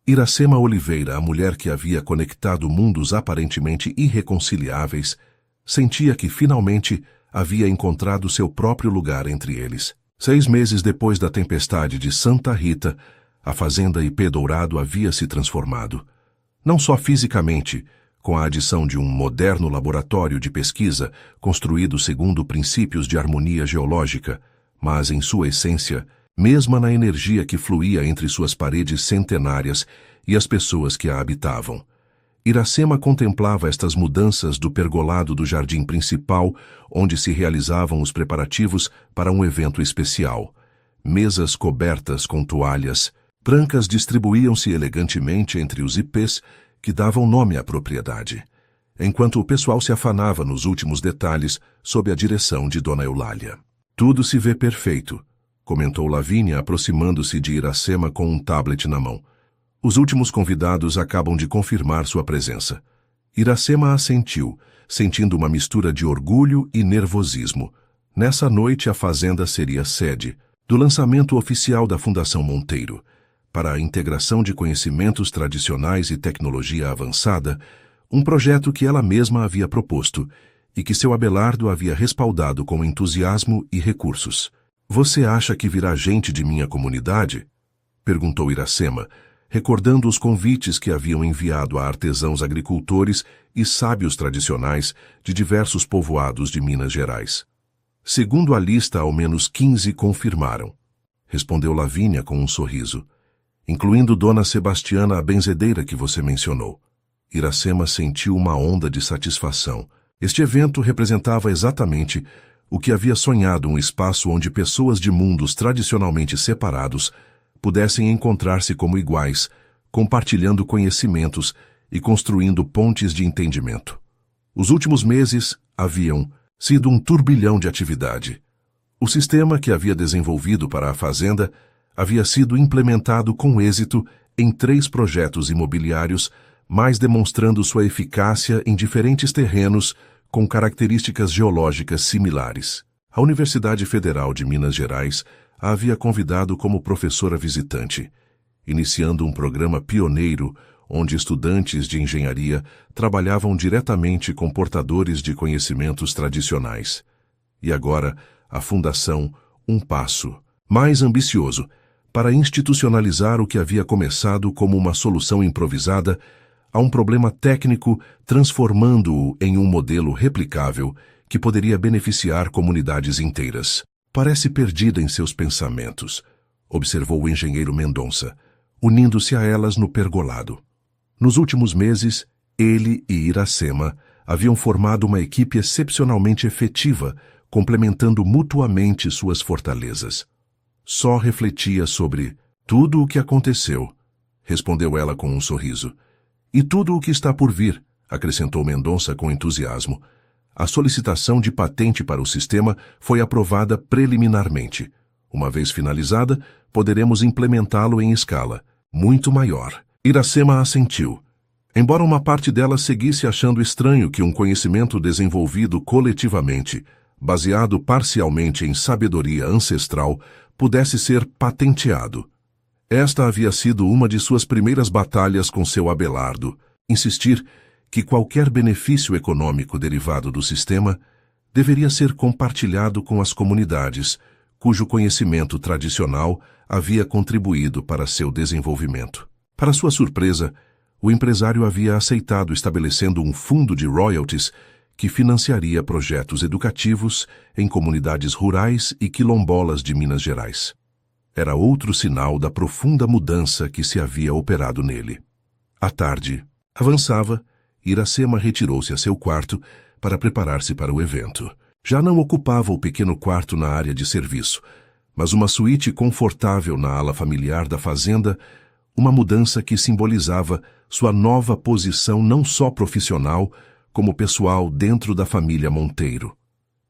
Iracema Oliveira, a mulher que havia conectado mundos aparentemente irreconciliáveis, sentia que finalmente havia encontrado seu próprio lugar entre eles. 6 meses depois da tempestade de Santa Rita, a fazenda IP Dourado havia se transformado. Não só fisicamente, com a adição de um moderno laboratório de pesquisa construído segundo princípios de harmonia geológica, mas em sua essência, mesmo na energia que fluía entre suas paredes centenárias e as pessoas que a habitavam. Iracema contemplava estas mudanças do pergolado do jardim principal, onde se realizavam os preparativos para um evento especial. Mesas cobertas com toalhas brancas distribuíam-se elegantemente entre os ipês que davam nome à propriedade, enquanto o pessoal se afanava nos últimos detalhes sob a direção de Dona Eulália. Tudo se vê perfeito, comentou Lavínia, aproximando-se de Iracema com um tablet na mão. Os últimos convidados acabam de confirmar sua presença. Iracema assentiu, sentindo uma mistura de orgulho e nervosismo. Nessa noite a fazenda seria sede do lançamento oficial da Fundação Monteiro, para a integração de conhecimentos tradicionais e tecnologia avançada, um projeto que ela mesma havia proposto e que seu Abelardo havia respaldado com entusiasmo e recursos. "Você acha que virá gente de minha comunidade?" perguntou Iracema, recordando os convites que haviam enviado a artesãos agricultores e sábios tradicionais de diversos povoados de Minas Gerais. "Segundo a lista, ao menos 15 confirmaram", respondeu Lavínia com um sorriso, "incluindo Dona Sebastiana, a benzedeira que você mencionou." Iracema sentiu uma onda de satisfação. Este evento representava exatamente o que havia sonhado, um espaço onde pessoas de mundos tradicionalmente separados pudessem encontrar-se como iguais, compartilhando conhecimentos e construindo pontes de entendimento. Os últimos meses haviam sido um turbilhão de atividade. O sistema que havia desenvolvido para a fazenda havia sido implementado com êxito em 3 projetos imobiliários, mas demonstrando sua eficácia em diferentes terrenos com características geológicas similares. A Universidade Federal de Minas Gerais a havia convidado como professora visitante, iniciando um programa pioneiro onde estudantes de engenharia trabalhavam diretamente com portadores de conhecimentos tradicionais. E agora, a Fundação Um Passo mais ambicioso para institucionalizar o que havia começado como uma solução improvisada a um problema técnico, transformando-o em um modelo replicável que poderia beneficiar comunidades inteiras. "Parece perdida em seus pensamentos", observou o engenheiro Mendonça, unindo-se a elas no pergolado. Nos últimos meses, ele e Iracema haviam formado uma equipe excepcionalmente efetiva, complementando mutuamente suas fortalezas. "Só refletia sobre tudo o que aconteceu", respondeu ela com um sorriso. "E tudo o que está por vir", acrescentou Mendonça com entusiasmo. A solicitação de patente para o sistema foi aprovada preliminarmente. Uma vez finalizada, poderemos implementá-lo em escala muito maior. Iracema assentiu. Embora uma parte dela seguisse achando estranho que um conhecimento desenvolvido coletivamente, baseado parcialmente em sabedoria ancestral, pudesse ser patenteado. Esta havia sido uma de suas primeiras batalhas com seu Abelardo, insistir que qualquer benefício econômico derivado do sistema deveria ser compartilhado com as comunidades, cujo conhecimento tradicional havia contribuído para seu desenvolvimento. Para sua surpresa, o empresário havia aceitado, estabelecendo um fundo de royalties que financiaria projetos educativos em comunidades rurais e quilombolas de Minas Gerais. Era outro sinal da profunda mudança que se havia operado nele. À tarde, avançava, Iracema retirou-se a seu quarto para preparar-se para o evento. Já não ocupava o pequeno quarto na área de serviço, mas uma suíte confortável na ala familiar da fazenda, uma mudança que simbolizava sua nova posição não só profissional, como pessoal dentro da família Monteiro.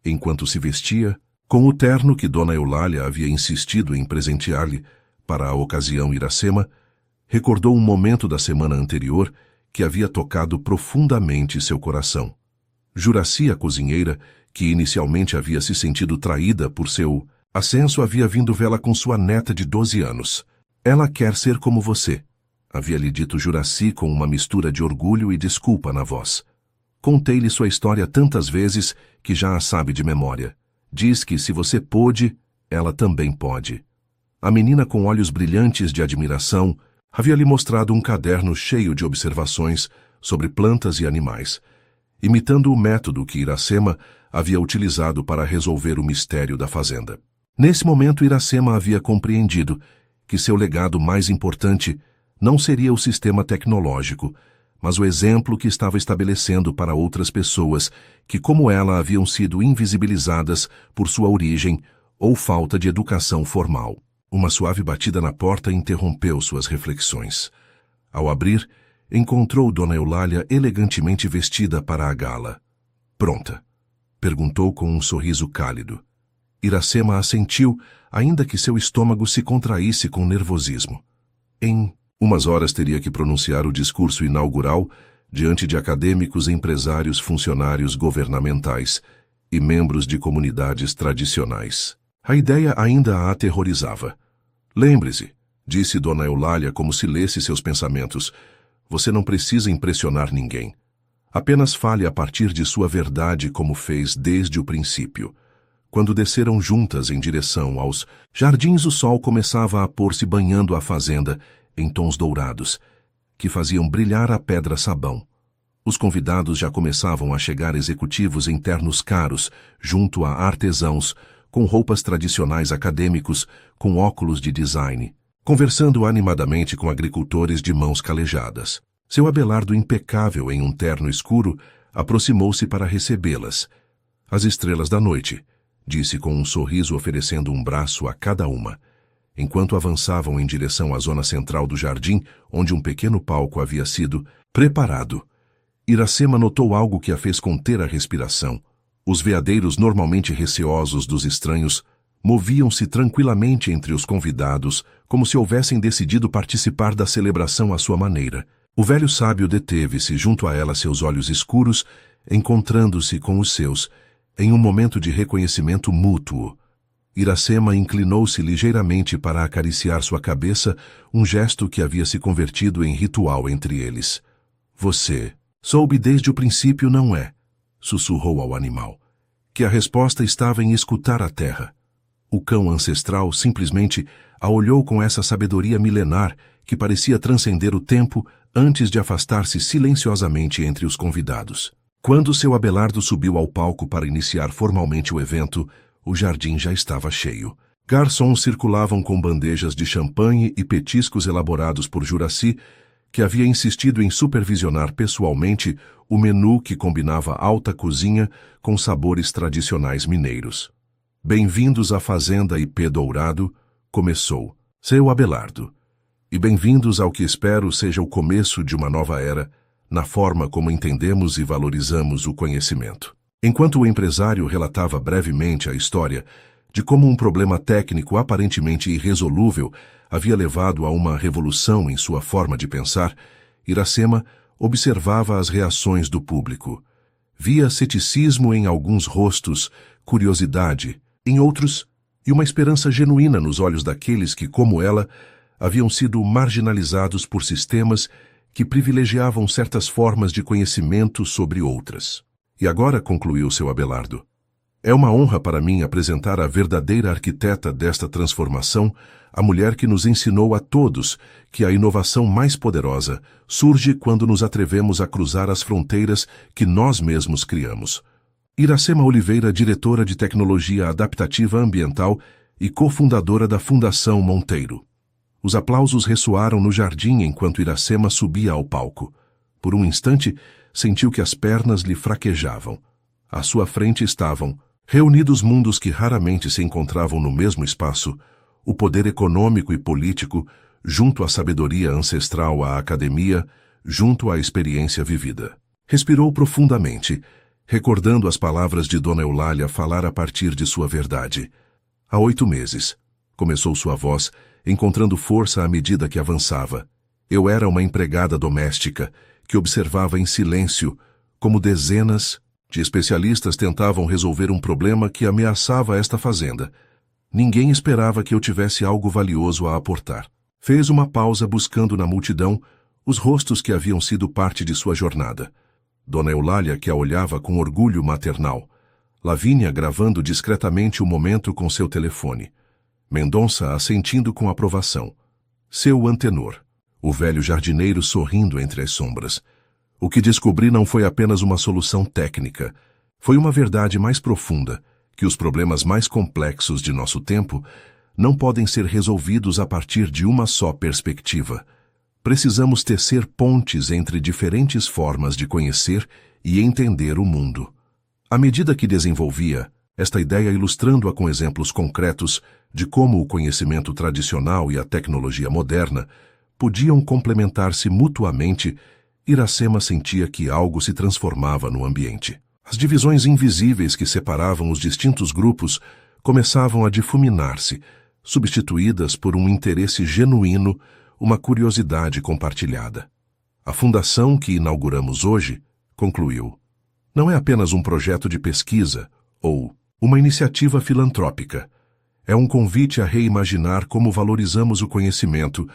Enquanto se vestia, com o terno que Dona Eulália havia insistido em presentear-lhe para a ocasião, Iracema recordou um momento da semana anterior que havia tocado profundamente seu coração. Juracy, a cozinheira, que inicialmente havia se sentido traída por seu ascenso, havia vindo vê-la com sua neta de 12 anos. Ela quer ser como você, havia-lhe dito Juracy com uma mistura de orgulho e desculpa na voz. Contei-lhe sua história tantas vezes que já a sabe de memória. Diz que se você pôde, ela também pode. A menina, com olhos brilhantes de admiração, havia-lhe mostrado um caderno cheio de observações sobre plantas e animais, imitando o método que Iracema havia utilizado para resolver o mistério da fazenda. Nesse momento, Iracema havia compreendido que seu legado mais importante não seria o sistema tecnológico, mas o exemplo que estava estabelecendo para outras pessoas que, como ela, haviam sido invisibilizadas por sua origem ou falta de educação formal. Uma suave batida na porta interrompeu suas reflexões. Ao abrir, encontrou Dona Eulália elegantemente vestida para a gala. Pronta? Perguntou com um sorriso cálido. Iracema assentiu, ainda que seu estômago se contraísse com nervosismo. Em umas horas teria que pronunciar o discurso inaugural diante de acadêmicos, empresários, funcionários governamentais e membros de comunidades tradicionais. A ideia ainda a aterrorizava. Lembre-se, disse Dona Eulália como se lesse seus pensamentos, você não precisa impressionar ninguém. Apenas fale a partir de sua verdade como fez desde o princípio. Quando desceram juntas em direção aos jardins, o sol começava a pôr-se banhando a fazenda em tons dourados, que faziam brilhar a pedra-sabão. Os convidados já começavam a chegar, executivos em ternos caros, junto a artesãos, com roupas tradicionais, acadêmicos, com óculos de design, conversando animadamente com agricultores de mãos calejadas. Seu Abelardo, impecável em um terno escuro, aproximou-se para recebê-las. As estrelas da noite, disse com um sorriso, oferecendo um braço a cada uma. Enquanto avançavam em direção à zona central do jardim, onde um pequeno palco havia sido preparado, Iracema notou algo que a fez conter a respiração. Os veadeiros, normalmente receosos dos estranhos, moviam-se tranquilamente entre os convidados, como se houvessem decidido participar da celebração à sua maneira. O velho sábio deteve-se junto a ela, seus olhos escuros, encontrando-se com os seus, em um momento de reconhecimento mútuo. Iracema inclinou-se ligeiramente para acariciar sua cabeça, um gesto que havia se convertido em ritual entre eles. Você soube desde o princípio, não é? Sussurrou ao animal. Que a resposta estava em escutar a terra. O cão ancestral simplesmente a olhou com essa sabedoria milenar que parecia transcender o tempo antes de afastar-se silenciosamente entre os convidados. Quando seu Abelardo subiu ao palco para iniciar formalmente o evento, o jardim já estava cheio. Garçons circulavam com bandejas de champanhe e petiscos elaborados por Juracy, que havia insistido em supervisionar pessoalmente o menu que combinava alta cozinha com sabores tradicionais mineiros. Bem-vindos à Fazenda IP Dourado, começou seu Abelardo. E bem-vindos ao que espero seja o começo de uma nova era, na forma como entendemos e valorizamos o conhecimento. Enquanto o empresário relatava brevemente a história de como um problema técnico aparentemente irresolúvel havia levado a uma revolução em sua forma de pensar, Iracema observava as reações do público. Via ceticismo em alguns rostos, curiosidade em outros e uma esperança genuína nos olhos daqueles que, como ela, haviam sido marginalizados por sistemas que privilegiavam certas formas de conhecimento sobre outras. E agora, concluiu seu Abelardo, é uma honra para mim apresentar a verdadeira arquiteta desta transformação, a mulher que nos ensinou a todos que a inovação mais poderosa surge quando nos atrevemos a cruzar as fronteiras que nós mesmos criamos. Iracema Oliveira, diretora de Tecnologia Adaptativa Ambiental e cofundadora da Fundação Monteiro. Os aplausos ressoaram no jardim enquanto Iracema subia ao palco. Por um instante, sentiu que as pernas lhe fraquejavam. À sua frente estavam, reunidos mundos que raramente se encontravam no mesmo espaço, o poder econômico e político, junto à sabedoria ancestral, à academia, junto à experiência vivida. Respirou profundamente, recordando as palavras de Dona Eulália falar a partir de sua verdade. Há 8 meses, começou sua voz, encontrando força à medida que avançava. Eu era uma empregada doméstica, que observava em silêncio, como dezenas de especialistas tentavam resolver um problema que ameaçava esta fazenda. Ninguém esperava que eu tivesse algo valioso a aportar. Fez uma pausa buscando na multidão os rostos que haviam sido parte de sua jornada. Dona Eulália, que a olhava com orgulho maternal. Lavínia gravando discretamente o momento com seu telefone. Mendonça assentindo com aprovação. Seu antenor, o velho jardineiro sorrindo entre as sombras. O que descobri não foi apenas uma solução técnica. Foi uma verdade mais profunda, que os problemas mais complexos de nosso tempo não podem ser resolvidos a partir de uma só perspectiva. Precisamos tecer pontes entre diferentes formas de conhecer e entender o mundo. À medida que desenvolvia, esta ideia ilustrando-a com exemplos concretos de como o conhecimento tradicional e a tecnologia moderna podiam complementar-se mutuamente, Iracema sentia que algo se transformava no ambiente. As divisões invisíveis que separavam os distintos grupos começavam a difuminar-se, substituídas por um interesse genuíno, uma curiosidade compartilhada. A fundação que inauguramos hoje, concluiu, não é apenas um projeto de pesquisa ou uma iniciativa filantrópica. É um convite a reimaginar como valorizamos o conhecimento,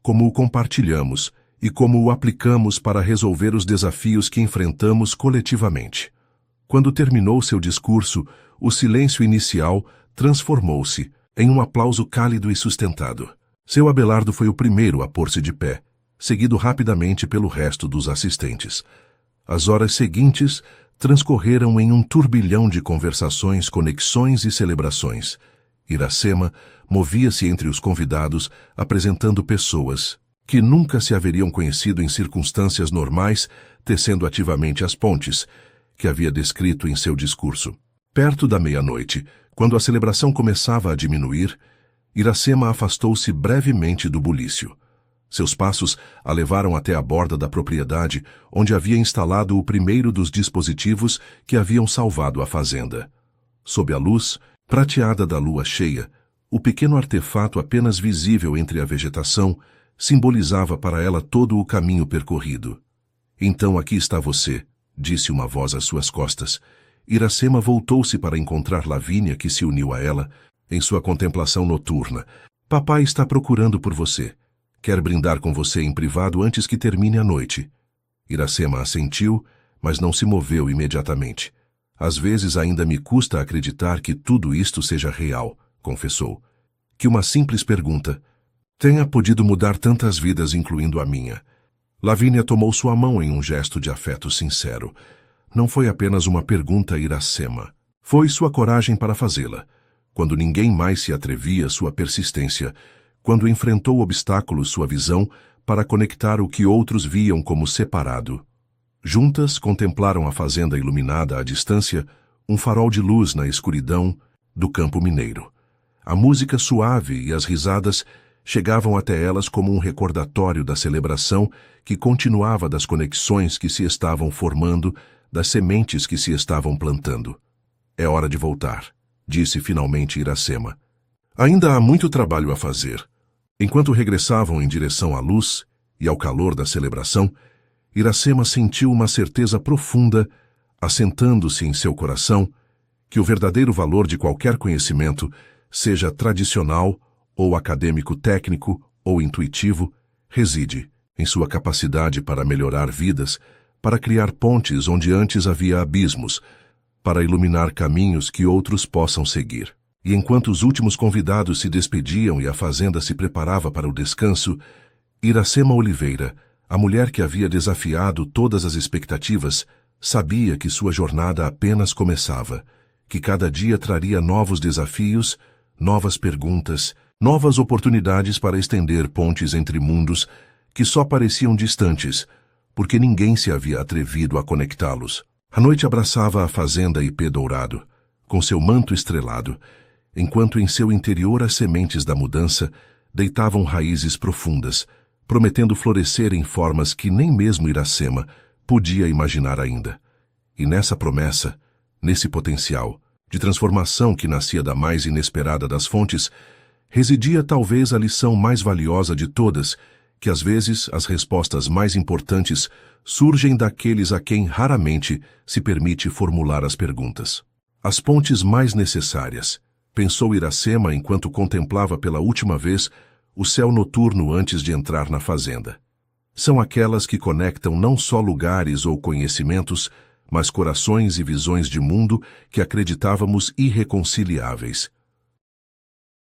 como o compartilhamos e como o aplicamos para resolver os desafios que enfrentamos coletivamente. Quando terminou seu discurso, o silêncio inicial transformou-se em um aplauso cálido e sustentado. Seu Abelardo foi o primeiro a pôr-se de pé, seguido rapidamente pelo resto dos assistentes. As horas seguintes transcorreram em um turbilhão de conversações, conexões e celebrações. Iracema movia-se entre os convidados, apresentando pessoas que nunca se haveriam conhecido em circunstâncias normais, tecendo ativamente as pontes que havia descrito em seu discurso. Perto da meia-noite, quando a celebração começava a diminuir, Iracema afastou-se brevemente do bulício. Seus passos a levaram até a borda da propriedade, onde havia instalado o primeiro dos dispositivos que haviam salvado a fazenda. Sob a luz prateada da lua cheia, o pequeno artefato apenas visível entre a vegetação simbolizava para ela todo o caminho percorrido. Então aqui está você, disse uma voz às suas costas. Iracema voltou-se para encontrar Lavínia, que se uniu a ela em sua contemplação noturna. Papai está procurando por você. Quer brindar com você em privado antes que termine a noite. Iracema assentiu, mas não se moveu imediatamente. Às vezes ainda me custa acreditar que tudo isto seja real, confessou. Que uma simples pergunta tenha podido mudar tantas vidas, incluindo a minha. Lavínia tomou sua mão em um gesto de afeto sincero. Não foi apenas uma pergunta, Iracema. Foi sua coragem para fazê-la. Quando ninguém mais se atrevia, sua persistência. Quando enfrentou obstáculos, sua visão, para conectar o que outros viam como separado. Juntas contemplaram a fazenda iluminada à distância, um farol de luz na escuridão do campo mineiro. A música suave e as risadas chegavam até elas como um recordatório da celebração que continuava, das conexões que se estavam formando, das sementes que se estavam plantando. É hora de voltar, disse finalmente Iracema. Ainda há muito trabalho a fazer. Enquanto regressavam em direção à luz e ao calor da celebração, Iracema sentiu uma certeza profunda, assentando-se em seu coração, que o verdadeiro valor de qualquer conhecimento, seja tradicional ou acadêmico técnico ou intuitivo, reside em sua capacidade para melhorar vidas, para criar pontes onde antes havia abismos, para iluminar caminhos que outros possam seguir. E enquanto os últimos convidados se despediam e a fazenda se preparava para o descanso, Iracema Oliveira, a mulher que havia desafiado todas as expectativas, sabia que sua jornada apenas começava, que cada dia traria novos desafios, novas perguntas, novas oportunidades para estender pontes entre mundos que só pareciam distantes, porque ninguém se havia atrevido a conectá-los. A noite abraçava a fazenda Ipê Dourado, com seu manto estrelado, enquanto em seu interior as sementes da mudança deitavam raízes profundas, prometendo florescer em formas que nem mesmo Iracema podia imaginar ainda. E nessa promessa, nesse potencial de transformação que nascia da mais inesperada das fontes, residia talvez a lição mais valiosa de todas que às vezes as respostas mais importantes surgem daqueles a quem raramente se permite formular as perguntas. As pontes mais necessárias, pensou Iracema enquanto contemplava pela última vez o céu noturno antes de entrar na fazenda. São aquelas que conectam não só lugares ou conhecimentos, mas corações e visões de mundo que acreditávamos irreconciliáveis.